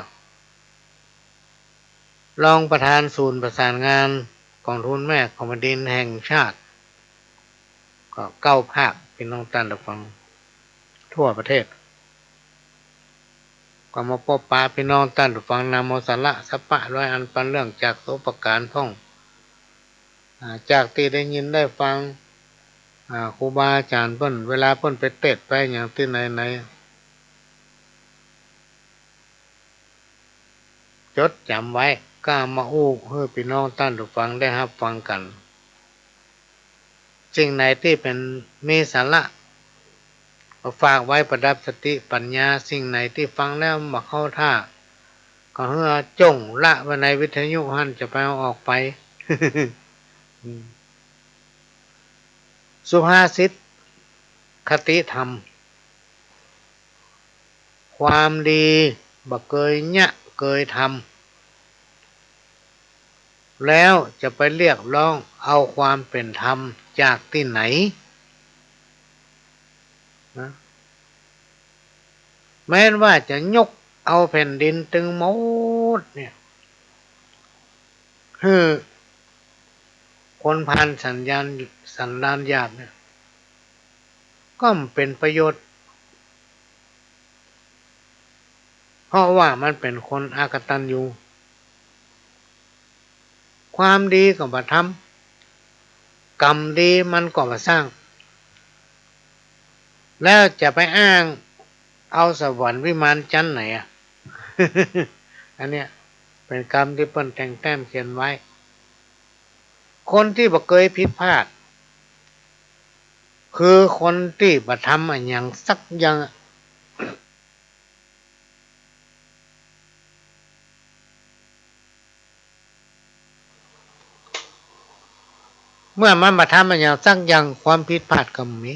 รองประธานศูนย์ประสานงานกองทุนแม่ของแผ่นดินแห่งชาติก็9 ภาคพี่น้องท่านผู้ฟังทั่วประเทศก็มาพบปะพี่น้องท่านผู้ฟังนำเอาสาระสัพพะร้อยอันปันเรื่องจากโสปการท่องจากที่ได้ยินได้ฟังครูบาอาจารย์เพิ่นเวลาเพิ่นไปเทศน์ไปอย่างที่ไหนจดจำไว้ก็มาอู้ให้พี่น้องท่านผู้ฟังได้รับฟังกันสิ่งไหนที่เป็นมีสาระก็ฝากไว้ประดับสติปัญญาสิ่งไหนที่ฟังแล้วมาเข้าท่าก็เฮือจงละไว้ในวิทยุหันจะไปเอาออกไป สุภาษิตคติธรรมความดีบ่เคยยะเคยทำแล้วจะไปเรียกร้องเอาความเป็นธรรมจากที่ไหนนะแม้ว่าจะยกเอาแผ่นดินตึงหมดเนี่ยคือคนพันสัญญาณสันดานหยาบเนี่ยก็เป็นประโยชน์เพราะว่ามันเป็นคนอากตัญญูความดีก็บ่ทำกรรมดีมันก็บ่สร้างแล้วจะไปอ้างเอาสวรรค์วิมานจันทร์ไหนอ่ะ อันเนี้ยเป็นกรรมที่เปิ้นแต่งแต้มเขียนไว้คนที่บ่เคยผิดพลาดคือคนที่บ่ทำอันหยังสักอย่างเมื่อมันบ่ทำอันหยังสักอย่างความผิดพลาดก็มี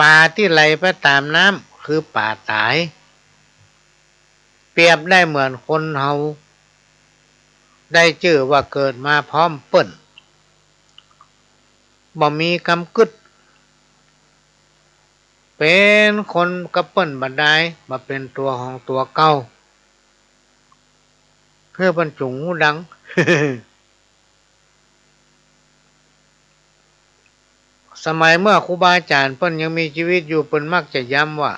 ปลาที่ไหลไปตามน้ำคือปลาตายเปรียบได้เหมือนคนเฮาได้ชื่อว่าเกิดมาพร้อมเปิ้นบ่มีกำกึดเป็นคนกระเปิ้นบันไดมาเป็นตัวของตัวเก่าเพื่อบรรจุหูดัง สมัยเมื่อครูบาอาจารย์เปิ้นยังมีชีวิตอยู่เปิ้นมักจะย้ำว่า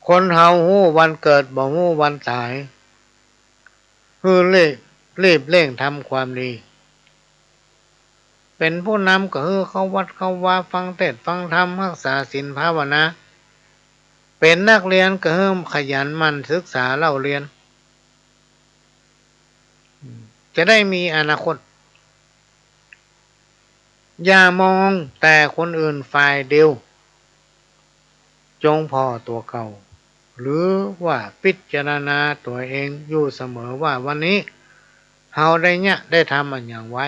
คนเฮาฮู้วันเกิดบ่ฮู้วันตายคือรีบเร่งทำความดีเป็นผู้นำก็คือเข้าวัดเข้าวาฟังเทศน์ฟังธรรมรักษาศีลภาวนาเป็นนักเรียนก็คือขยันหมั่นศึกษาเล่าเรียนจะได้มีอนาคตอย่ามองแต่คนอื่นฝ่ายเดียวจงพอตัวเก่าหรือว่าพิจารณาตัวเองอยู่เสมอว่าวันนี้เฮาได้ทำอันอย่างไว้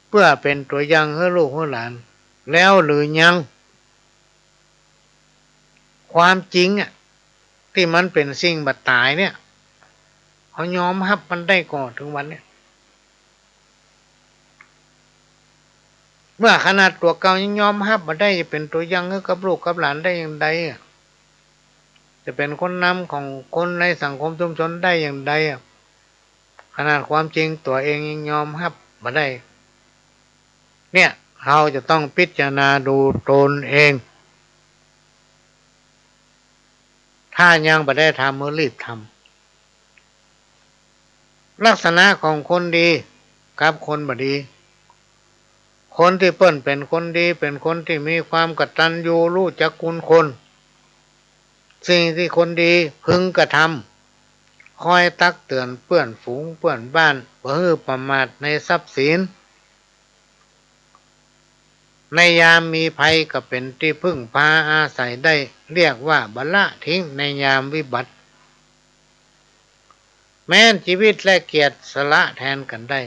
เพื่อเป็นตัวอย่างให้ลูกให้หลานแล้วหรือยังความจริงที่มันเป็นสิ่งบัดตายเนี่ย เขายอมรับมันได้ก่อนถึงวันนี้เมื่อขนาดตัวเก่ายังยอมรับมาได้จะเป็นตัวอย่างให้กับลูกกับหลานได้อย่างใดจะเป็นคนนำของคนในสังคมชุมชนได้อย่างใดขนาดความจริงตัวเองยังยอมรับมาได้เนี่ยเราจะต้องพิจารณาดูตนเองถ้ายังไม่ได้ทำมือรีบทำลักษณะของคนดีกับคนบดีคนที่เปิ้นเป็นคนดีเป็นคนที่มีความกตัญญูรู้จักคุณคนสิ่งที่คนดีพึงกระทำคอยตักเตือนเพื่อนฝูงเพื่อนบ้านบ่ให้ประมาทในทรัพย์สินในยามมีภัยก็เป็นที่พึ่งพาอาศัยได้เรียกว่าบัลละทิ้งในยามวิบัติแม้นชีวิตและเกียรติสละแทนกันได้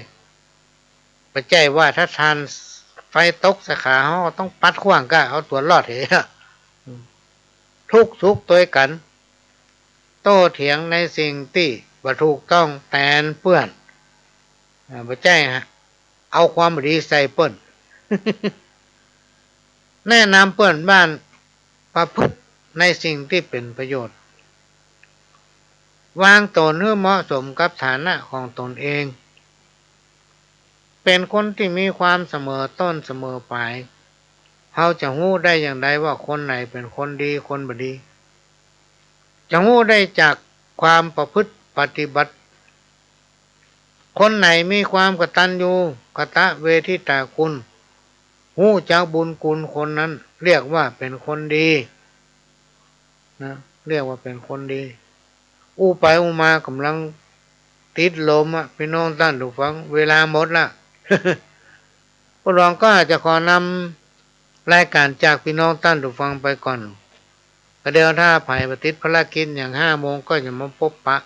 ปัจจัยว่าถ้าทานไฟตกสาขาเขาต้องปัดขว้างก็เอาตัวรอดเหรอทุกตัวกันโต้เถียงในสิ่งที่บ่ถูกต้องแตนเปื้อนปัจจัยเอาความดีใส่เปิ้น แนะนำเปิ้นบ้านประพฤติในสิ่งที่เป็นประโยชน์วางตนให้เหมาะสมกับฐานะของตนเองเป็นคนที่มีความเสมอต้นเสมอปลายเขาจะรู้ได้อย่างไรว่าคนไหนเป็นคนดีคนบ่ดีจะรู้ได้จากความประพฤติปฏิบัติคนไหนมีความกตัญญูกตเวทิตาคุณรู้จักบุญคุณคนนั้นเรียกว่าเป็นคนดีนะเรียกว่าเป็นคนดีอู้ไปอู้มากำลังติดลมพี่น้องท่านผู้ฟังเวลาหมดละ พวกเราก็จะขอนำรายการจากพี่น้องท่านผู้ฟังไปก่อนเดี๋ยวถ้าภัยปฏิภารกิจอย่าง5 โมงก็จะมาพบปะ